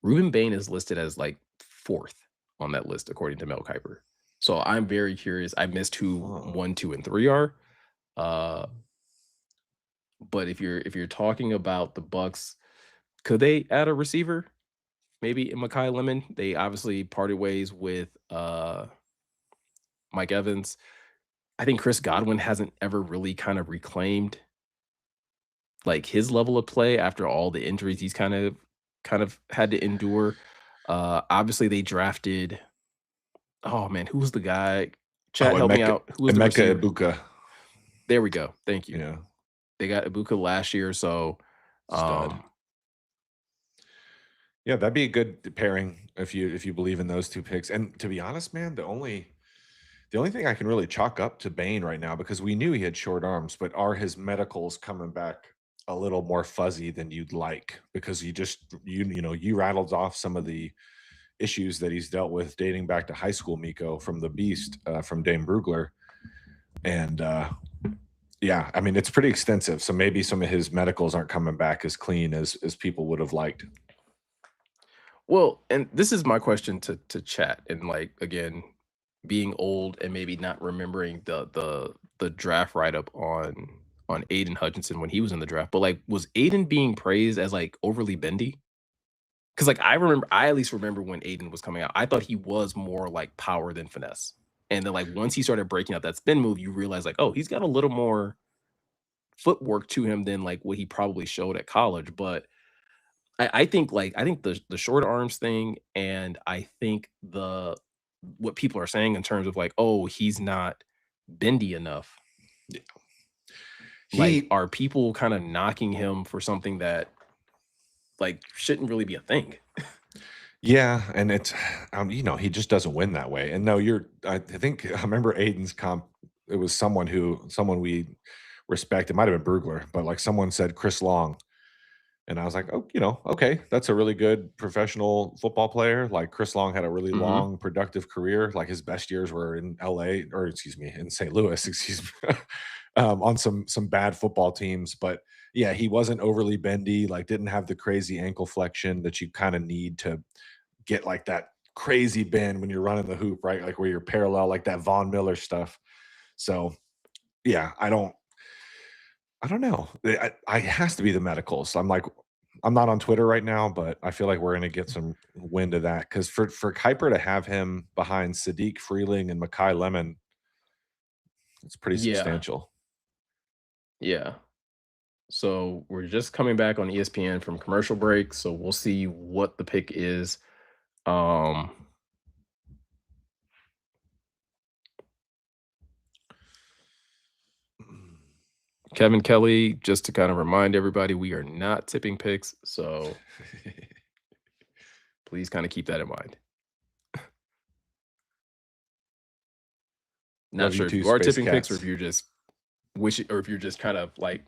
Ruben Bain is listed as like fourth on that list according to Mel Kiper. So I'm very curious. I missed who Huh. 1, 2, and 3 are. Uh, but if you're talking about the Bucks, could they add a receiver? Maybe Makai Lemon. They obviously parted ways with Mike Evans. I think Chris Godwin hasn't ever really kind of reclaimed like his level of play after all the injuries he's kind of had to endure. Obviously they drafted, oh man, who was the guy? Oh, Chat, help me out. Who was the Emeka receiver? Ibuka. There we go. Thank you. Yeah, They got Ibuka last year, so stud. um Yeah, that'd be a good pairing if you believe in those two picks. And to be honest, man, the only thing I can really chalk up to Bane right now, because we knew he had short arms, but are his medicals coming back a little more fuzzy than you'd like? Because you rattled off some of the issues that he's dealt with dating back to high school, Miko, from the Beast, from Dame Brugler, and yeah, I mean it's pretty extensive. So maybe some of his medicals aren't coming back as clean as people would have liked. well, and this is my question to chat, and like again, being old and maybe not remembering the draft write up on Aiden Hutchinson when he was in the draft, but like was Aiden being praised as like overly bendy? Because like I at least remember when Aiden was coming out, I thought he was more like power than finesse. And then like once he started breaking out that spin move, you realize like, oh, he's got a little more footwork to him than like what he probably showed at college. But I think the short arms thing, and I think the what people are saying in terms of like, oh, he's not bendy enough. Like, He are people kind of knocking him for something that like shouldn't really be a thing? Yeah, and it's he just doesn't win that way. And no, I think I remember Aiden's comp. It was someone we respect. It might have been Brugler, but like someone said Chris Long, and I was like, oh, okay, that's a really good professional football player. Like Chris Long had a really Hmm. long, productive career. Like his best years were in LA, or excuse me, in St. Louis, excuse me, on some bad football teams. But yeah, he wasn't overly bendy. Like didn't have the crazy ankle flexion that you kind of need to get like that crazy bend when you're running the hoop, right? Like where you're parallel, like that Von Miller stuff. So yeah, I don't know. I it has to be the medicals. I'm not on Twitter right now, but I feel like we're gonna get some wind of that because for Kuiper to have him behind Sadiq Freeling and Makai Lemon, it's pretty Yeah, substantial. yeah. So we're just coming back on ESPN from commercial break, so we'll see what the pick is. Um, Kevin Kelly, just to kind of remind everybody, we are not tipping picks, so please kind of keep that in mind. Not Love you sure if too, you are Space tipping picks or if Cats. you're just wishing, or if you're just kind of like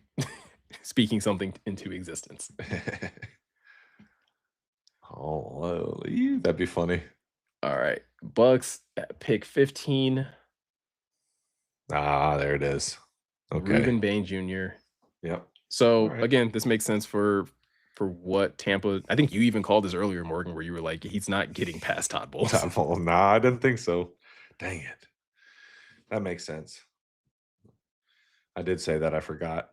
speaking something into existence. Oh, that'd be funny. All right, Bucks at pick 15, Ah, there it is. Okay. Ruben Bain Jr. Yep. All So right. again, this makes sense for for what Tampa. I think you even called this earlier, Morgan, where you were like, he's not getting past Todd Bowles. Nah, I didn't think so. Dang it. That makes sense. I did say that. I forgot.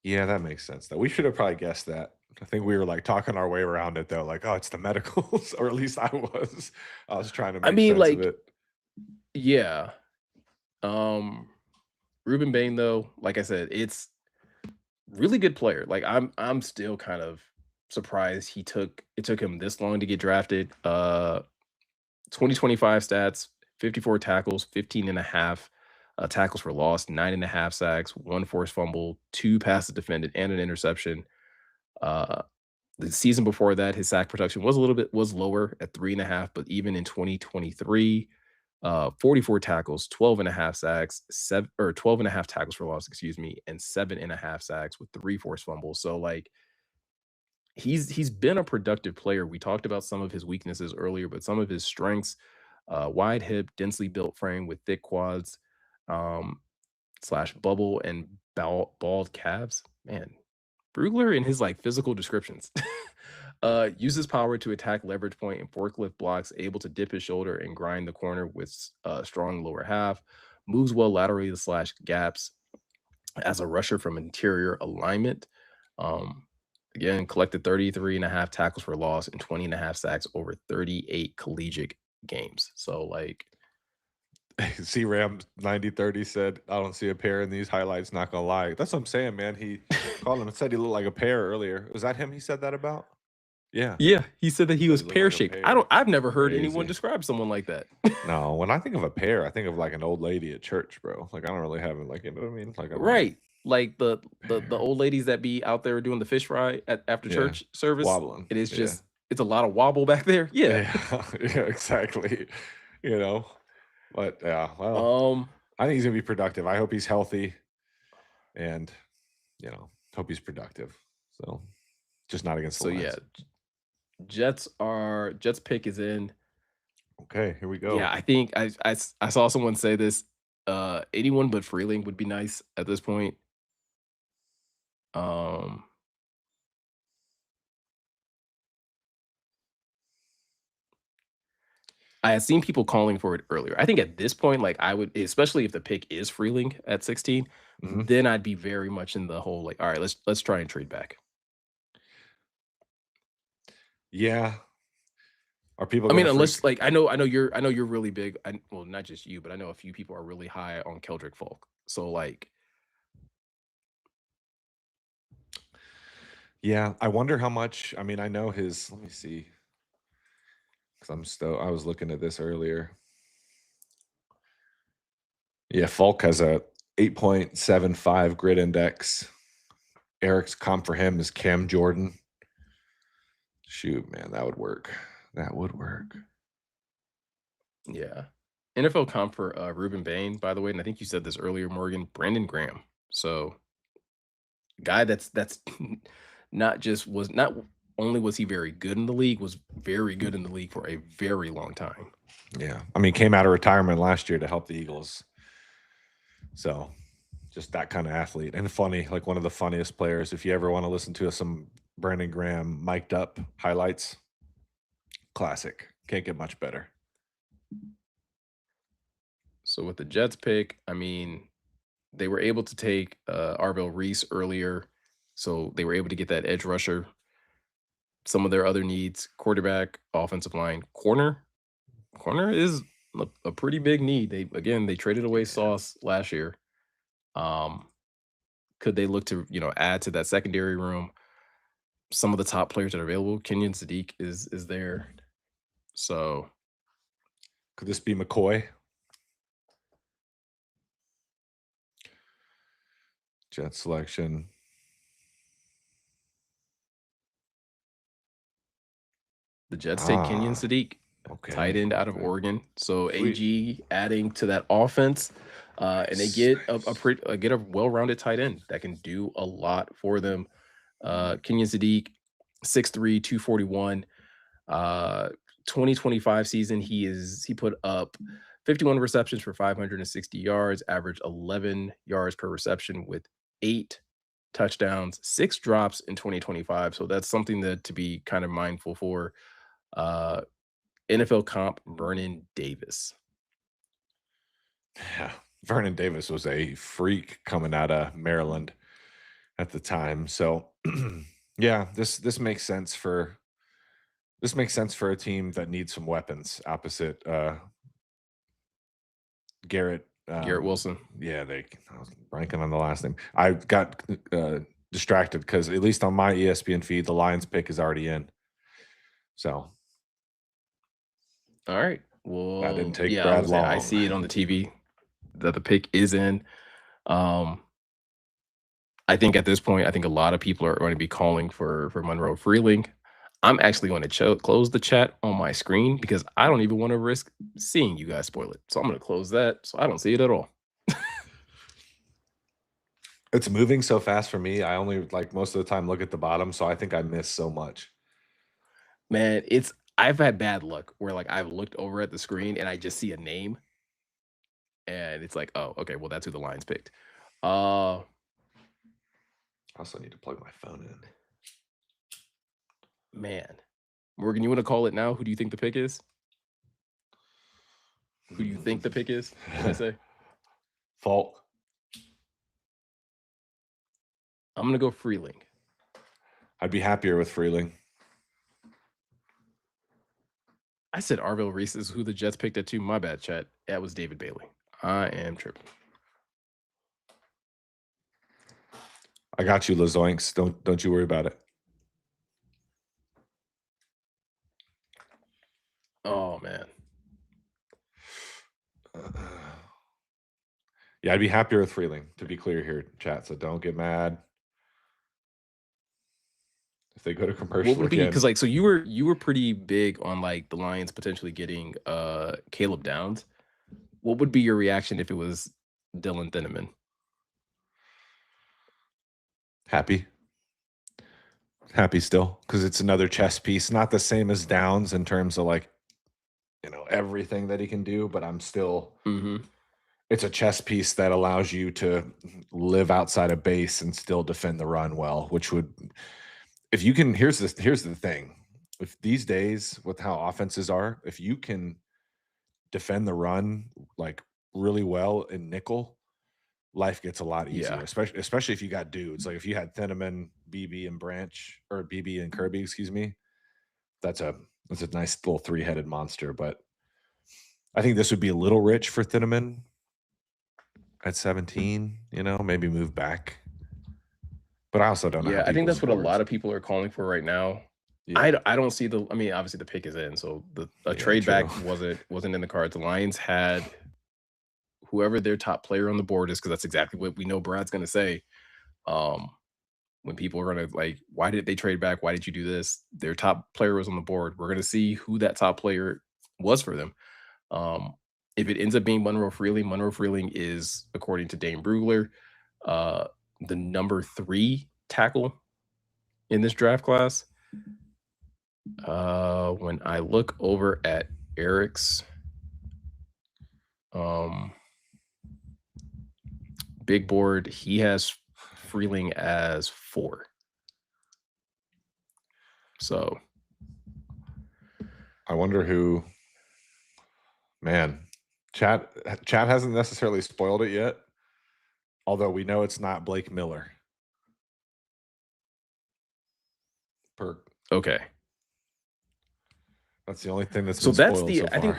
Yeah, that makes sense. Though we should have probably guessed that. I think we were like talking our way around it though, like, oh, it's the medicals, or at least I was. I was trying to I make mean, sense of like, it. yeah. Um, Ruben Bain, though, like I said, it's really good player. Like I'm still kind of surprised it took him this long to get drafted. 2025 stats, 54 tackles, 15 and a half tackles for loss, 9.5 sacks, one forced fumble, two passes defended, and an interception. Uh, the season before that, his sack production was lower at 3.5, but even in 2023, 44 tackles, 12.5 sacks, 12 and a half tackles for loss, excuse me, and 7.5 sacks with three forced fumbles. So like he's been a productive player. We talked about some of his weaknesses earlier, but some of his strengths, wide hip, densely built frame with thick quads, um, slash bubble and bald calves. Man, Brugler in his like physical descriptions. Uses power to attack leverage point and forklift blocks, able to dip his shoulder and grind the corner with strong lower half, moves well laterally slash gaps as a rusher from interior alignment. Um, Again, collected 33.5 tackles for loss and 20.5 sacks over 38 collegiate games. So like, C Ram 9030 said, I don't see a pair in these highlights, not gonna lie. That's what I'm saying, man. He called him and said he looked like a pear earlier. Was that him he said that about? Yeah. yeah, he said that he Said was he looked like a pear-shaped. pear. I've never heard anyone Crazy. describe someone like that. No, when I think of a pear, I think of like an old lady at church, bro. Like I don't really have it, like, you know what I mean? Like I don't Right. Like the pear. old ladies that be out there doing the fish fry after Yeah. church service. Wobbling. It is Yeah. just it's a lot of wobble back there. Yeah. Yeah. Yeah, exactly. You know. But yeah, well, Um I think he's gonna be productive. I hope he's healthy and hope he's productive. So just not against the so yeah, Lions. Jets pick is in. Okay, here we Yeah, go. I think I saw someone say this. Anyone but Freeling would be nice at this point. Um I had seen people calling for it earlier. I think at this point, like I would, especially if the pick is Freeling at 16, Mhm. then I'd be very much in the whole like, all right, let's try and trade back. Yeah. Are people I mean, gonna unless freak? like I know you're really big. Well, not just you, but I know a few people are really high on Keldrick Folk. So like, Yeah, I wonder how much. I mean, I know his. Let me see, because I was looking at this earlier. Yeah, Falk has a 8.75 grid index. Eric's comp for him is Cam Jordan. Shoot, man, that would work. That would work. yeah, NFL comp for Ruben Bain, by the way, and I think you said this earlier, Morgan. Brandon Graham. So guy that's not only was he very good in the league, was very good in the league for a very long time. Yeah, I mean, came out of retirement last year to help the Eagles. So, just that kind of athlete and funny, like one of the funniest players. If you ever want to listen to some Brandon Graham mic'd up highlights, classic. Can't get much better. So with the Jets pick, I mean, they were able to take Arvell Reese earlier, so they were able to get that edge rusher. Some of their other needs: quarterback, offensive line, corner. Corner is a pretty big need. They traded away Yeah. Sauce last year. Um, could they look to add to that secondary room? Some of the top players that are available, Kenyon Sadiq is there. So Could this be McCoy? Jet selection. the Jets take Kenyon Ah, Sadiq, tight okay. end out of Okay. Oregon. So Sweet. AG adding to that offense, and they Nice. get Nice. get a well-rounded tight end that can do a lot for them. Kenyon Sadiq, 6'3", 241, uh, 2025 season, he put up 51 receptions for 560 yards, averaged 11 yards per reception with 8 touchdowns, 6 drops in 2025. So that's something that to be kind of mindful for. Uh, NFL comp Vernon Davis. Yeah. Vernon Davis was a freak coming out of Maryland at the time. So yeah, this makes sense for a team that needs some weapons opposite Garrett. Garrett Wilson. Yeah, I was ranking on the last name. I got distracted because at least on my ESPN feed, the Lions pick is already in. So All right. that didn't Well, take yeah, I was Brad gonna say I long. see it on the TV that the pick is in. Um, I think at this point, I think a lot of people are going to be calling for Monroe Freeling. I'm actually going to close the chat on my screen because I don't even want to risk seeing you guys spoil it. So I'm going to close that so I don't see it at all. It's moving so fast for me. I only like most of the time look at the bottom, so I think I miss so much. Man, I've had bad luck where like I've looked over at the screen and I just see a name and it's like, oh, okay, well that's who the Lions picked. Uh I also need to plug my phone in. Man. Morgan, you want to call it now? Who do you think the pick is? Who do you think the pick is? What I say? Falk. I'm gonna go Freeling. I'd be happier with Freeling. I said Arville Reese is who the Jets picked at 2. My bad, chat. That was David Bailey. I am tripping. I got you, Lazoinks. Don't you worry about it. Oh man. Yeah, I'd be happier with Freeling, to be clear here, chat. So don't get mad if they go to commercial What would it be? again. Because like, so you were pretty big on like the Lions potentially getting Caleb Downs. What would be your reaction if it was Dylan Thieneman? Happy still, because it's another chess piece. Not the same as Downs in terms of like, everything that he can do, but I'm still. It's a chess piece that allows you to live outside of base and still defend the run well, which would, if you can, here's the thing. If these days with how offenses are, if you can defend the run like really well in nickel, life gets a lot easier, especially if you got dudes. Like if you had Thieneman, BB and Branch, or BB and Kirby, excuse me, that's a nice little 3-headed monster. But I think this would be a little rich for Thieneman at 17, maybe move back. But I also don't know. Yeah, I think that's what a lot of people are calling for right now. Yeah. I don't see I mean, obviously the pick is in, so a trade back wasn't in the cards. The Lions had whoever their top player on the board is, because that's exactly what we know Brad's going to say. When people are going to like, why did they trade back? Why did you do this? Their top player was on the board. We're going to see who that top player was for them. If it ends up being Monroe Freeling is, according to Dane Brugler, the number 3 tackle in this draft class. When I look over at Eric's big board, he has Freeling as 4. So I wonder who. Man, chat hasn't necessarily spoiled it yet, although we know it's not Blake Miller. Okay, that's the only thing that's so been that's spoiled so far.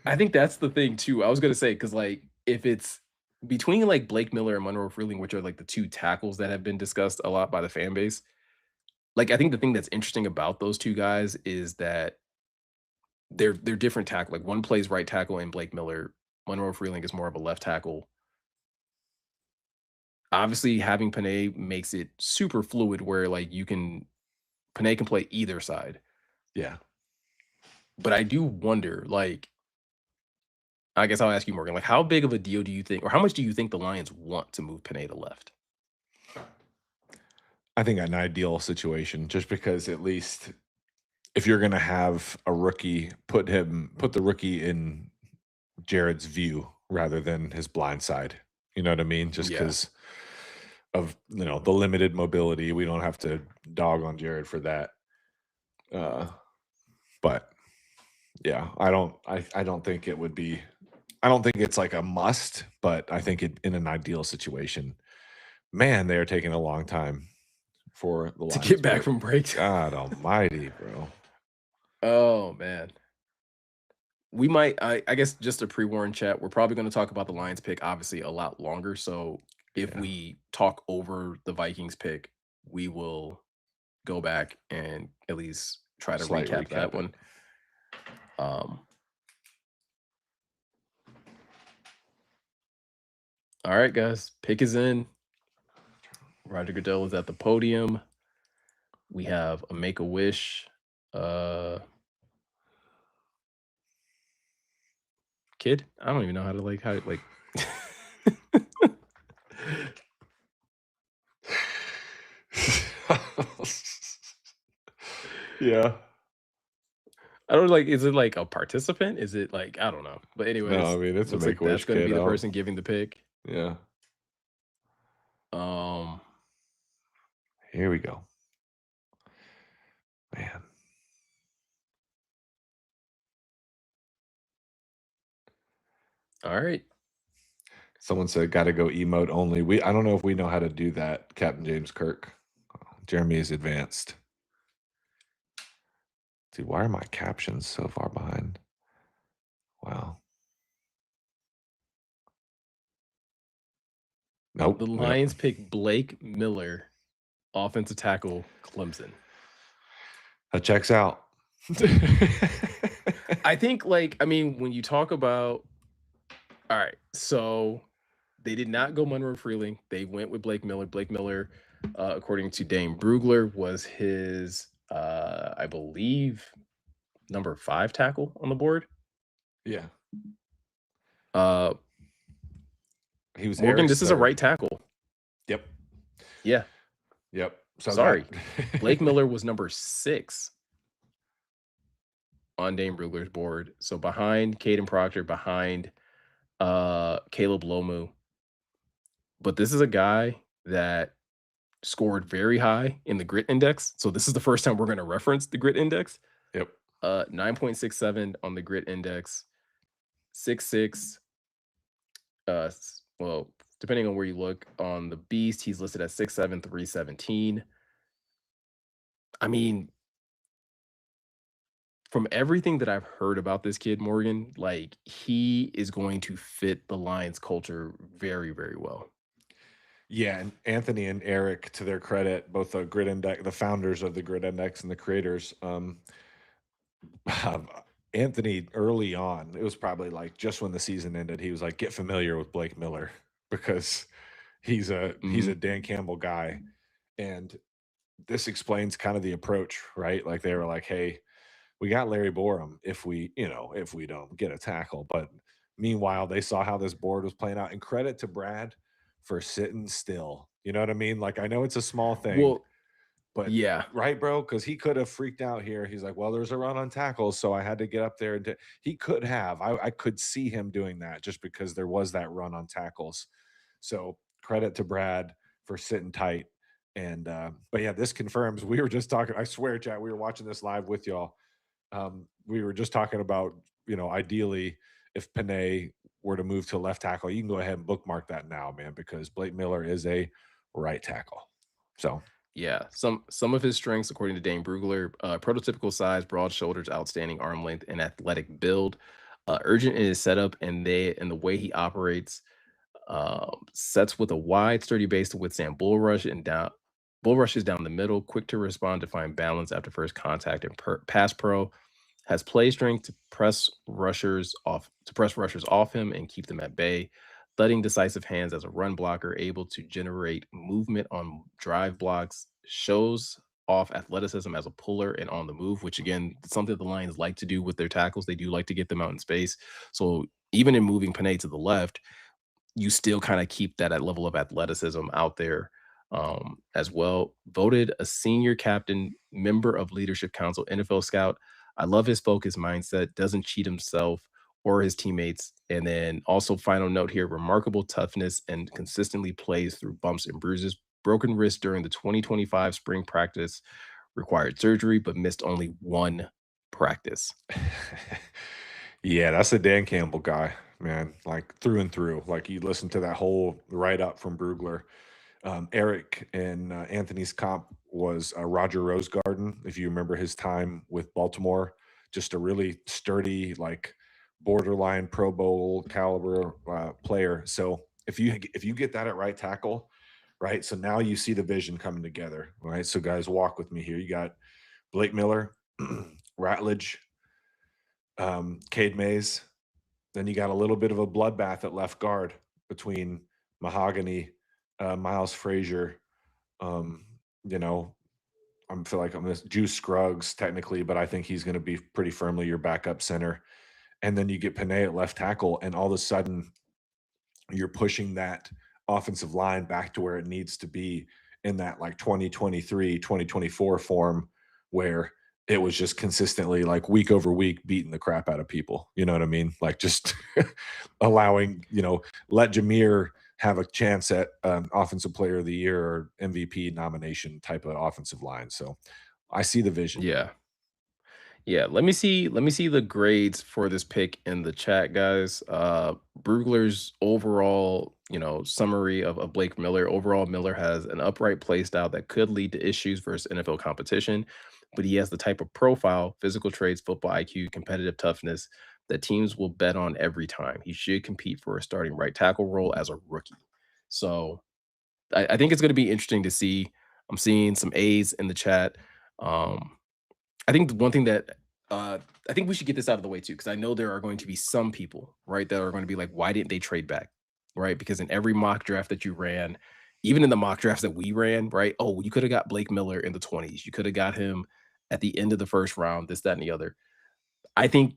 I think that's the thing too. I was gonna say, because like if it's between like Blake Miller and Monroe Freeling, which are like the 2 tackles that have been discussed a lot by the fan base, like I think the thing that's interesting about those 2 guys is that they're different tackle. Like one plays right tackle in Blake Miller. Monroe Freeling is more of a left tackle. Obviously, having Panay makes it super fluid where like Panay can play either side. Yeah. But I do wonder, like, I guess I'll ask you, Morgan, like how big of a deal do you think, or how much do you think the Lions want to move Panay to left? I think an ideal situation, just because at least if you're gonna have a rookie, put the rookie in Jared's view rather than his blind side. You know what I mean? Just Yeah. because of the limited mobility. We don't have to dog on Jared for that. But yeah, I don't think it would be. I don't think it's like a must, but I think in an ideal situation, man, they are taking a long time for the To Lions. get back But from breaks. God Almighty, bro. Oh man. We might I guess just a pre-warn chat, we're probably going to talk about the Lions pick obviously a lot longer. So if Yeah, we talk over the Vikings pick, we will go back and at least try to slight recap that recap it. one. Um all right, guys, pick is in. Roger Goodell is at the podium. We have a make a wish kid. I don't even know how to Yeah. I don't like, is it like a participant? Is it like, I don't know. But No, I anyways, mean it's a looks like make a that's wish going to kid. be I the don't. person giving the pick. Yeah. Um Here we go, man. all right. Someone said got to go emote only. I don't know if we know how to do that, Captain James Kirk. Jeremy is advanced. Dude, why are my captions so far behind? Wow. The Nope. Yep. Lions pick Blake Miller, offensive tackle, Clemson. That checks out. I think I mean, when you talk about, all right, so they did not go Monroe Freeling. They went with Blake Miller. Blake Miller, according to Dane Brugler, was his I believe number 5 tackle on the board. Yeah. Uh He was Morgan, Eric's this is a third. right tackle. Yep. Yeah. Yep. So Sorry. that Blake Miller was number 6 on Dane Brugler's board. So behind Caden Proctor, behind Caleb Lomu. But this is a guy that scored very high in the grit index. So this is the first time we're going to reference the grit index. Yep. 9.67 on the grit index, 6'6". Well, depending on where you look on the beast, he's listed at 6'7", 317. I mean, from everything that I've heard about this kid, Morgan, like he is going to fit the Lions culture very, very well. Yeah, and Anthony and Eric, to their credit, both the Grid Index, the founders of the Grid Index and the creators, Anthony early on, it was probably like just when the season ended, he was like, "Get familiar with Blake Miller because he's a Mhm. Dan Campbell guy," and this explains kind of the approach, right? Like they were like, "Hey, we got Larry Borum if we don't get a tackle," but meanwhile, they saw how this board was playing out, and credit to Brad for sitting still. You know what I mean? Like I know it's a small thing, Well, but yeah. right, bro, because he could have freaked out here. He's like, "Well, there's a run on tackles, so I had to get up there." And he could have. I could see him doing that just because there was that run on tackles. So credit to Brad for sitting tight. And but yeah, this confirms. We were just talking. I swear, chat. We were watching this live with y'all. We were just talking about ideally if Panay were to move to left tackle, you can go ahead and bookmark that now, man, because Blake Miller is a right tackle. So Yeah, some of his strengths, according to Dane Brugler, prototypical size, broad shoulders, outstanding arm length, and athletic build. Urgent in his setup and the way he operates. Sets with a wide, sturdy base to withstand bull rushes down the middle. Quick to respond to find balance after first contact and pass pro. Has play strength to press rushers off him and keep them at bay. Thudding decisive hands as a run blocker, able to generate movement on drive blocks, shows off athleticism as a puller and on the move, which again, something the Lions like to do with their tackles. They do like to get them out in space. So even in moving Panay to the left, you still kind of keep that at level of athleticism out there. as well. Voted a senior captain, member of Leadership Council, NFL scout. I love his focus mindset, doesn't cheat himself or his teammates. And then also, final note here, remarkable toughness and consistently plays through bumps and bruises. Broken wrist during the 2025 spring practice, required surgery, but missed only one practice. Yeah, that's a Dan Campbell guy, man, like through and through. Like you listen to that whole write up from Brugler. Eric and Anthony's comp was Roger Rosegarden. If you remember his time with Baltimore, just a really sturdy, like borderline Pro Bowl caliber player. So if you get that at right tackle, right? So now you see the vision coming together, right? So guys, walk with me here. You got Blake Miller, Ratledge, Cade Mays. Then you got a little bit of a bloodbath at left guard between Mahogany, Miles Frazier. Um, you know, I feel like I'm this Juice Scruggs technically, but I think he's going to be pretty firmly your backup center. And then you get Panay at left tackle, and all of a sudden you're pushing that offensive line back to where it needs to be in that like 2023, 2024 form where it was just consistently like week over week beating the crap out of people. You know what I mean? Like just allowing, let Jameer have a chance at offensive player of the year or MVP nomination type of offensive line. So I see the vision. Yeah. Yeah, let me see the grades for this pick in the chat, guys. Brugler's overall, summary of Blake Miller. Overall, Miller has an upright play style that could lead to issues versus NFL competition, but he has the type of profile, physical traits, football IQ, competitive toughness that teams will bet on every time. He should compete for a starting right tackle role as a rookie. So I think it's going to be interesting to see. I'm seeing some A's in the chat. Um, I think the one thing that I think we should get this out of the way too, because I know there are going to be some people, right, that are going to be like, why didn't they trade back? Right. Because in every mock draft that you ran, even in the mock drafts that we ran, right? Oh, you could have got Blake Miller in the 20s. You could have got him at the end of the first round, this, that, and the other. I think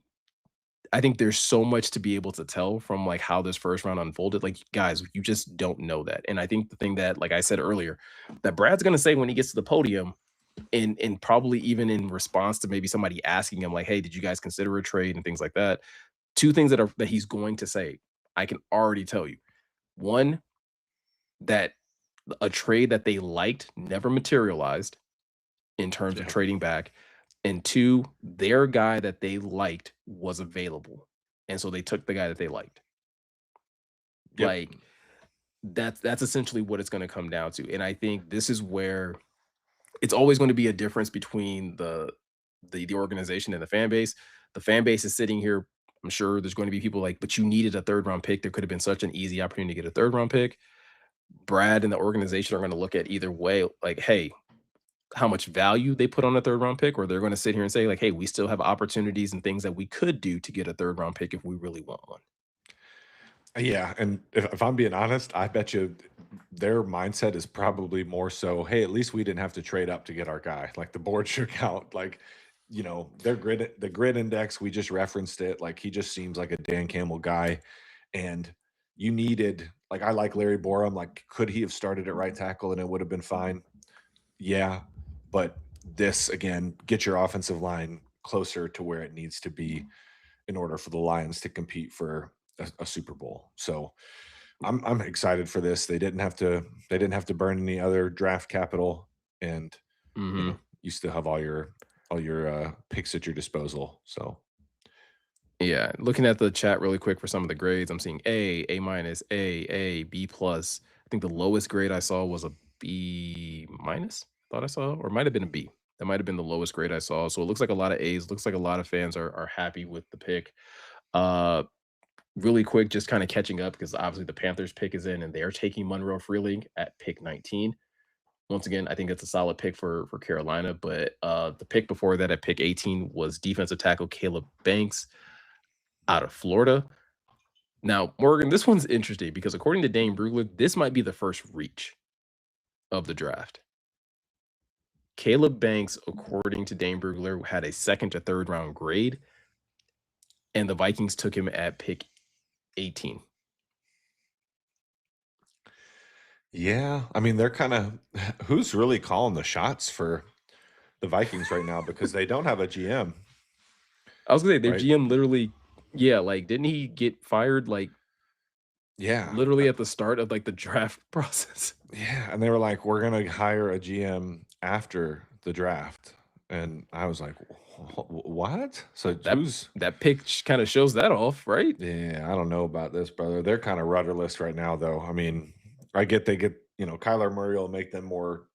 I think there's so much to be able to tell from like how this first round unfolded. Like, guys, you just don't know that. And I think the thing that, like I said earlier, that Brad's gonna say when he gets to the podium and probably even in response to maybe somebody asking him like, "Hey, did you guys consider a trade?" and things like that. Two things that he's going to say, I can already tell you. One, that a trade that they liked never materialized in terms of Yeah. trading back, and two, their guy that they liked was available, and so they took the guy that they liked. Yep. Like that's essentially what it's going to come down to, and I think this is where it's always going to be a difference between the organization and the fan base. The fan base is sitting here. I'm sure there's going to be people like, but you needed a third round pick. There could have been such an easy opportunity to get a third round pick. Brad and the organization are going to look at either way, like, hey, how much value they put on a third round pick, or they're going to sit here and say, like, hey, we still have opportunities and things that we could do to get a third round pick if we really want one. Yeah, and if I'm being honest, I bet you their mindset is probably more so, hey, at least we didn't have to trade up to get our guy. Like the board shook out. Like, the grid index, we just referenced it. Like he just seems like a Dan Campbell guy. And you needed, like I like Larry Borum. Like, could he have started at right tackle and it would have been fine? Yeah. But this again, get your offensive line closer to where it needs to be in order for the Lions to compete for a Super Bowl. So I'm excited for this. They didn't have to burn any other draft capital, and Hmm. you still have all your picks at your disposal. So Yeah, looking at the chat really quick for some of the grades, I'm seeing A minus, A, B plus. I think the lowest grade I saw was a B minus. Thought I saw, or it might have been a B. That might have been the lowest grade I saw. So it looks like a lot of A's. Looks like a lot of fans are happy with the pick. Uh, Really quick, just kind of catching up because obviously the Panthers pick is in, and they're taking Monroe Freeling at pick 19. Once again, I think it's a solid pick for Carolina. But the pick before that at pick 18 was defensive tackle Caleb Banks out of Florida. Now, Morgan, this one's interesting because according to Dane Brugler, this might be the first reach of the draft. Caleb Banks, according to Dane Brugler, had a second to third round grade, and the Vikings took him at pick 18. Yeah, I mean, they're kinda who's really calling the shots for the Vikings right now because they don't have a GM, I was gonna say their right? GM literally, yeah, like didn't he get fired like Yeah, literally at the start of like the draft process? yeah, and they were like, "We're gonna hire a GM after the draft," and I was like, What?" So That who's that pick kind of shows that off, right? Yeah, I don't know about this, brother. They're kinda rudderless right now, though. I mean, I get they get Kyler Murray will make them more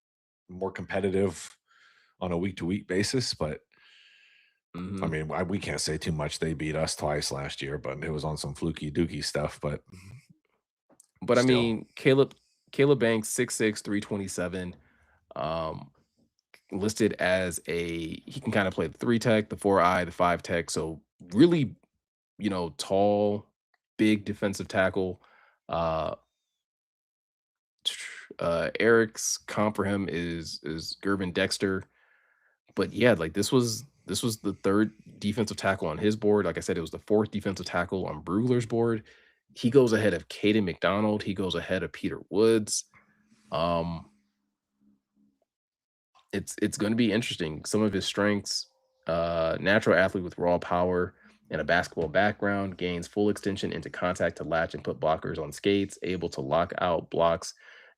competitive on a week-to-week basis, but I Hmm. mean, we can't say too much. They beat us twice last year, but it was on some fluky dookie stuff, but But I still. mean, Caleb Banks, 6'6", 327, um, listed as he can kind of play the three tech, the four eye, the five tech. So really, tall, big defensive tackle. Uh, Eric's comp for him is Gervin Dexter. But yeah, like this was the third defensive tackle on his board. Like I said, it was the fourth defensive tackle on Brugler's board. He goes ahead of Caden McDonald. He goes ahead of Peter Woods. Um, it's going to be interesting. Some of his strengths: natural athlete with raw power and a basketball background, gains full extension into contact to latch and put blockers on skates, able to lock out blocks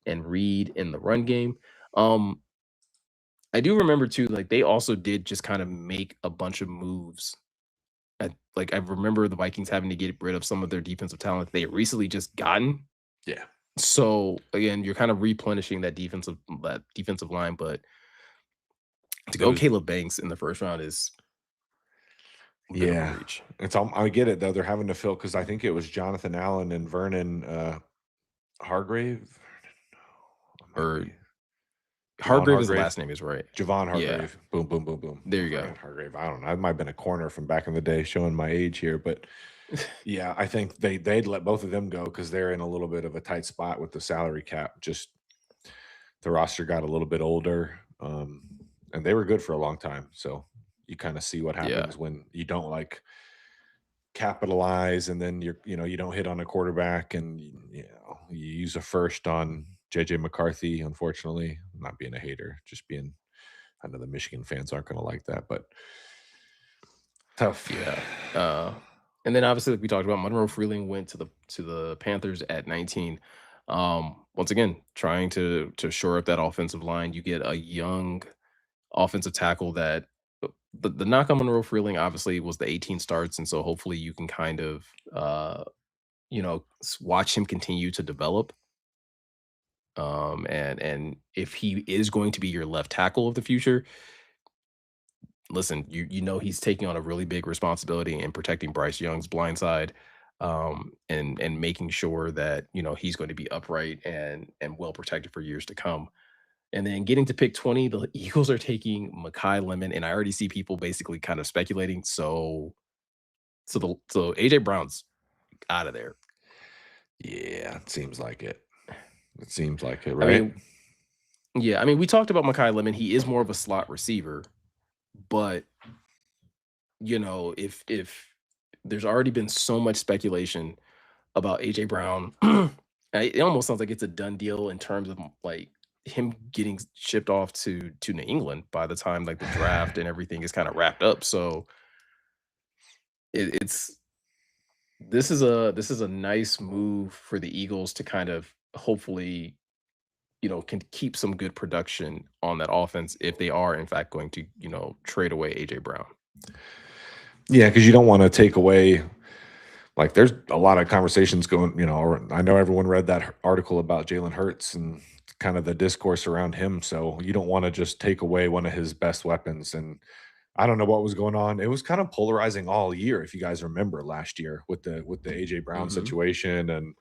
and read in the run game. Um, I do remember too, like they also did just kind of make a bunch of moves. I remember the Vikings having to get rid of some of their defensive talent they had recently just gotten. Yeah. So again, you're kind of replenishing that defensive line, but to It go was Caleb Banks in the first round is a bit of a Yeah. reach. I get it, though. They're having to fill because I think it was Jonathan Allen and Vernon, Hargrave? No, it might Or be Javon Hargrave is the Hargrave? last name is right. Javon Yeah, Hargrave. Boom, boom, boom, boom. there you Vernon go. Hargrave. I don't know. It might have been a corner from back in the day showing my age here, but yeah, I think they'd let both of them go because 'cause they're in a little bit of a tight spot with the salary cap. Just the roster got a little bit older, and they were good for a long time. So you kind of see what Yeah, happens when you don't like capitalize and then you don't hit on a quarterback and you use a first on JJ McCarthy. Unfortunately, I'm not being a hater, just being I know the Michigan fans aren't going to like that, but tough. yeah. And then obviously, like we talked about, Monroe Freeling went to the Panthers at 19. Once again, trying to shore up that offensive line. You get a young offensive tackle that the knock on Monroe Freeling obviously was the 18 starts, and so hopefully you can kind of watch him continue to develop. And if he is going to be your left tackle of the future, listen, you know he's taking on a really big responsibility in protecting Bryce Young's blind side, and making sure that he's going to be upright and well protected for years to come. And then getting to pick 20, the Eagles are taking Makai Lemon, and I already see people basically kind of speculating. So AJ Brown's out of there. Yeah, it seems like it. It seems like it, I right? mean, yeah, I mean, we talked about Makai Lemon. He is more of a slot receiver, but if there's already been so much speculation about AJ Brown, it almost sounds like it's a done deal in terms of like him getting shipped off to New England by the time like the draft and everything is kind of wrapped up. So it's this is a nice move for the Eagles to kind of hopefully can keep some good production on that offense if they are in fact going to trade away AJ Brown. Yeah, because you don't want to take away. Like, there's a lot of conversations going. I know everyone read that article about Jalen Hurts and kind of the discourse around him. So you don't want to just take away one of his best weapons. And I don't know what was going on. It was kind of polarizing all year, if you guys remember last year with the AJ Brown Hmm. situation and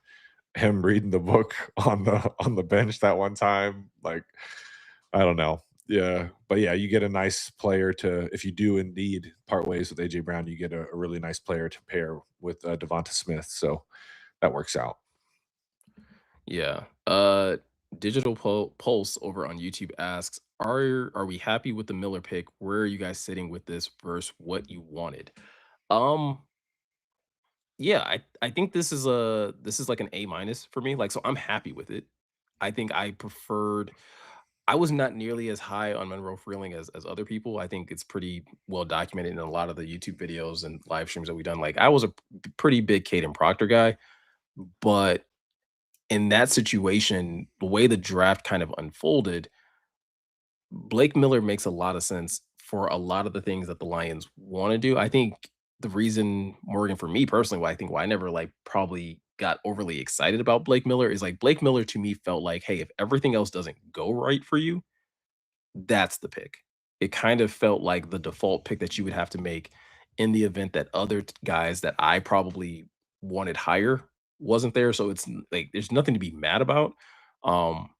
him reading the book on the bench that one time. Like, I don't know. Yeah, but yeah, you get a nice player to if you do indeed part ways with AJ Brown, you get a really nice player to pair with Devonta Smith. So that works out. Yeah. Digital Pulse over on YouTube asks, are we happy with the Miller pick? Where are you guys sitting with this versus what you wanted? Um, yeah, I think this is like an A minus for me. Like, so I'm happy with it. I think I was not nearly as high on Monroe Freeling as other people. I think it's pretty well documented in a lot of the YouTube videos and live streams that we've done. Like I was a pretty big Caden Proctor guy, but in that situation, the way the draft kind of unfolded, Blake Miller makes a lot of sense for a lot of the things that the Lions want to do. I think the reason Morgan, for me personally, why I never like probably got overly excited about Blake Miller is like Blake Miller to me felt like, hey, if everything else doesn't go right for you, that's the pick. It kind of felt like the default pick that you would have to make in the event that other guys that I probably wanted higher wasn't there. So like there's nothing to be mad about. Um,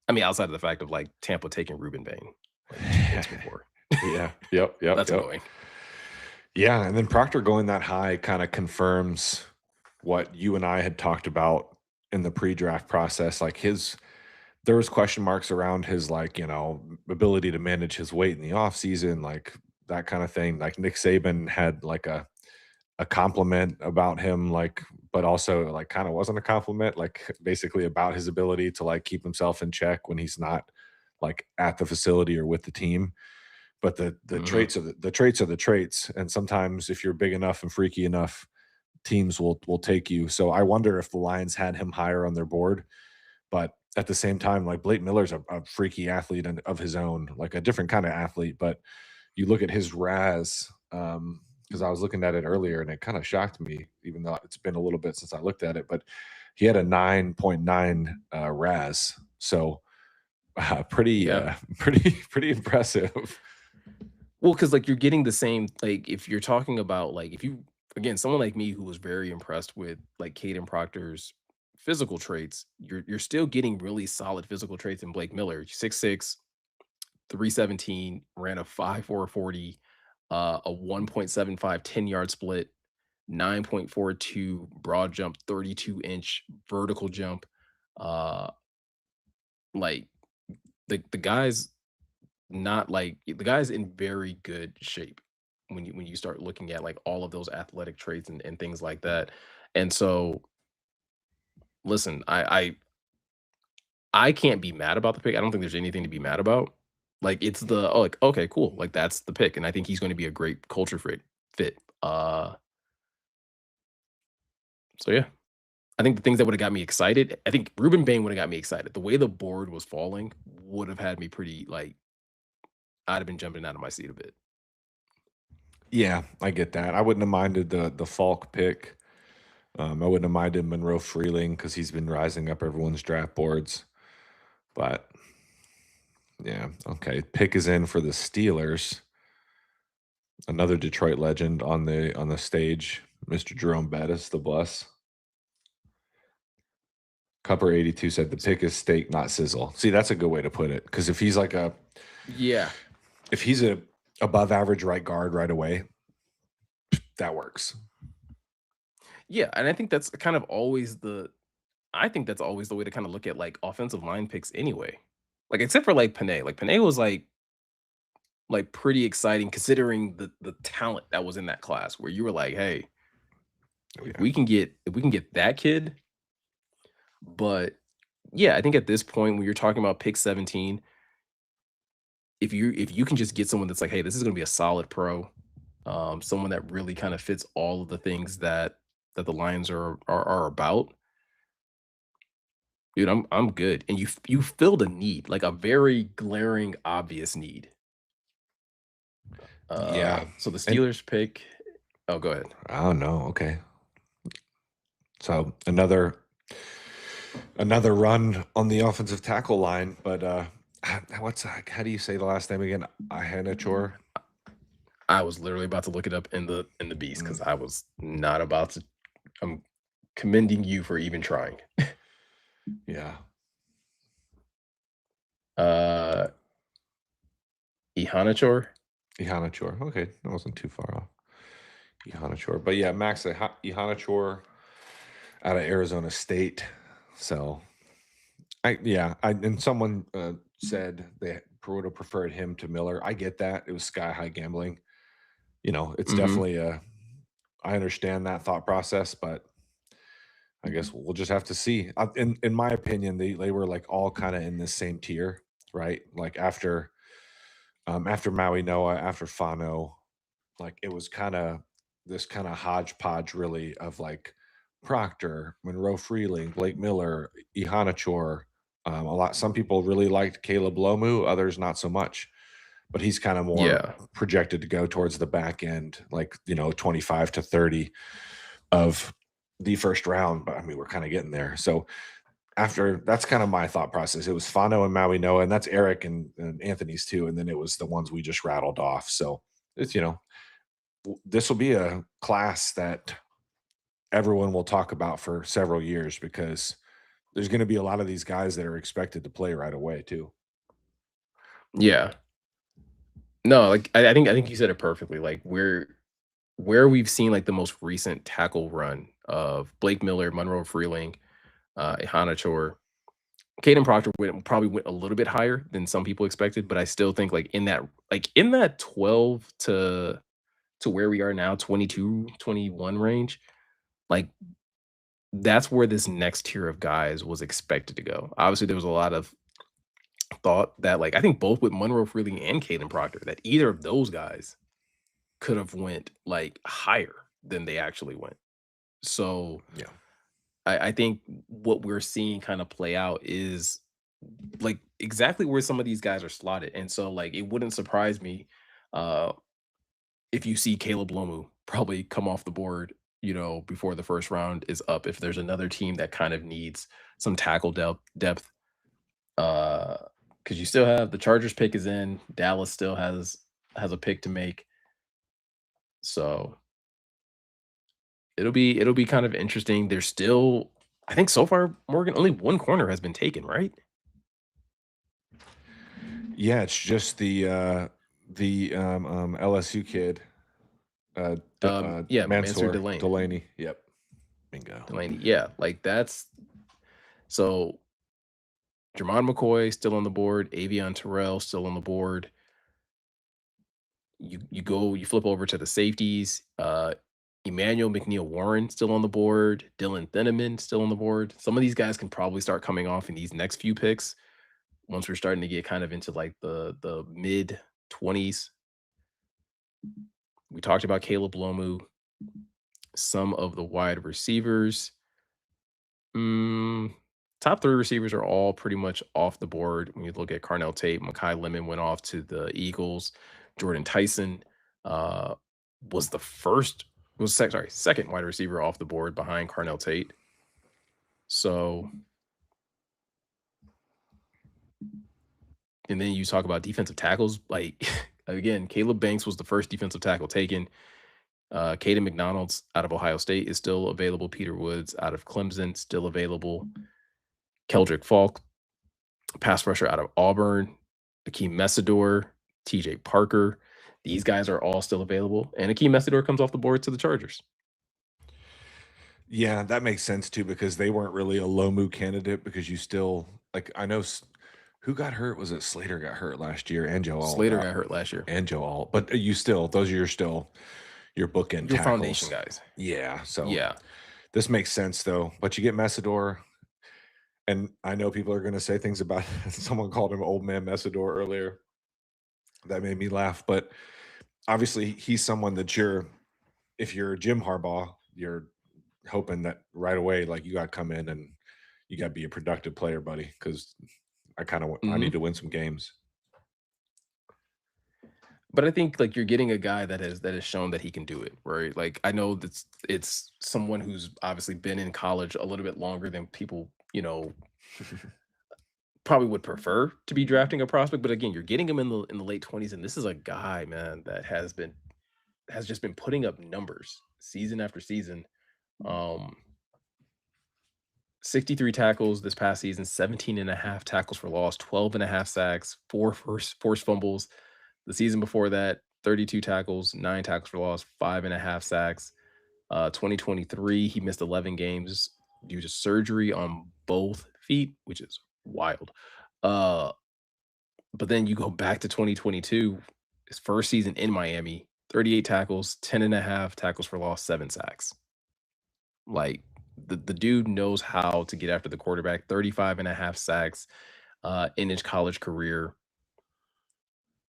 I mean, outside of the fact of like Tampa taking Ruben Bain like 2 picks before. Yeah. Yep. Yep. That's Yep. annoying. Yeah. And then Proctor going that high kind of confirms what you and I had talked about in the pre-draft process. Like there was question marks around his like, ability to manage his weight in the off season, like that kind of thing. Like Nick Saban had like a compliment about him, like, but also like kind of wasn't a compliment, like basically about his ability to like keep himself in check when he's not like at the facility or with the team. But the Mhm. traits the traits are the traits, and sometimes if you're big enough and freaky enough, teams will take you. So I wonder if the Lions had him higher on their board, but at the same time, like Blake Miller's a freaky athlete of his own, like a different kind of athlete. But you look at his RAS, because I was looking at it earlier and it kind of shocked me, even though it's been a little bit since I looked at it. But he had a 9.9 RAS, so pretty, Yeah. pretty impressive. Well, because like you're getting the same like if you're talking about like if you again someone like me who was very impressed with like Caden Proctor's physical traits, you're still getting really solid physical traits in Blake Miller. 6'6", 317, ran a 5.440, a 1.75 10-yard split, 9.42 broad jump, 32-inch vertical jump. Uh like the guy's not like the guy's in very good shape when you start looking at like all of those athletic traits and things like that. And so listen, I can't be mad about the pick. I don't think there's anything to be mad about. Like it's the oh like okay, cool. Like that's the pick. And I think he's going to be a great culture fit. So yeah. I think the things that would have got me excited, I think Ruben Bain would have got me excited. The way the board was falling would have had me pretty like I'd have been jumping out of my seat a bit. Yeah, I get that. I wouldn't have minded the Falk pick. I wouldn't have minded Monroe Freeling because he's been rising up everyone's draft boards. But yeah, okay. Pick is in for the Steelers. Another Detroit legend on the stage, Mr. Jerome Bettis, the bus. Cupper 82 said the pick is steak, not sizzle. See, that's a good way to put it. Because Yeah. if he's a above average right guard right away, that works. Yeah, and I think that's kind of always the I think that's always the way to kind of look at like offensive line picks anyway. Like except for like Panay. Like Panay was like pretty exciting considering the talent that was in that class where you were like, hey, Oh if yeah. we can get that kid, but yeah, I think at this point when you're talking about pick 17, if you can just get someone that's like, hey, this is gonna be a solid pro, someone that really kind of fits all of the things that the Lions are about. Dude, I'm good, and you filled a need, like a very glaring, obvious need. Yeah. So the And Steelers pick oh, go ahead. I don't know. Okay. So another run on the offensive tackle line, but how do you say the last name again? Ihanachor? I was literally about to look it up in the beast Mm, because I was not about to I'm commending you for even trying. yeah. Uh, Ihanachor? Ihanachor. Okay. That wasn't too far off. Ihanachor. But yeah, Max Ihanachor out of Arizona State. So and someone said they would have preferred him to Miller. I get that. It was sky high gambling. It's Mhm. definitely I understand that thought process, but I guess we'll just have to see. In my opinion, they were like all kind of in the same tier, right? Like after Maui Noah, after Fano, like it was kind of this kind of hodgepodge really of like Proctor, Monroe Freeling, Blake Miller, Ihanachor. A lot. Some people really liked Caleb Lomu, others not so much. But he's kind of more Yeah. projected to go towards the back end, like 25 to 30 of the first round. But I mean, we're kind of getting there. So after that's kind of my thought process. It was Fano and Maui Noah, and that's Eric and Anthony's too. And then it was the ones we just rattled off. So it's this will be a class that everyone will talk about for several years because there's going to be a lot of these guys that are expected to play right away too. Yeah. No, like I think you said it perfectly. Like where we've seen like the most recent tackle run of Blake Miller, Monroe Freeling, Ihanachor, Caden Proctor probably went a little bit higher than some people expected, but I still think like in that 12 to where we are now, 22, 21 range, like that's where this next tier of guys was expected to go. Obviously, there was a lot of thought that like I think both with Monroe Freeling and Caden Proctor that either of those guys could have went like higher than they actually went. So Yeah. I think what we're seeing kind of play out is like exactly where some of these guys are slotted. And so like it wouldn't surprise me uh if you see Caleb Lomu probably come off the board, before the first round is up, if there's another team that kind of needs some tackle depth. Uh because you still have the Chargers pick is in, Dallas still has a pick to make. So it'll be kind of interesting. There's still I think so far, Morgan, only one corner has been taken, right? Yeah, it's just the LSU kid, Yeah, Mansour Mansour Delane. Delaney. Yep, bingo. Delaney. Yeah, like that's so Jermon McCoy still on the board, Avion Terrell still on the board. You flip over to the safeties. Emmanuel McNeil Warren still on the board, Dylan Thineman still on the board. Some of these guys can probably start coming off in these next few picks once we're starting to get kind of into like the mid 20s. We talked about Caleb Lomu, some of the wide receivers. Mm, top three receivers are all pretty much off the board. When you look at Carnell Tate, Makai Lemon went off to the Eagles. Jordan Tyson uh, was the first, second wide receiver off the board behind Carnell Tate. So, and then you talk about defensive tackles. Like, again, Caleb Banks was the first defensive tackle taken. Caden McDonald's out of Ohio State is still available. Peter Woods out of Clemson, still available. Keldrick Falk, pass rusher out of Auburn, Akeem Messidor, TJ Parker. These guys are all still available. And Akeem Messidor comes off the board to the Chargers. Yeah, that makes sense too because they weren't really a Lomu candidate because you still like I know who got hurt was it Slater got hurt last year and Joe Alt Slater got hurt last year. and Joe Alt, but you still those are your bookend Your foundation tackles. guys. Yeah, so Yeah. this makes sense though. But you get Messidor, and I know people are going to say things about someone called him old man Messidor earlier. That made me laugh, but obviously he's someone that if you're Jim Harbaugh, you're hoping that right away, like you got to come in and you got to be a productive player, buddy, because I need Mhm. to win some games. But I think like you're getting a guy that has shown that he can do it, right? Like I know that's it's someone who's obviously been in college a little bit longer than people, probably would prefer to be drafting a prospect. But again, you're getting him in the late 20s, and this is a guy, man, that has just been putting up numbers season after season. Um 63 tackles this past season, 17 and a half tackles for loss, 12 and a half sacks, four forced fumbles. The season before that, 32 tackles, 9 tackles for loss, 5.5 sacks. 2023, he missed 11 games due to surgery on both feet, which is wild. Uh, but then you go back to 2022, his first season in Miami, 38 tackles, 10.5 tackles for loss, 7 sacks. Like the dude knows how to get after the quarterback. 35 and a half sacks in his college career.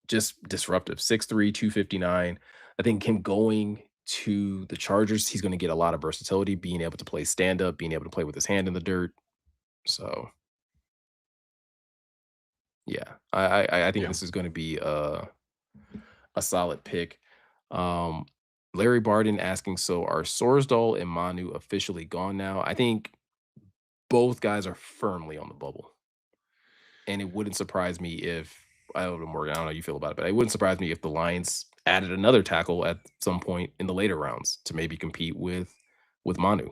Just disruptive. 6'3", 259. I think him going to the Chargers, he's going to get a lot of versatility, being able to play stand up, being able to play with his hand in the dirt. So yeah, I think Yeah. this is going to be a solid pick. Um, Larry Barden asking, so are Sorsdal and Manu officially gone now? I think both guys are firmly on the bubble. And it wouldn't surprise me if I don't know, Morgan, I don't know how you feel about it, but it wouldn't surprise me if the Lions added another tackle at some point in the later rounds to maybe compete with Manu.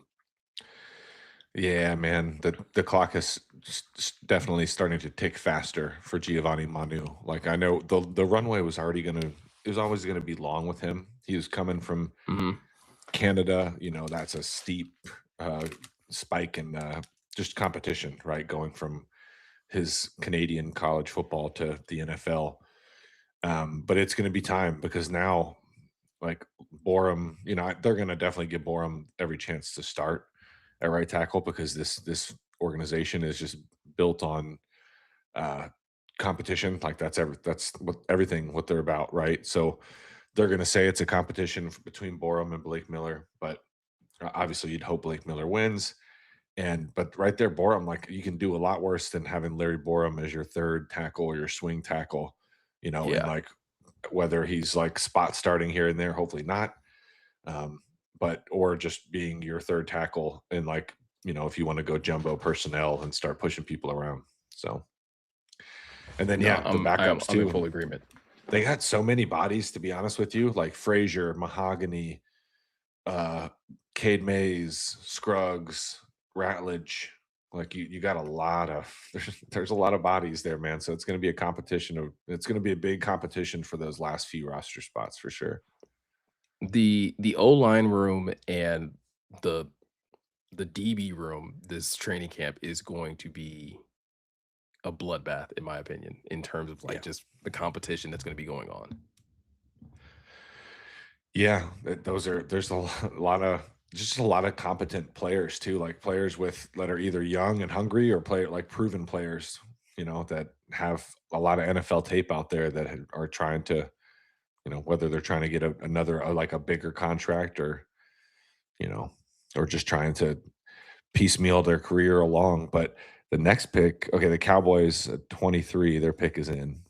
Yeah, man, the clock is definitely starting to tick faster for Giovanni Manu. Like I know the runway was already gonna it was always gonna be long with him. He was coming from Mhm. Canada, that's a steep uh, spike in just competition, right? Going from his Canadian college football to the NFL. But it's going to be time because now, like Borum, they're going to definitely give Borum every chance to start at right tackle because this organization is just built on uh, competition. Like that's what everything what they're about, right? So they're going to say it's a competition between Borum and Blake Miller, but obviously you'd hope Blake Miller wins. But right there, Borum, like you can do a lot worse than having Larry Borum as your third tackle or your swing tackle, and Yeah. like whether he's like spot starting here and there, hopefully not. Um, but or just being your third tackle and like, if you want to go jumbo personnel and start pushing people around. So and then No, yeah, the backups I'm in too. full agreement. They got so many bodies to be honest with you, like Frazier, Mahogany, uh Cade Mays, Scruggs, Ratledge. Like you got a lot of there's a lot of bodies there, man. So it's gonna be a competition of it's gonna be a big competition for those last few roster spots for sure. The O-line room and the the DB room this training camp is going to be a bloodbath in my opinion in terms of like Yeah. just the competition that's going to be going on. Yeah, those are there's a lot of just a lot of competent players too, like players with that are either young and hungry or play like proven players, that have a lot of NFL tape out there that are trying to, whether they're trying to get another like a bigger contract or, you know, or just trying to piecemeal their career along. But the next pick, okay, the Cowboys at 23, their pick is in.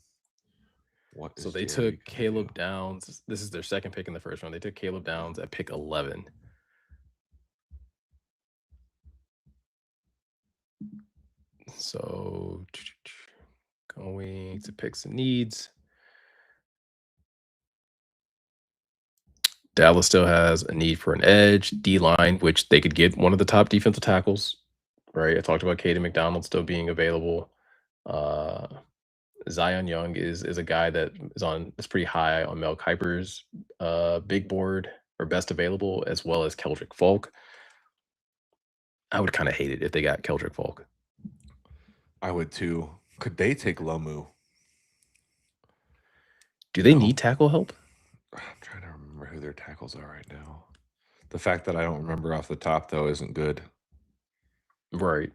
What So is they Jerry took gonna do? Caleb Downs. This is their second pick in the first round. They took Caleb Downs at pick 11. So going to picks and needs. Dallas still has a need for an edge, D line, which they could get one of the top defensive tackles, right? I talked about Caden McDonald still being available. Uh, Zion Young is a guy that is pretty high on Mel Kiper's big board or best available, as well as Keldrick Falk. I would kind of hate it if they got Keldrick Falk. I would too. Could they take Lomu? Do they No. need tackle help? I'm trying to remember who their tackles are right now. The fact that I don't remember off the top though isn't good. Right.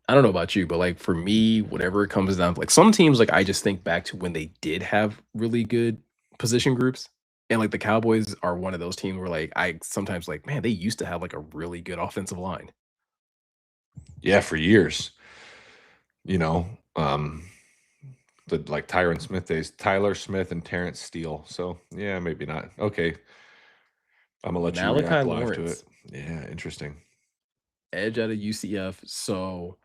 I don't know about you, but like for me, whenever it comes down to like some teams, like I just think back to when they did have really good position groups. And like the Cowboys are one of those teams where like I sometimes like, man, they used to have like a really good offensive line. Yeah, for years. You know, um, the like Tyron Smith days, Tyler Smith and Terrence Steele. So yeah, maybe not. Okay, I'm gonna let you Malachi react live to it. Lawrence, Yeah, interesting. edge out of UCF. So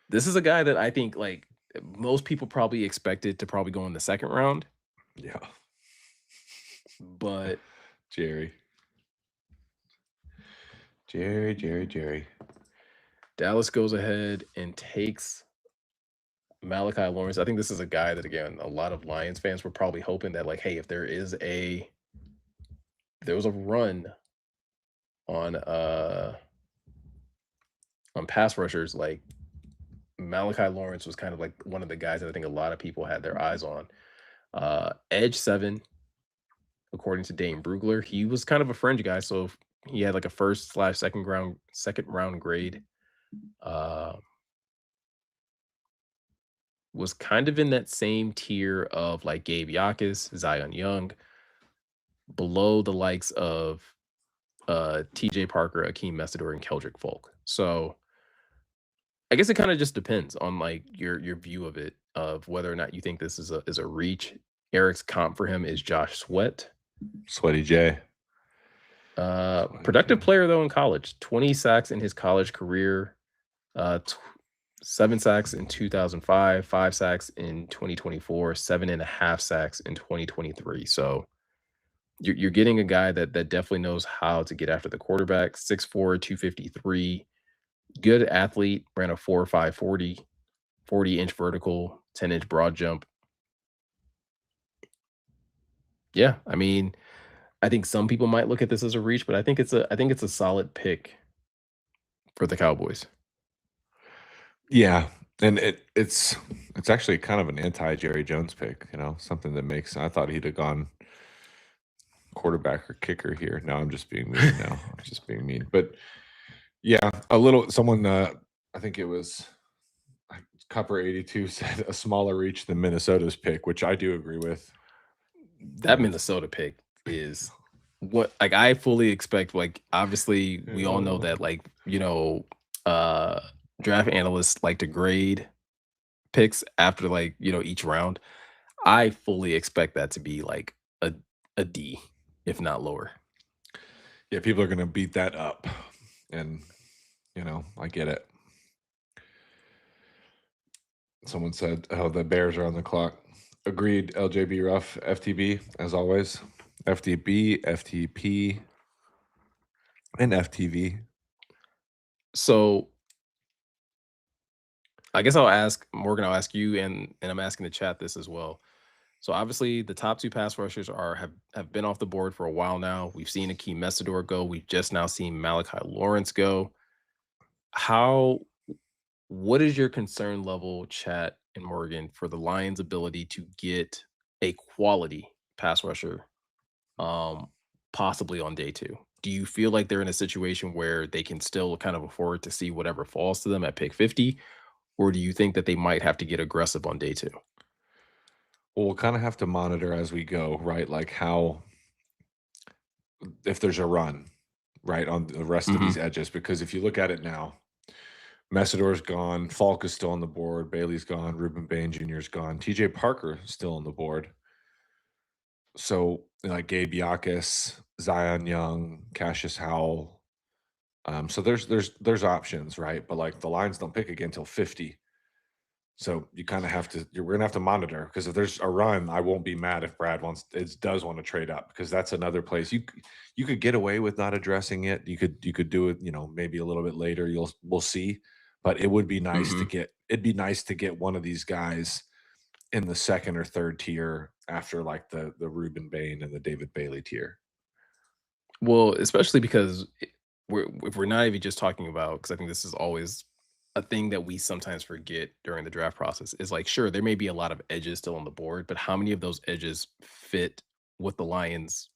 this is a guy that I think like most people probably expected to probably go in the second round, Yeah, but Jerry, Jerry. Dallas goes ahead and takes Malachi Lawrence. I think this is a guy that again a lot of Lions fans were probably hoping that like, hey, if there was a run on on pass rushers, like Malachi Lawrence was kind of like one of the guys that I think a lot of people had their eyes on. Edge 7 according to Dane Brugler. He was kind of a fringe guy, so he had like a first/second round grade. Uh, was kind of in that same tier of like Gabe Yakus, Zion Young, below the likes of TJ Parker, Akeem Messidor, and Keldrick Folk. So I guess it kind of just depends on like your view of it, of whether or not you think this is a reach. Eric's comp for him is Josh Sweat. Sweaty J. Productive player though in college. 20 sacks in his college career. 7 sacks in 2005, 5 sacks in 2024, 7.5 sacks in 2023. So you're getting a guy that definitely knows how to get after the quarterback. 6'4", 253, good athlete, ran a 4.5 40-inch vertical, 10-inch broad jump. Yeah, I mean, I think some people might look at this as a reach, but I think it's a solid pick for the Cowboys. Yeah, and it's actually kind of an anti Jerry Jones pick, something that makes. I thought he'd have gone quarterback or kicker here. No, I'm just being mean. No, I'm just being mean. But yeah, a little. Someone, I think it was Cupper 82 said a smaller reach than Minnesota's pick, which I do agree with. That Minnesota pick is what, like, I fully expect, like, obviously we all know that, like, uh draft analysts like to grade picks after, like, each round. I fully expect that to be like a D, if not lower. Yeah, people are going to beat that up, and I get it. Someone said, "Oh, the Bears are on the clock." Agreed. LJB Ruff, FTB as always. FTB, FTP, and FTV. So I guess I'll ask Morgan, I'll ask you, and I'm asking the chat this as well. So obviously the top two pass rushers have been off the board for a while now. We've seen Akeem Messidor go. We've just now seen Malachi Lawrence go. How What is your concern level, chat and Morgan, for the Lions' ability to get a quality pass rusher, um, possibly on day two? Do you feel like they're in a situation where they can still kind of afford to see whatever falls to them at pick 50? Or do you think that they might have to get aggressive on day two? Well, we'll kind of have to monitor as we go, right? Like how, if there's a run, right, on the rest of these Hmm. edges. Because if you look at it now, Messidor's gone, Falk is still on the board, Bailey's gone, Ruben Bain Jr.'s gone, TJ Parker still on the board. So, like Gabe Yakus, Zion Young, Cassius Howell. So there's options, right? But like the Lions don't pick again until 50. So you kind of have to. We're gonna have to monitor, because if there's a run, I won't be mad if Brad does want to trade up, because that's another place you could get away with not addressing it. You could do it, maybe a little bit later. We'll see, but it would be nice to Hmm. get. It'd be nice to get one of these guys in the second or third tier after like the Ruben Bain and the David Bailey tier. Well, especially because if we're not even just talking about, because I think this is always a thing that we sometimes forget during the draft process, is like, sure, there may be a lot of edges still on the board, but how many of those edges fit what the Lions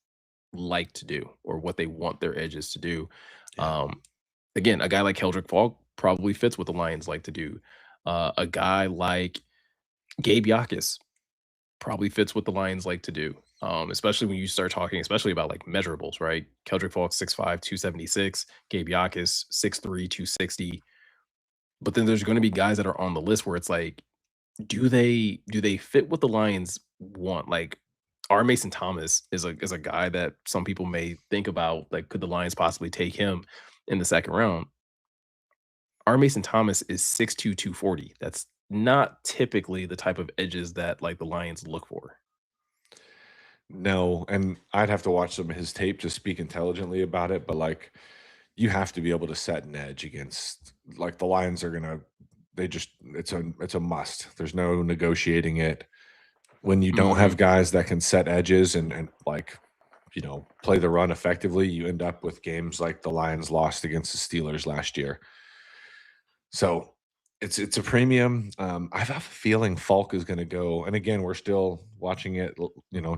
like to do or what they want their edges to do? Yeah. Um, Again, a guy like Keldrick Falk probably fits what the Lions like to do. A guy like Gabe Yakus probably fits what the Lions like to do. Especially when you start talking, especially about like measurables, right? Keldrick Falk 6'5", 276, Gabe Yakus 6'3", 260. But then there's going to be guys that are on the list where it's like, do they fit what the Lions want? Like, our Mason Thomas is a guy that some people may think about, like, could the Lions possibly take him in the second round? Our Mason Thomas is 6'2", 240. That's not typically the type of edges that like the Lions look for. No, and I'd have to watch some of his tape to speak intelligently about it, but like you have to be able to set an edge against, like, the Lions are gonna they just it's a must. There's no negotiating it. When you don't have Hmm. guys that can set edges and like, play the run effectively, you end up with games like the Lions lost against the Steelers last year. So It's a premium. I have a feeling Falk is going to go, and again, we're still watching it,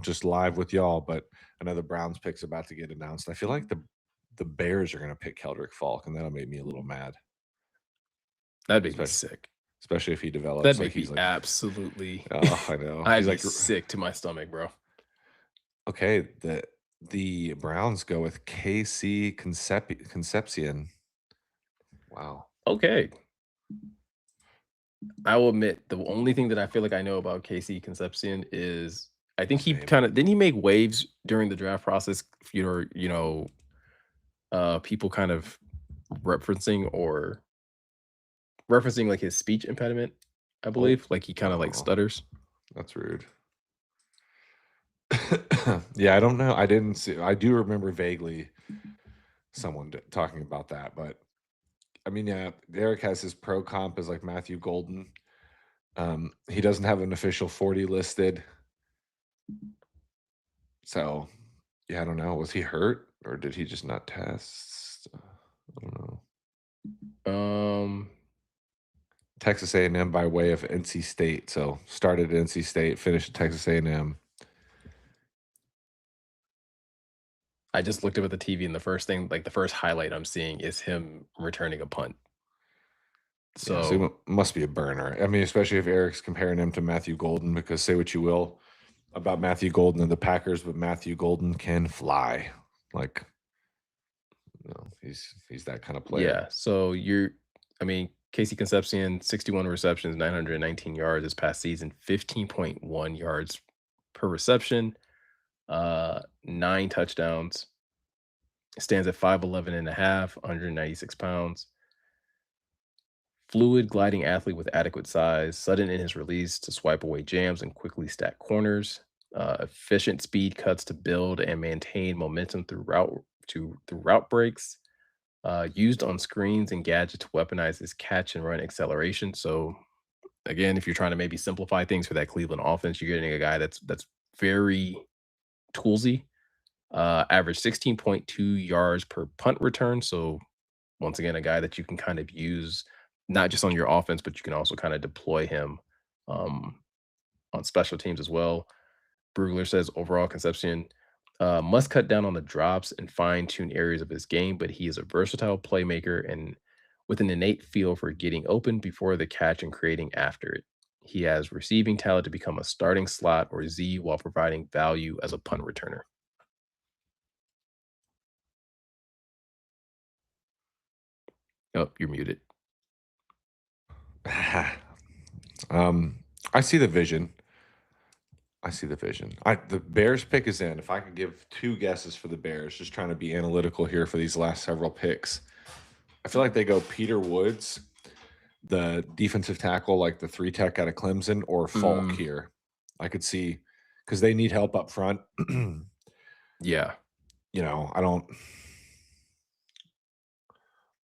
just live with y'all. But I know the Browns pick's about to get announced. I feel like the Bears are going to pick Keldrick Falk, and that'll make me a little mad, That'd make me especially sick. especially if he That'd develops like make he's me like, absolutely. oh, I know, I'd he's be like, sick to my stomach, bro. okay, the Browns go with KC Concepcion. Wow, Okay. I will admit the only thing that I feel like I know about Casey Concepcion is I think he same. kind of didn't he make waves during the draft process, people kind of referencing or referencing like his speech impediment, I Oh, believe. Like he kind of like oh, stutters. that's rude. Yeah, I don't know. I didn't see. I do remember vaguely someone talking about that, but I mean, yeah, Derek has his pro comp as like Matthew Golden. He doesn't have an official 40 listed, so yeah, I don't know. Was he hurt or did he just not test? I don't know. Um Texas A&M by way of NC State, so started at NC State, finished at Texas A&M. I just looked up at the TV and the first thing, like the first highlight I'm seeing is him returning a punt. Yeah, so he So must be a burner. I mean, especially if Eric's comparing him to Matthew Golden, because say what you will about Matthew Golden and the Packers, but Matthew Golden can fly. Like, he's that kind of player. yeah, I mean, Casey Concepcion, 61 receptions, 919 yards this past season, 15.1 yards per reception, 9 touchdowns, stands at 5'11 and a half, 196 pounds. Fluid gliding athlete with adequate size, sudden in his release to swipe away jams and quickly stack corners. Efficient speed cuts to build and maintain momentum through route breaks. Used on screens and gadgets to weaponize his catch and run acceleration. So again, if you're trying to maybe simplify things for that Cleveland offense, you're getting a guy that's very toolsy. Average 16.2 yards per punt return. So once again, a guy that you can kind of use not just on your offense, but you can also kind of deploy him um, on special teams as well. Brugler says overall Concepcion must cut down on the drops and fine tune areas of his game, but he is a versatile playmaker and with an innate feel for getting open before the catch and creating after it. He has receiving talent to become a starting slot or Z while providing value as a punt returner. Oh, you're muted. um, I see the vision. I see the vision. The Bears pick is in. If I could give two guesses for the Bears, just trying to be analytical here for these last several picks, I feel like they go Peter Woods, the defensive tackle, like the 3 tech out of Clemson, or Falk Mm, here. I could see because they need help up front. yeah. I don't.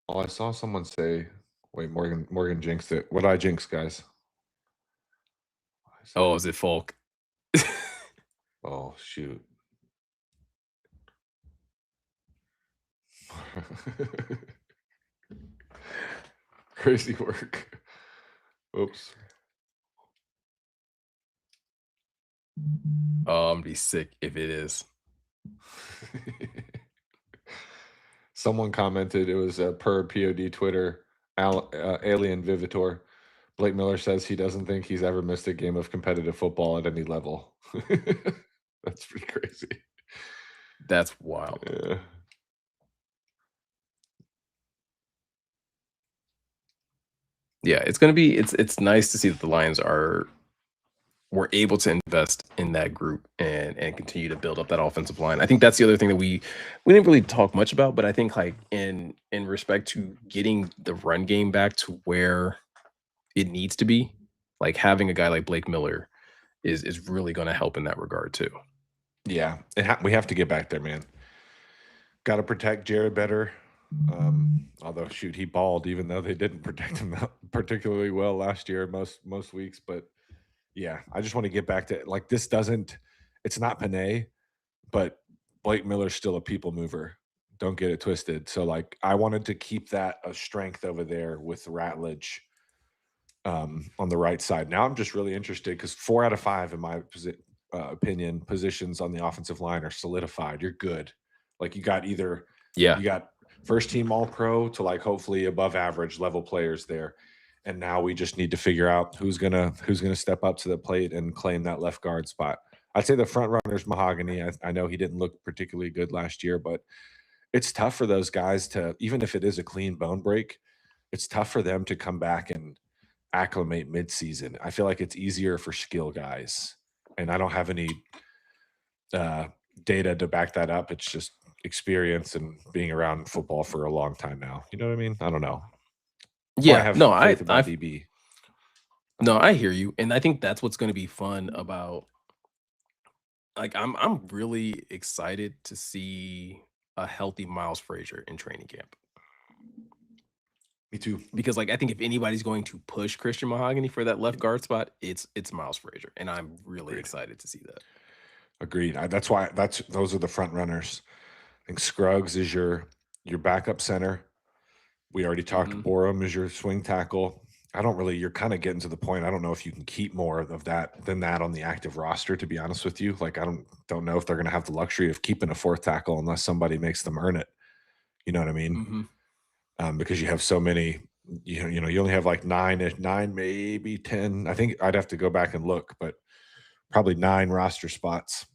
Oh, I saw someone say, "Wait, Morgan jinxed it." What did I jinx, guys? What did I Oh, say? is it Folk? Oh shoot! Crazy work. Oops. Oh, I'm gonna be sick if it is. Someone commented it was per POD Twitter, Alien Vivitor. Blake Miller says he doesn't think he's ever missed a game of competitive football at any level. That's pretty crazy. That's wild. Yeah. Yeah, it's gonna be it's nice to see that the Lions are were able to invest in that group and continue to build up that offensive line. I think that's the other thing that we didn't really talk much about, but I think like in respect to getting the run game back to where it needs to be, like having a guy like Blake Miller is really going to help in that regard too. Yeah, we have to get back there, man. Got to protect Jared better. Although, shoot, he balled, even though they didn't protect him particularly well last year, most weeks. But yeah, I just want to get back to like this. Doesn't It's not Panay, but Blake Miller's still a people mover. Don't get it twisted. So like, I wanted to keep that a strength over there with Ratledge. on the right side. Now I'm just really interested because 4 out of 5, in my opinion, positions on the offensive line are solidified. You're good. Like you got Yeah. you got first team all pro to like hopefully above average level players there. And now we just need to figure out who's gonna step up to the plate and claim that left guard spot. I'd say the front runner's Mahogany. I know he didn't look particularly good last year, but it's tough for those guys to, even if it is a clean bone break, it's tough for them to come back and acclimate midseason. I feel like it's easier for skill guys, and I don't have any uh, data to back that up. It's just experience and being around football for a long time now. You know what I mean? I don't know. That's why I Yeah. have No, faith about DB. no, I hear you. And I think that's what's going to be fun about, like, I'm really excited to see a healthy Miles Frazier in training camp. Me too. Because, like, I think if anybody's going to push Christian Mahogany for that left guard spot, it's Miles Frazier, and I'm really Agreed. excited to see that. Agreed. That's why those are the front runners. I think Scruggs is your backup center. We already talked. Mhm. Borum is your swing tackle. You're kind of getting to the point. I don't know if you can keep more of that than that on the active roster, to be honest with you. Like, I don't know if they're going to have the luxury of keeping a fourth tackle unless somebody makes them earn it. You know what I mean? Mhm. Because you have so many, you only have like nine, maybe 10. I think I'd have to go back and look, but probably 9 roster spots.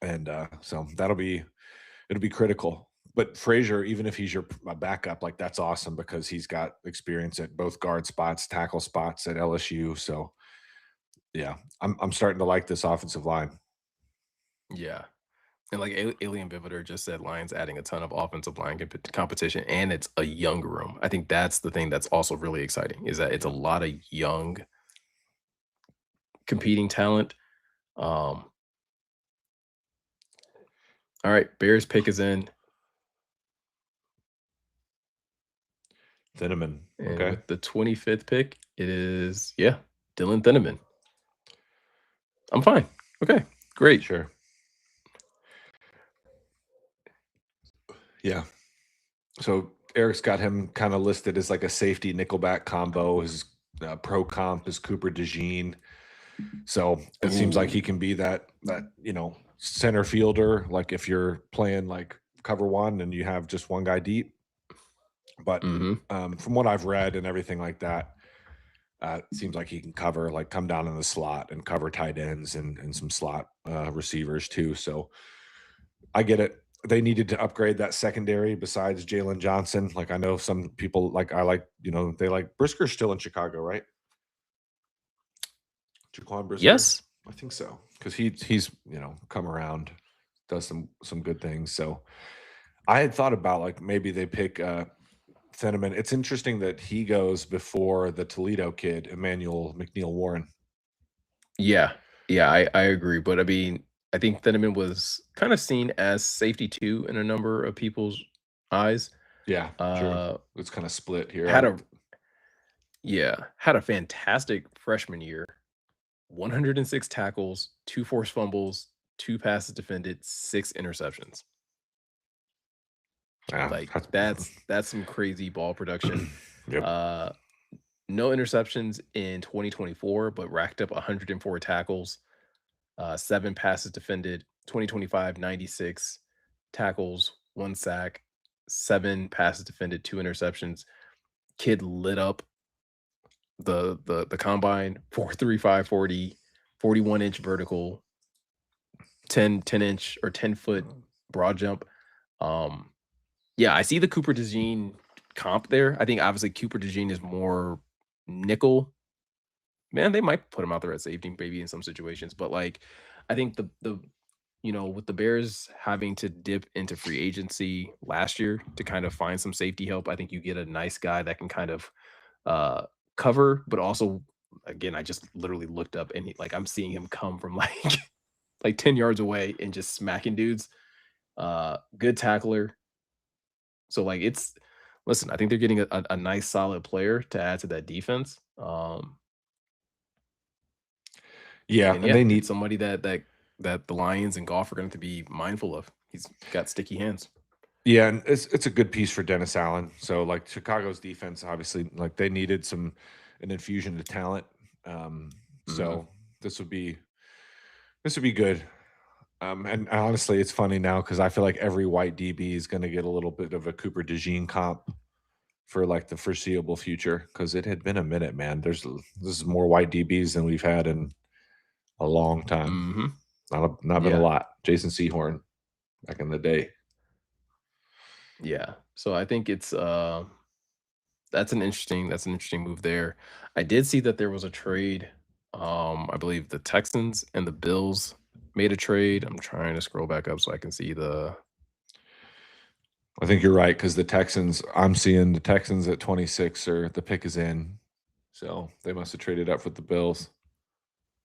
And so it'll be critical. But Frazier, even if he's your backup, like that's awesome because he's got experience at both guard spots, tackle spots at LSU. So yeah, I'm starting to like this offensive line. Yeah. And, like, Alien Vivitor just said Lions adding a ton of offensive line competition, and it's a young room. I think that's the thing that's also really exciting, is that it's a Yeah. lot of young competing talent. All right, Bears pick is in, Thieneman. and Okay. with the 25th pick, it is, yeah, Dylan Thieneman. I'm fine. Okay, great. Sure. Yeah. So Eric's got him kind of listed as like a safety nickelback combo. His pro comp is Cooper DeJean. So it seems like he Ooh. can be that center fielder. Like if you're playing like cover one and you have just one guy deep. But Mhm. from what I've read and everything like that, it seems like he can cover, like come down in the slot and cover tight ends and some slot receivers too. So I get it. They needed to upgrade that secondary besides Jalen Johnson. Like I know some people they like Brisker's still in Chicago, right? Jaquan Brisker? Yes. I think so. Because he's come around, does some good things. So I had thought about like maybe they pick Thieneman. It's interesting that he goes before the Toledo kid, Emmanuel McNeil Warren. Yeah. Yeah, I agree, but I mean, I think Thieneman was kind of seen as safety too in a number of people's eyes. Yeah, true. Uh, It's kind of split here. had a had a fantastic freshman year. 106 tackles, 2 forced fumbles, 2 passes defended, 6 interceptions. Yeah, Like, that's some crazy ball production. yep. Uh, no interceptions in 2024, but racked up 104 tackles, 7 passes defended. 2025, 96 tackles, 1 sack, 7 passes defended, 2 interceptions. Kid lit up the combine, 4.35 40, 41-inch vertical, 10-inch or 10-foot broad jump. Um, yeah, I see the Cooper DeJean comp there. I think obviously Cooper DeJean is more nickel. Man, they might put him out there at safety maybe in some situations, but like I think the with the Bears having to dip into free agency last year to kind of find some safety help, I think you get a nice guy that can kind of uh cover, but also again, I just literally looked up and I'm seeing him come from like like 10 yards away and just smacking dudes. Good tackler. So like it's listen, I think they're getting a nice solid player to add to that defense. Yeah, And and yeah, they it's need somebody that the Lions and Golf are going to be mindful of. He's got sticky hands. Yeah, and it's a good piece for Dennis Allen. So like Chicago's defense, obviously, like they needed some an infusion of talent. Mhm. So this would be good. And honestly, it's funny now because I feel like every white DB is going to get a little bit of a Cooper DeJean comp for like the foreseeable future because it had been a minute, man. This is more white DBs than we've had in a long time. Mhm. Not been a Yeah. lot. Jason Sehorn back in the day. Yeah. So I think it's that's an interesting move there. I did see that there was a trade. I believe the Texans and the Bills made a trade. I'm trying to scroll back up so I can see the I think you're right because the Texans. I'm seeing the Texans at 26 or the pick is in, so they must have traded up with the Bills.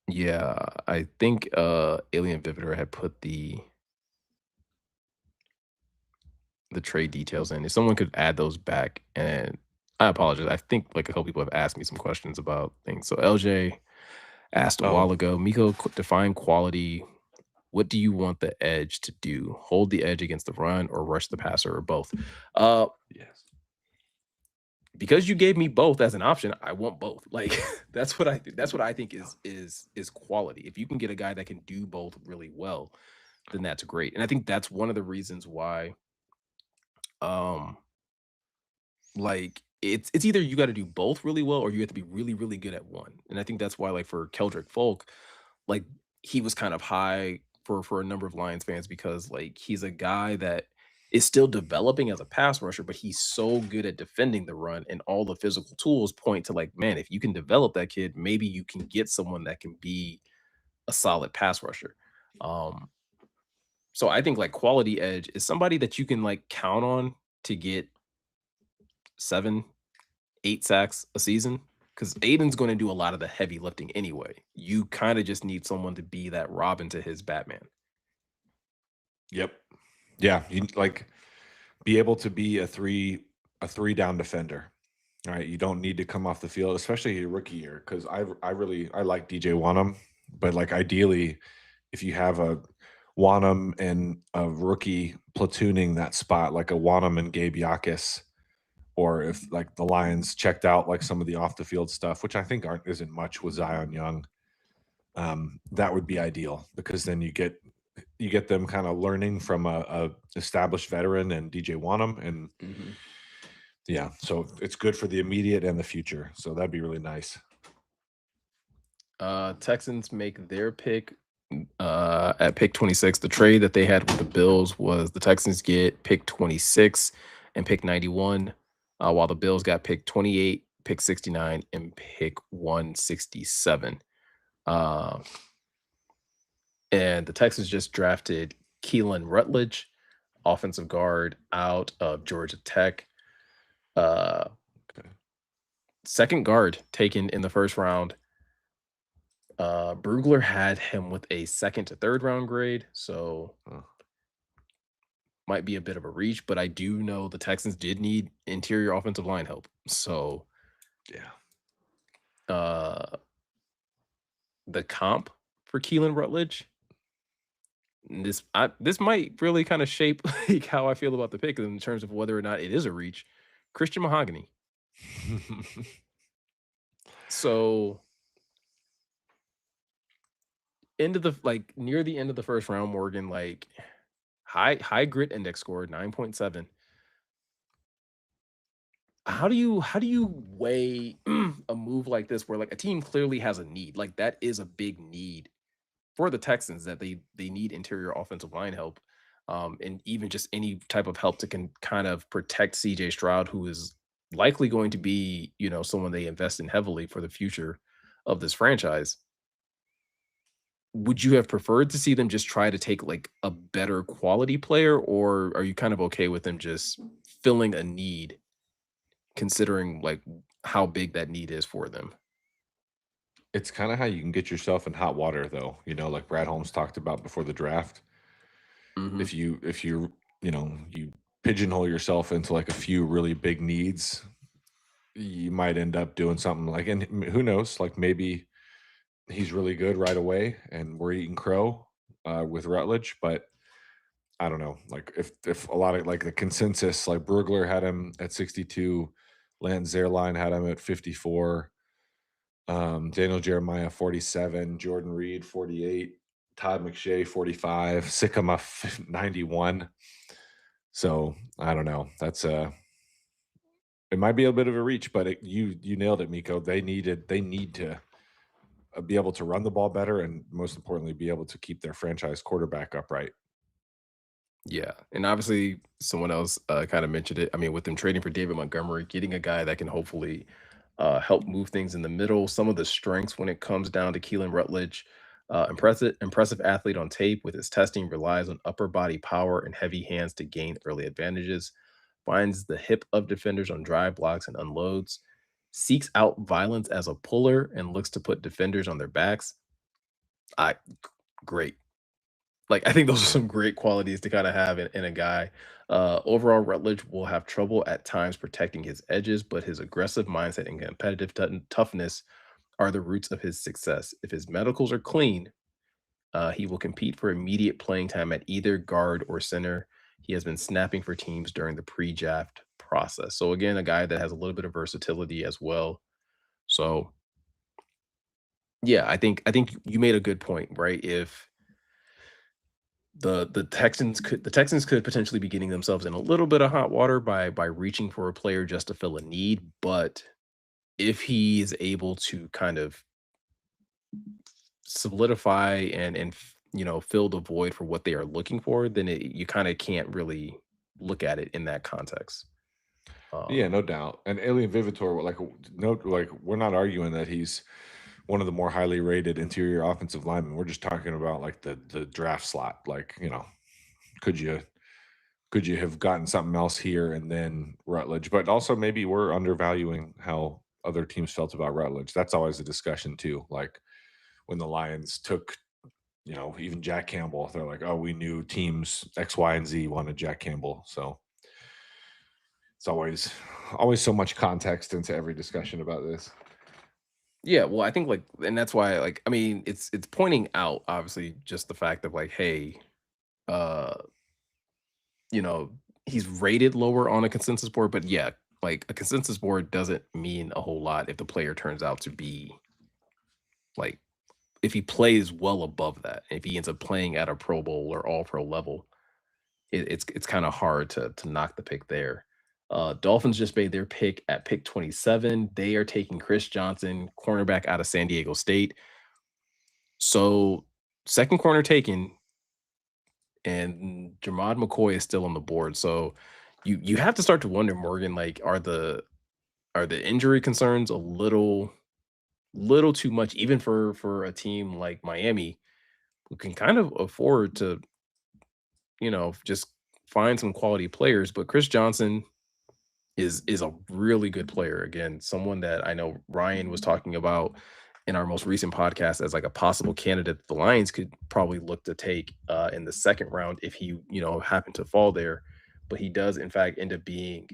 yeah, I think Alien Vivitor had put the trade details in. If someone could add those back, and I apologize. I think like a couple people have asked me some questions about things. So LJ asked a while Oh, ago, Miko, define quality. What do you want the edge to do? Hold the edge against the run or rush the passer or both? Uh, yes. because you gave me both as an option, I want both. Like that's what I think Yeah. is quality. If you can get a guy that can do both really well, then that's great. And I think that's one of the reasons why um like it's either you got to do both really well or you have to be really really good at one. And I think that's why like for Keldrick Folk, like he was kind of high for a number of Lions fans because like he's a guy that is still developing as a pass rusher, but he's so good at defending the run and all the physical tools point to like, man, if you can develop that kid, maybe you can get someone that can be a solid pass rusher. Um, so I think like quality edge is somebody that you can like count on to get 7, 8 sacks a season because Aiden's going to do a lot of the heavy lifting anyway. You kind of just need someone to be that Robin to his Batman. Yep. Yeah. You like be able to be a three down defender. All right. You don't need to come off the field, especially your rookie year, because I like DJ Wanham, but like ideally, if you have a Wanham and a rookie platooning that spot, like a Wanham and Gabe Yakis, or if like the Lions checked out like some of the off the field stuff, which I think aren't isn't much with Zion Young, that would be ideal because then you get them kind of learning from a established veteran and DJ Wanham, and Mhm. yeah, so it's good for the immediate and the future. So that'd be really nice. Texans make their pick at pick 26. The trade that they had with the Bills was the Texans get pick 26 and pick 91, while the Bills got pick 28, pick 69, and pick 167. Uh, and the Texans just drafted Keelan Rutledge, offensive guard out of Georgia Tech. Uh, Okay. second guard taken in the first round. Brugler had him with a second to third round grade, so Uh, might be a bit of a reach, but I do know the Texans did need interior offensive line help. So yeah. uh the comp for Keelan Rutledge, this might really kind of shape like how I feel about the pick in terms of whether or not it is a reach. Christian Mahogany. So end of the like near the end of the first round, Morgan, like high grit index score, 9.7. How do you weigh a move like this where like a team clearly has a need? Like that is a big need for the Texans that they need interior offensive line help. And even just any type of help to can kind of protect CJ Stroud, who is likely going to be, someone they invest in heavily for the future of this franchise. Would you have preferred to see them just try to take like a better quality player, or are you kind of okay with them just filling a need considering like how big that need is for them? It's kind of how you can get yourself in hot water, though. Like Brad Holmes talked about before the draft. Mhm. If you you pigeonhole yourself into like a few really big needs, you might end up doing something like, and who knows, like maybe he's really good right away, and we're eating crow with Rutledge, but I don't know. Like if a lot of like the consensus, like Burglar had him at 62, Lance Zierlein had him at 54. Daniel Jeremiah 47, Jordan Reed 48, Todd McShay 45, Sycamore 91. So I don't know. That's it might be a bit of a reach, but you nailed it, Miko. They need to be able to run the ball better, and most importantly, be able to keep their franchise quarterback upright. Yeah, and obviously someone else kind of mentioned it. I mean, with them trading for David Montgomery, getting a guy that can hopefully help move things in the middle. Some of the strengths when it comes down to Keelan Rutledge, impressive athlete on tape with his testing, relies on upper body power and heavy hands to gain early advantages, finds the hip of defenders on drive blocks and unloads, seeks out violence as a puller and looks to put defenders on their backs. I Great. Like, I think those are some great qualities to kinda have in a guy. Overall, Rutledge will have trouble at times protecting his edges, but his aggressive mindset and competitive toughness are the roots of his success. If his medicals are clean, he will compete for immediate playing time at either guard or center. He has been snapping for teams during the pre-draft process. So again, a guy that has a little bit of versatility as well. So, yeah, I think you made a good point, right? If the Texans could potentially be getting themselves in a little bit of hot water by reaching for a player just to fill a need, but if he is able to kind of solidify and fill the void for what they are looking for, then you kind of can't really look at it in that context. Yeah, Um, no doubt. And Alien Vivitor, like no, like we're not arguing that he's one of the more highly rated interior offensive linemen. We're just talking about like the draft slot. Like, could you have gotten something else here and then Rutledge? But also maybe we're undervaluing how other teams felt about Rutledge. That's always a discussion too. Like when the Lions took, even Jack Campbell, they're like, oh, we knew teams X, Y, and Z wanted Jack Campbell. So it's always so much context into every discussion about this. yeah, well, I think and that's why, I mean, it's pointing out obviously just the fact of like, hey, uh, you know, he's rated lower on a consensus board, but yeah, like a consensus board doesn't mean a whole lot if the player turns out to be like if he plays well above that, if he ends up playing at a Pro Bowl or All Pro level, it's kind of hard to knock the pick there. Dolphins just made their pick at pick 27. They are taking Chris Johnson, cornerback out of San Diego State. So second corner taken, and Jamad McCoy is still on the board. So you have to start to wonder, Morgan, like are the injury concerns a little too much, even for a team like Miami, who can kind of afford to, just find some quality players. But Chris Johnson is a really good player. Again, someone that I know Ryan was talking about in our most recent podcast as like a possible candidate that the Lions could probably look to take in the second round if he, happened to fall there. But he does, in fact, end up being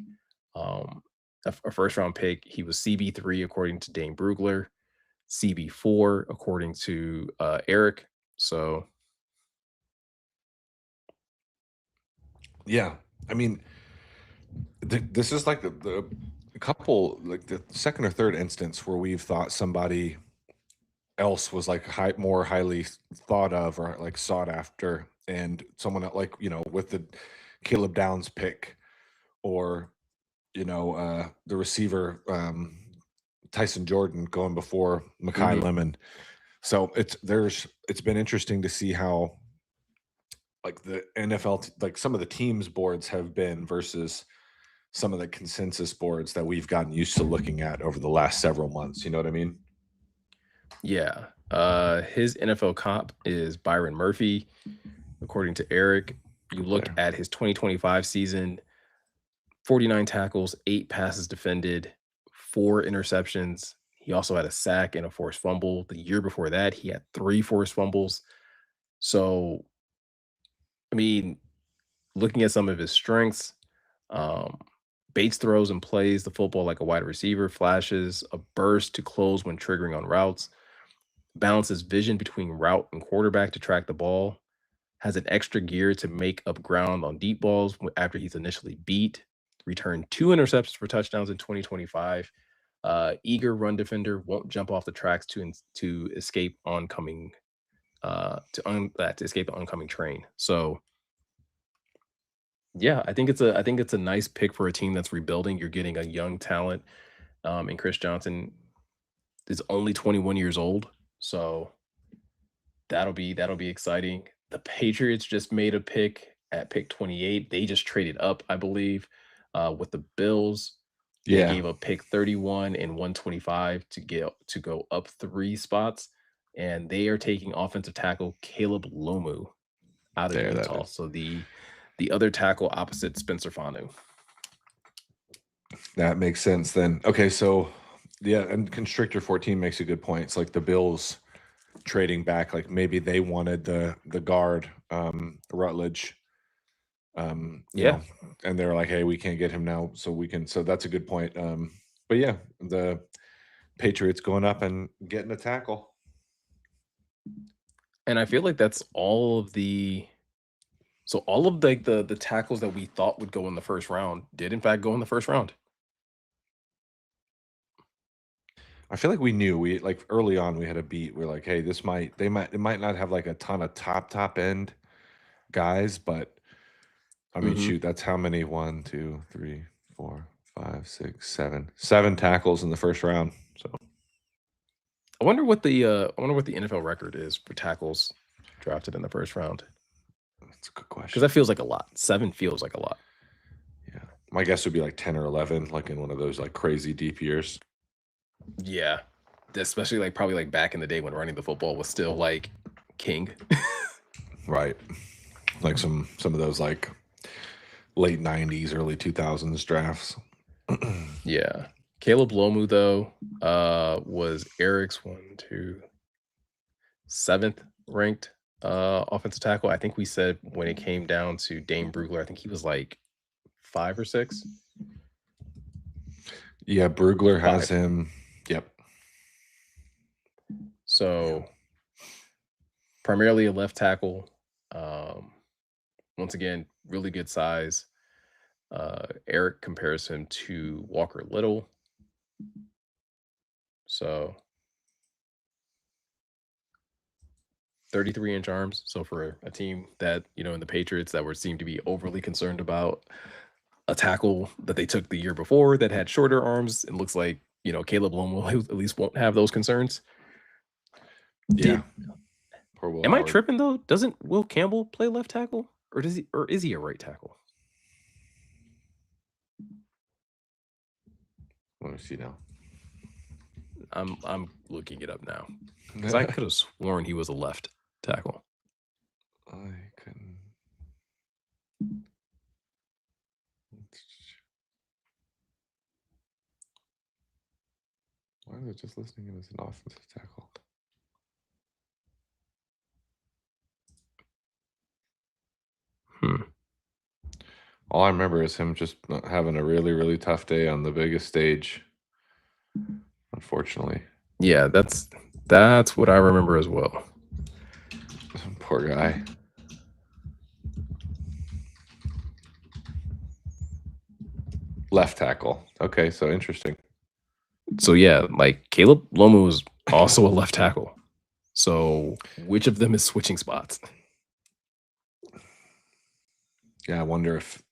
um, a first round pick. He was CB3 according to Dane Brugler, CB4 according to Eric. So Yeah. I mean, this is like the couple, like the second or third instance where we've thought somebody else was like more highly thought of or like sought after, and someone that like with the Caleb Downs pick or the receiver Tyson Jordan going before Makai mhm. Lemon. So it's been interesting to see how like the NFL like some of the teams boards have been versus some of the consensus boards that we've gotten used to looking at over the last several months. You know what I mean? Yeah. His NFL comp is Byron Murphy, according to Eric. You Good look player. at his 2025 season, 49 tackles, 8 passes defended, 4 interceptions. He also had a sack and a forced fumble. The year before that, he had 3 forced fumbles. So, I mean, looking at some of his strengths, um, Bates throws and plays the football like a wide receiver, flashes a burst to close when triggering on routes, balances vision between route and quarterback to track the ball, has an extra gear to make up ground on deep balls after he's initially beat, returned 2 interceptions for touchdowns in 2025. Eager run defender, won't jump off the tracks to escape oncoming to escape the oncoming train. So yeah, I think it's a nice pick for a team that's rebuilding. You're getting a young talent, and Chris Johnson is only 21 years old, so that'll be exciting. The Patriots just made a pick at pick 28. They just traded up, I believe, with the Bills. They Yeah, gave up pick 31 and 125 to go up 3 spots, and they are taking offensive tackle Caleb Lomu out of there that Utah. is. So the other tackle opposite Spencer Fanu. That makes sense then. Okay, so yeah, and Constrictor 14 makes a good point. It's like the Bills trading back, like maybe they wanted the guard, Rutledge, Yeah. and they're like, hey, we can't get him now, so we can. So that's a good point. But yeah, the Patriots going up and getting a tackle. And I feel like that's all of all of the tackles that we thought would go in the first round did in fact go in the first round. I feel like we knew we like early on we had a beat. We're like, hey, it might not have like a ton of top end guys, but I mean, Mhm. shoot, that's how many? 1, 2, 3, 4, 5, 6, 7, 7 tackles in the first round. So I wonder what the NFL record is for tackles drafted in the first round. that's a good Because that question. feels like a lot. 7 feels like a lot. Yeah, my guess would be like 10 or 11, like in one of those like crazy deep years. Yeah. Especially like probably like back in the day when running the football was still like king. Right, like some of those like late '90s, early 2000s drafts. Yeah. Caleb Lomu though was Eric's 7th ranked offensive tackle. I think we said when it came down to Dame Brugler, I think he was like 5 or 6. Yeah, Brugler has 5. him. Yep. Yeah. So primarily a left tackle. Um, once again, really good size. Eric compares him to Walker Little. So 33-inch arms. So for a team that, in the Patriots that were seemed to be overly concerned about a tackle that they took the year before that had shorter arms, it looks like, Caleb Lomo at least won't have those concerns. Yeah. Did Poor Will Am I Howard. tripping though? Doesn't Will Campbell play left tackle? Or is he a right tackle? Let me see now. I'm looking it up now. Because I could have sworn he was a left tackle. I couldn't. Why is it just listing him as an offensive tackle? Hmm. All I remember is him just having a really, really tough day on the biggest stage. Unfortunately, Yeah, that's what I remember as well. poor guy. Left tackle. Okay, so interesting. So yeah, like Caleb Lomu is also a left tackle. So which of them is switching spots? Yeah, I wonder if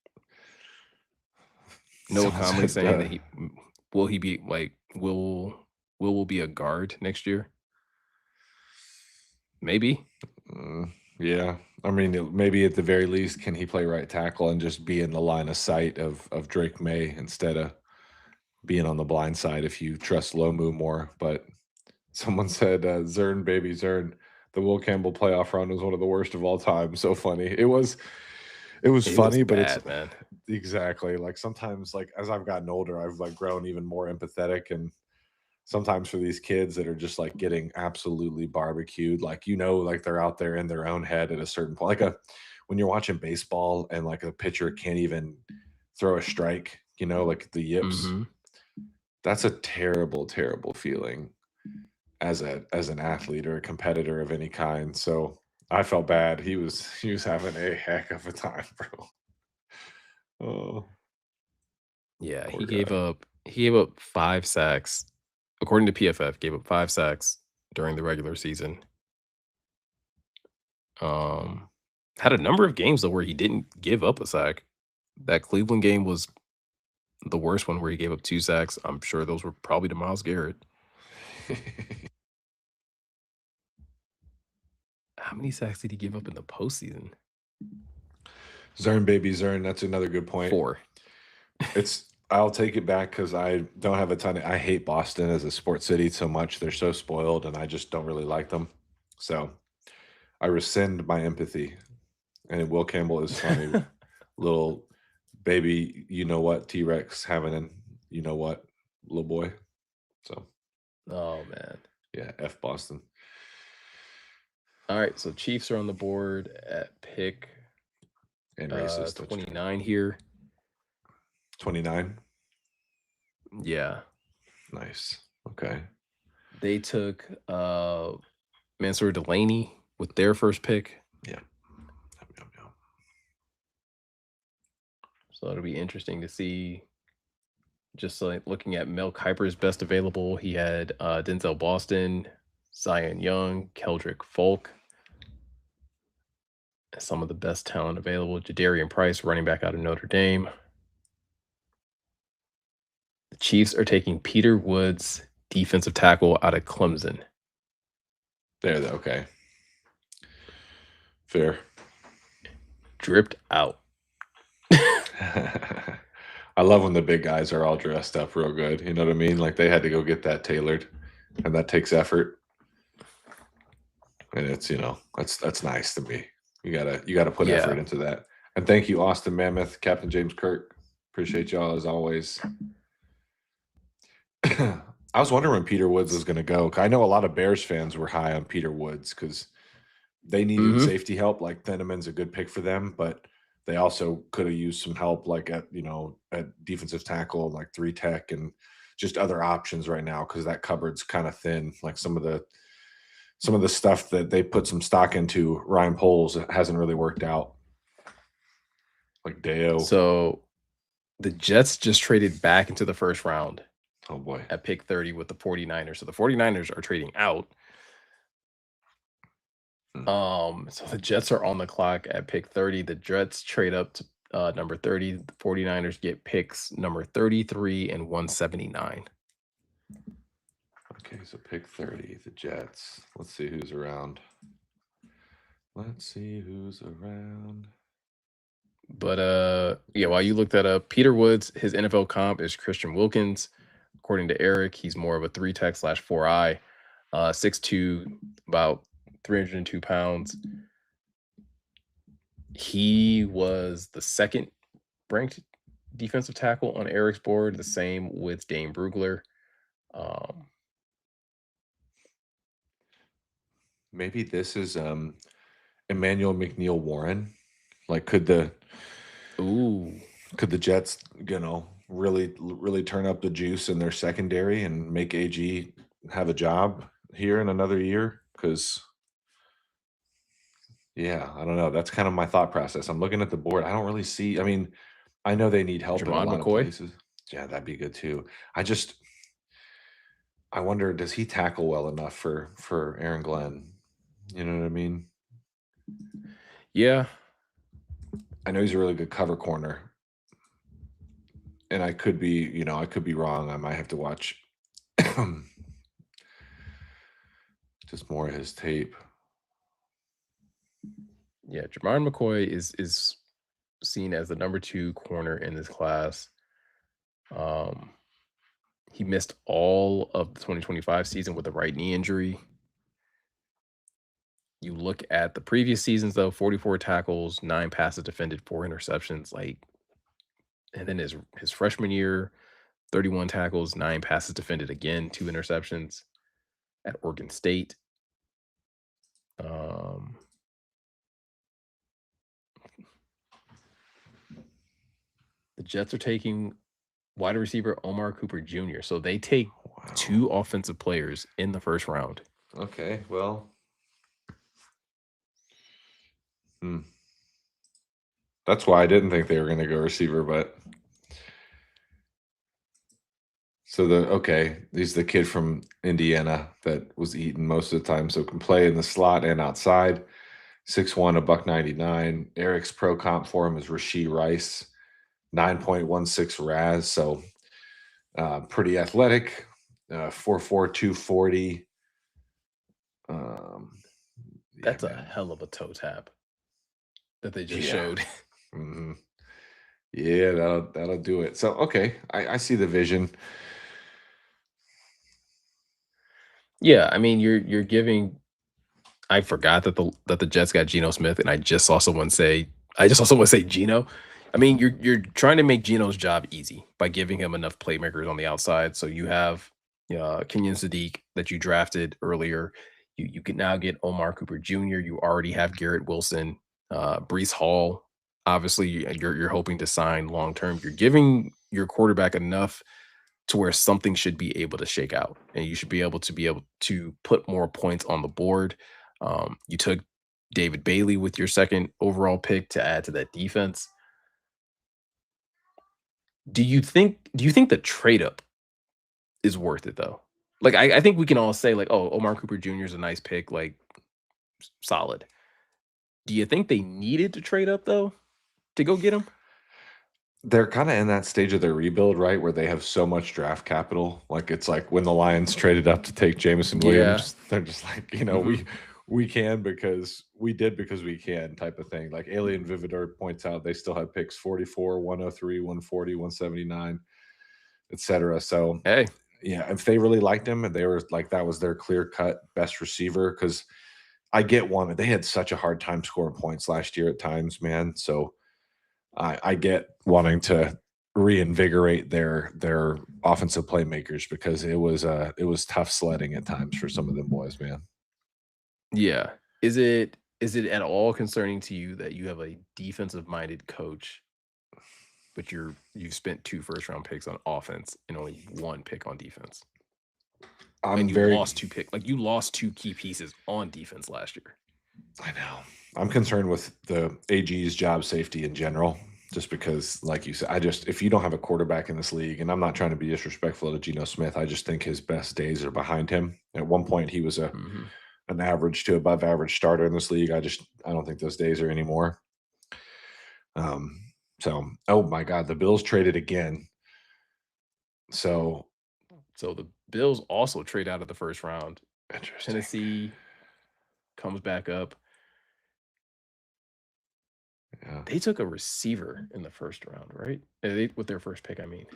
Noah someone Conley said, saying that will he be like will be a guard next year? Maybe. yeah. I mean, maybe at the very least, can he play right tackle and just be in the line of sight of Drake May instead of being on the blind side if you trust Lomu more? But someone said, Zern, baby Zern, the Will Campbell playoff run was one of the worst of all time. So funny. It was It was funny, but it's bad, man. exactly like sometimes like as I've gotten older, I've like grown even more empathetic and sometimes for these kids that are just like getting absolutely barbecued, like like they're out there in their own head at a certain point. Like when you're watching baseball and like a pitcher can't even throw a strike, like the yips. Mhm. That's a terrible, terrible feeling as an athlete or a competitor of any kind. So I felt bad. He was having a heck of a time, bro. Oh, Yeah, poor he gave guy. up He gave up 5 sacks. According to PFF, gave up 5 sacks during the regular season. Um, had a number of games though where he didn't give up a sack. That Cleveland game was the worst one where he gave up 2 sacks. I'm sure those were probably to Myles Garrett. How many sacks did he give up in the postseason? Zern, baby Zern. That's another good point. 4. I'll take it back because I don't have a ton I hate Boston as a sports city so much. They're so spoiled, and I just don't really like them. So I rescind my empathy. And Will Campbell is funny. Little baby, you know what, T-Rex having an you know what, little boy. So Oh, man. yeah, F Boston. All right, so Chiefs are on the board at pick And racist. 29 here. 29. Yeah. Nice. Okay. They took Mansour Delaney with their first pick. Yeah. So it'll be interesting to see. Just like looking at Mel Kiper's best available, he had Denzel Boston, Zion Young, Keldrick Folk. Some of the best talent available. Jadarian Price, running back out of Notre Dame. The Chiefs are taking Peter Woods, defensive tackle out of Clemson. Okay. Fair. Dripped out. I love when the big guys are all dressed up real good. You know what I mean? Like they had to go get that tailored, and that takes effort. And it's that's nice to me. You gotta put effort into that. And thank you, Austin Mammoth, Captain James Kirk. Appreciate y'all as always. I was wondering when Peter Woods was going to go. I know a lot of Bears fans were high on Peter Woods because they needed safety help. Like Thieneman's a good pick for them, but they also could have used some help, like at defensive tackle, like 3 tech, and just other options right now because that cupboard's kind of thin. Like some of the stuff that they put some stock into, Ryan Poles hasn't really worked out. Like Deo. So the Jets just traded back into the first round. Oh boy. At pick 30 with the 49ers. So the 49ers are trading out. So the Jets are on the clock at pick 30. The Jets trade up to number 30. The 49ers get picks number 33 and 179. Okay, so pick 30, the Jets. Let's see who's around. But yeah, while you look that up, Peter Woods, his NFL comp is Christian Wilkins. According to Eric, he's more of a 3 tech / 4i, 6'2", about 302 pounds. He was the second ranked defensive tackle on Eric's board, the same with Dane Brugler. Maybe this is Emmanuel McNeil Warren. Like could the Jets, really turn up the juice in their secondary and make AG have a job here in another year? Because yeah, I don't know. That's kind of my thought process. I'm looking at the board. I don't really see. I mean, I know they need help in a lot of places. Yeah, that'd be good too. I wonder, does he tackle well enough for Aaron Glenn? You know what I mean? Yeah. I know he's a really good cover corner. And I could be wrong. I might have to watch just more of his tape. Yeah, Jermar McCoy is seen as the number 2 corner in this class. He missed all of the 2025 season with a right knee injury. You look at the previous seasons, though, 44 tackles, 9 passes defended, 4 interceptions. And then his freshman year, 31 tackles, 9 passes defended, again, 2 interceptions at Oregon State. The Jets are taking wide receiver Omar Cooper Jr. So they take 2 offensive players in the first round. Okay, well. That's why I didn't think they were going to go receiver, but So he's the kid from Indiana that was eating most of the time, so can play in the slot and outside. 6'1", a buck 99. Eric's pro comp for him is Rashee Rice, 9.16 RAS, so pretty athletic. 4'4", 240. Yeah, That's a man. hell of a toe tap that they just Yeah. showed. hmm Yeah, that'll do it. So okay, I see the vision. Yeah, I mean, you're giving. I forgot that the Jets got Geno Smith, and I just saw someone say Geno. I mean, you're trying to make Geno's job easy by giving him enough playmakers on the outside. So you have Kenyon Sadiq that you drafted earlier. You can now get Omar Cooper Jr. You already have Garrett Wilson, Brees Hall. Obviously, you're hoping to sign long term. You're giving your quarterback enough to where something should be able to shake out, and you should be able to put more points on the board. You took David Bailey with your second overall pick to add to that defense. Do you think the trade up is worth it though? Like I think we can all say like, oh, Omar Cooper Jr. is a nice pick, like solid. Do you think they needed to trade up though to go get him? They're kind of in that stage of their rebuild, right, where they have so much draft capital. Like it's like when the Lions traded up to take Jameson Yeah. Williams, they're just like, Hmm. we can because we can type of thing. Like Alien Vividor points out, they still have picks 44, 103, 140, 179, etc. So Hey. yeah, if they really liked him and they were like that was their clear cut best receiver, because I get one. They had such a hard time scoring points last year at times, man. So I get wanting to reinvigorate their offensive playmakers because it was tough sledding at times for some of them boys, man. Yeah. Is it at all concerning to you that you have a defensive minded coach, but you've spent 2 first round picks on offense and only 1 pick on defense? And I'm you very lost 2 pick like you lost 2 key pieces on defense last year. I know. I'm concerned with the AG's job safety in general, just because, like you said, if you don't have a quarterback in this league, and I'm not trying to be disrespectful to Geno Smith, I just think his best days are behind him. At one point, he was Mhm. an average to above average starter in this league. I don't think those days are anymore. Um, so oh my God, the Bills traded again. So So the Bills also trade out of the first round. interesting. Tennessee comes back up. Yeah. They took a receiver in the first round, right? With their first pick, I mean.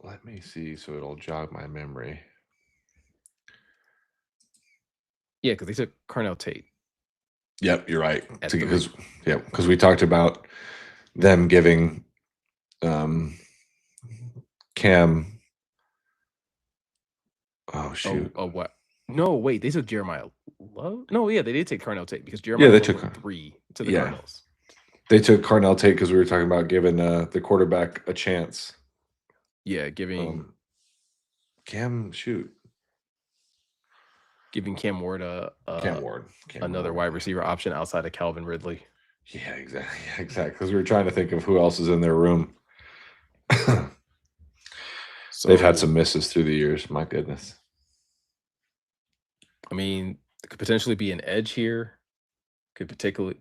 Let me see so it'll jog my memory. Yeah, because they took Carnell Tate Yep, you're right. at 3. Because we talked about them giving Cam. Oh Oh, shoot. oh, what? No, wait, they took Jeremiah Love? No, yeah, they did take Carnell Tate because Yeah, Jeremiah they Love took. went 3 to the Yeah, Cardinals. they took Carnell Tate because we were talking about giving the quarterback a chance. Yeah, giving Um, Cam, shoot, giving Cam Ward Cam Ward, Cameron another Ward. wide receiver option outside of Calvin Ridley. Yeah, exactly, yeah, exactly. Because we were trying to think of who else is in their room. They've had So, some misses through the years. My goodness. I mean, it could potentially be an edge here. Could particularly,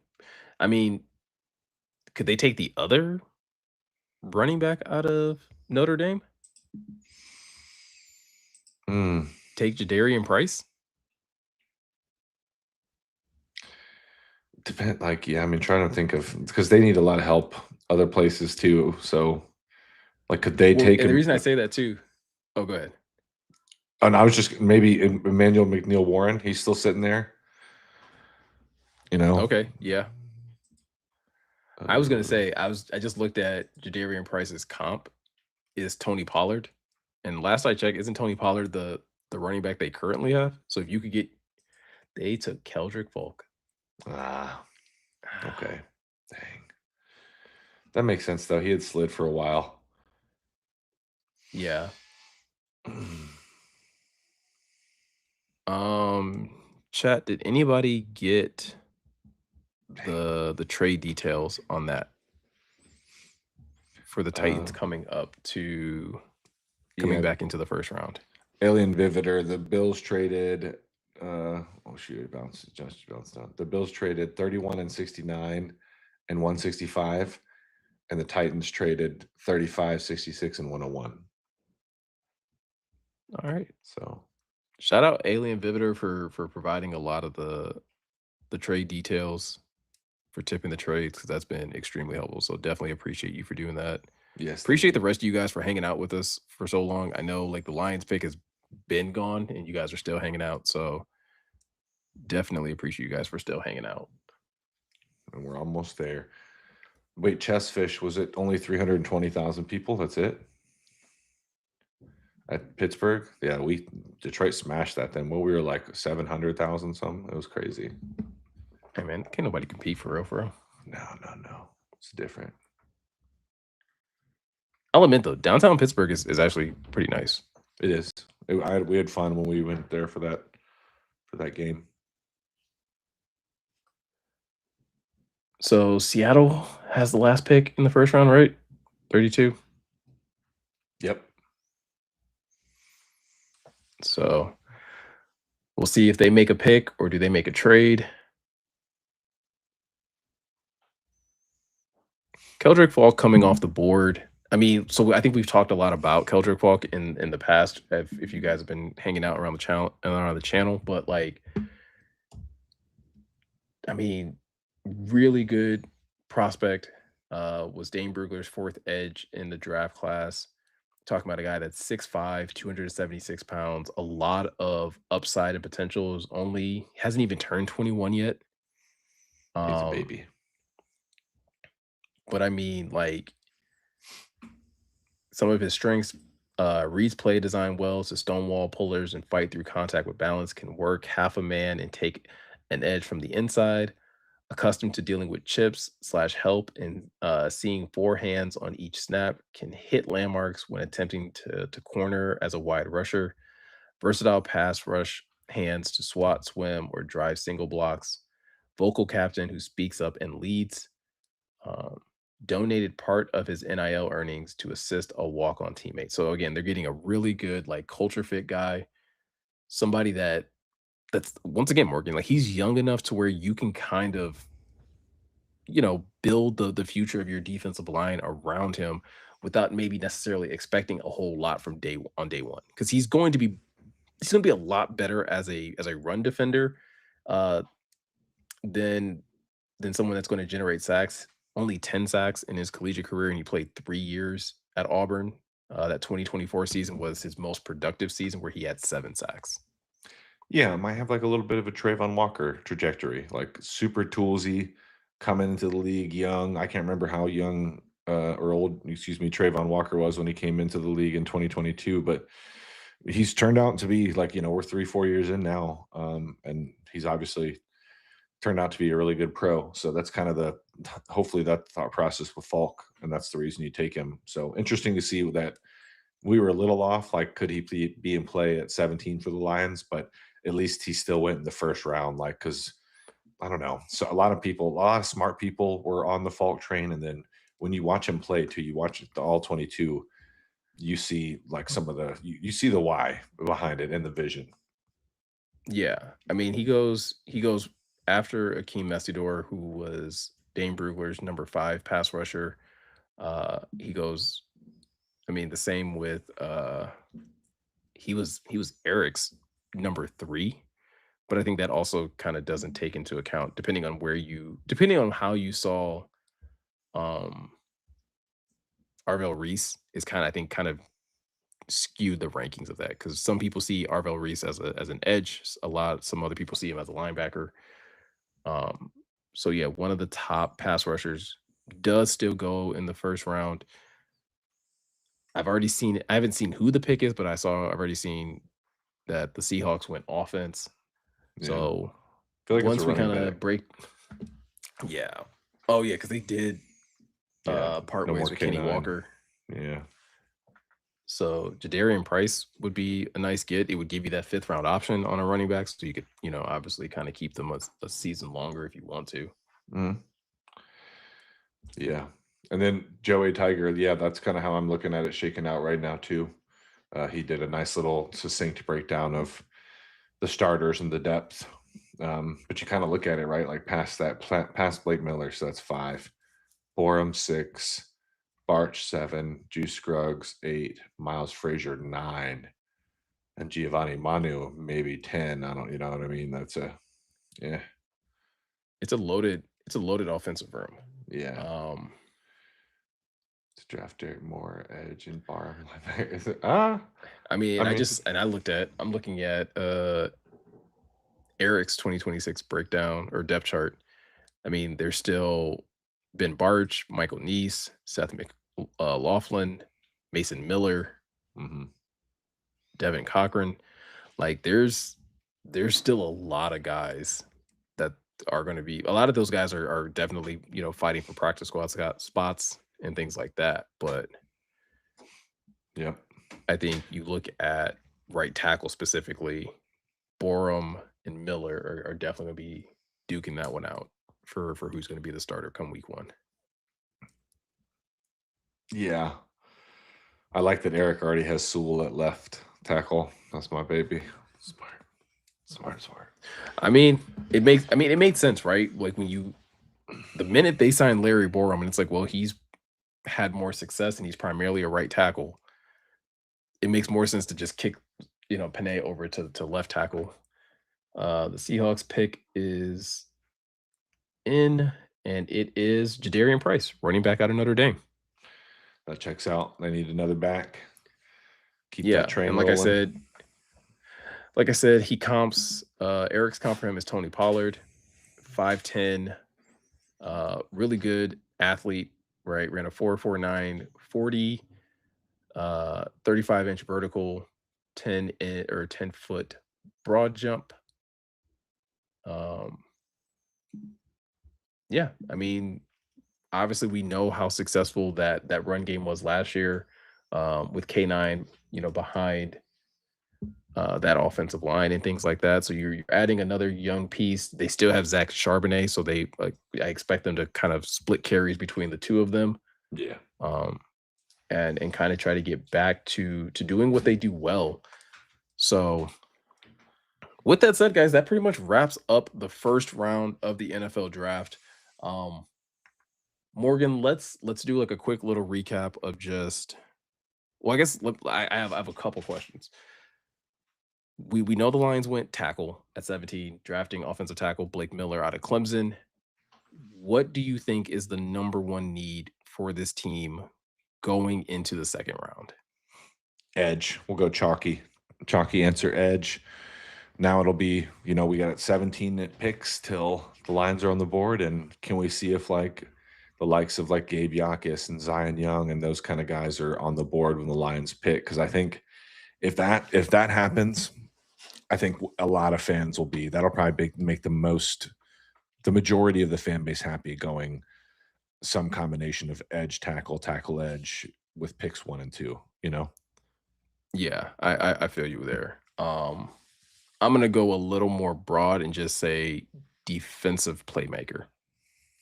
I mean, could they take the other running back out of Notre Dame? Mm, Take Jadarian Price? depend like yeah. I mean, trying to think of because they need a lot of help other places too. So like, could they Well, take and the him? reason I say that too. Oh, go ahead. And I was just maybe Emmanuel McNeil Warren. He's still sitting there. You know. Okay, yeah. I was gonna Uh, say I just looked at Jadarian Price's comp is Tony Pollard, and last I checked, isn't Tony Pollard the running back they currently have? So if you could get, they took Keldrick Volk. ah, okay. Dang. That makes sense though. He had slid for a while. Yeah. Dang. Um, chat. Did anybody get the trade details on that for the Titans Uh, coming up to? coming back into the first round. Alien Vivitor. The Bills traded. It bounced. Just bounced down. The Bills traded 31 and 69 and 165, and the Titans traded 35, 66, and 101. All right. So Shout out Alien Vivitor for providing a lot of the trade details for tipping the trades because that's been extremely helpful. So definitely appreciate you for doing that. yes, Appreciate the rest of you guys for hanging out with us for so long. I know like the Lions pick has been gone and you guys are still hanging out. So definitely appreciate you guys for still hanging out. and we're almost there. Wait, Chessfish, was it only 320,000 people? That's it? At Pittsburgh? Yeah, Detroit smashed that then. Well, we were like 700,000 something. It was crazy. Hey man, can't nobody compete for real, for real. No. It's different. I'll admit though, downtown Pittsburgh is actually pretty nice. It is. We had fun when we went there for that game. So Seattle has the last pick in the first round, right? 32. Yep. So we'll see if they make a pick or do they make a trade. Keldrick Falk coming off the board. I mean, so I think we've talked a lot about Keldrick Falk in the past. If you guys have been hanging out around the channel, but like, I mean, really good prospect. Was Dane Brugler's fourth edge in the draft class. Talking about a guy that's 6'5", 276 pounds, a lot of upside and potential. Hasn't even turned 21 yet. He's a baby. But I mean, like, some of his strengths, reads play design well, so stonewall pullers and fight through contact with balance, can work half a man and take an edge from the inside. Accustomed to dealing with chips slash help and seeing four hands on each snap, can hit landmarks when attempting to corner as a wide rusher. Versatile pass rush hands to swat, swim, or drive single blocks. Vocal captain who speaks up and leads. Um, Donated part of his NIL earnings to assist a walk-on teammate. So again, they're getting a really good like culture fit guy, somebody that's once again Morgan, like he's young enough to where you can kind of build the future of your defensive line around him without maybe necessarily expecting a whole lot from day one because he's going to be a lot better as a run defender uh than someone that's going to generate sacks. Only 10 sacks in his collegiate career, and he played 3 years at Auburn. That 2024 season was his most productive season where he had 7 sacks. Yeah, might have like a little bit of a Trayvon Walker trajectory, like super toolsy, coming into the league young. I can't remember how young or old, excuse me, Trayvon Walker was when he came into the league in 2022, but he's turned out to be like, we're 3-4 years in now. And he's obviously turned out to be a really good pro. So that's kind of hopefully that thought process with Falk, and that's the reason you take him. So interesting to see that we were a little off. Like, could he be in play at 17 for the Lions? But at least he still went in the first round. Like, because I don't know. So a lot of smart people were on the Falk train. And then when you watch him play too, you watch the all 22, you see like some of you see the why behind it and the vision. Yeah. I mean, he goes after Akeem Messidor, who was Dane Brugler's number 5 pass rusher. He goes, I mean, the same with he was Eric's number 3, but I think that also kind of doesn't take into account depending on how you saw um Arvell Reese is kind of skewed the rankings of that because some people see Arvell Reese as an edge, some other people see him as a linebacker. Um, so yeah, one of the top pass rushers does still go in the first round. I haven't seen who the pick is, but I've already seen that the Seahawks went offense. Yeah. So I feel like it's a once we running kind back. of break, yeah, oh yeah, because they did part no ways more with Kenny K9. Walker. Yeah. So Jadarian Price would be a nice get. It would give you that 5th round option on a running back, so you could, obviously kind of keep them a season longer if you want to. Mhm. Yeah. And then Joey Tiger, yeah, that's kind of how I'm looking at it shaking out right now too. He did a nice little succinct breakdown of the starters and the depth. But you kind of look at it, right? Like past Blake Miller, so that's 5. Borum 6, Barch 7, Juice Scruggs 8, Miles Frazier 9, and Giovanni Manu maybe 10. I don't, you know what I mean? That's yeah, It's a loaded offensive room. yeah. Um, To draft Derek Moore, edge, and Barham. I mean, I mean, I'm looking at Eric's 2026 breakdown or depth chart. I mean, there's still Ben Barch, Michael Neese, Seth Laughlin, Mason Miller, mhm. Devin Cochran. Like there's still a lot of guys that are going to be a lot of those guys are definitely, fighting for practice squad spots and things like that. But Yep. I think you look at right tackle specifically, Borum and Miller are definitely going to be duking that one out for who's going to be the starter come week 1. Yeah. I like that Eric already has Sewell at left tackle. That's my baby. Smart. Smart, smart. It made sense, right? Like the minute they signed Larry Borum, and it's like, well, he's had more success and he's primarily a right tackle. It makes more sense to just kick, Panay over to left tackle. The Seahawks pick is in, and it is Jadarian Price, running back out of Notre Dame. That checks out. They need another back. Keep Yeah, that train and rolling. like I said, he comps Eric's comp for him is Tony Pollard, 5'10, really good athlete, right? Ran a 4.49 40, 35-inch vertical, 10-foot broad jump. Um, yeah, I mean, obviously we know how successful that run game was last year, with K9, behind that offensive line and things like that. So you're adding another young piece. They still have Zach Charbonnet, so I expect them to kind of split carries between the two of them, Yeah. um, and kind of try to get back to doing what they do well. So with that said, guys, that pretty much wraps up the first round of the NFL draft. Um, Morgan, let's do like a quick little recap of just. Well, I guess I have a couple questions. We know the Lions went tackle at 17, drafting offensive tackle Blake Miller out of Clemson. What do you think is the number one need for this team going into the second round? Edge. We'll go chalky. Chalky answer edge. Now it'll be, we got 17 picks till the Lions are on the board. And can we see if like the likes of like Gabe Yakis and Zion Young and those kind of guys are on the board when the Lions pick? Because I think if that happens, I think a lot of fans will be that'll probably make the majority of the fan base happy going some combination of edge tackle edge with picks 1 and 2, Yeah, I feel you there. I'm gonna go a little more broad and just say defensive playmaker.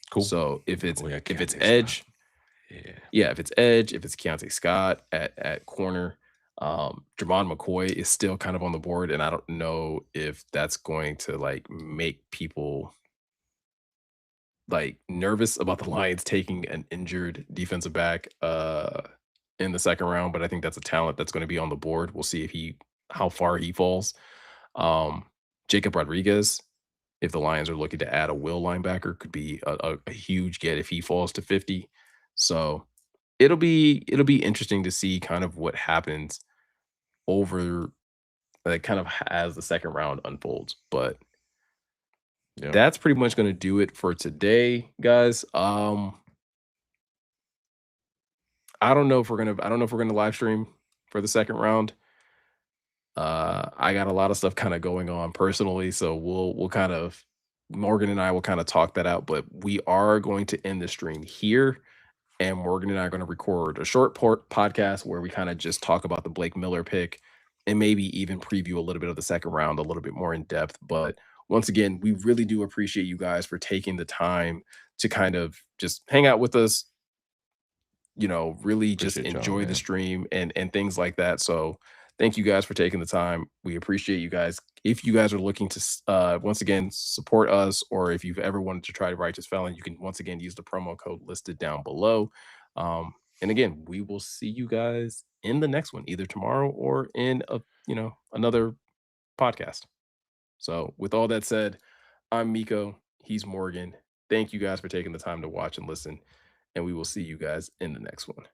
Cool. So if it's Oh, yeah, if it's Keontae edge, Scott. Yeah. yeah, if it's edge, if it's Keontae Scott at corner, Jermon McCoy is still kind of on the board, and I don't know if that's going to like make people like nervous about the Lions taking an injured defensive back in the second round, but I think that's a talent that's going to be on the board. We'll see how far he falls. Um, Jacob Rodriguez, if the Lions are looking to add a will linebacker, could be a huge get if he falls to 50. So it'll be interesting to see kind of what happens over like kind of as the second round unfolds. But Yep. that's pretty much going to do it for today, guys. I don't know if we're gonna live stream for the second round. I got a lot of stuff kind of going on personally, so we'll kind of Morgan and I will kind of talk that out, but we are going to end the stream here. And Morgan and I are going to record a short podcast where we kind of just talk about the Blake Miller pick and maybe even preview a little bit of the second round a little bit more in depth. But once again, we really do appreciate you guys for taking the time to kind of just hang out with us, really just Appreciate y'all, enjoy the man. stream and things like that. So Thank you guys for taking the time. We appreciate you guys. If you guys are looking to once again support us, or if you've ever wanted to try Righteous Felon, you can once again use the promo code listed down below. And again, we will see you guys in the next one, either tomorrow or in a another podcast. So with all that said, I'm Miko. He's Morgan. Thank you guys for taking the time to watch and listen, and we will see you guys in the next one.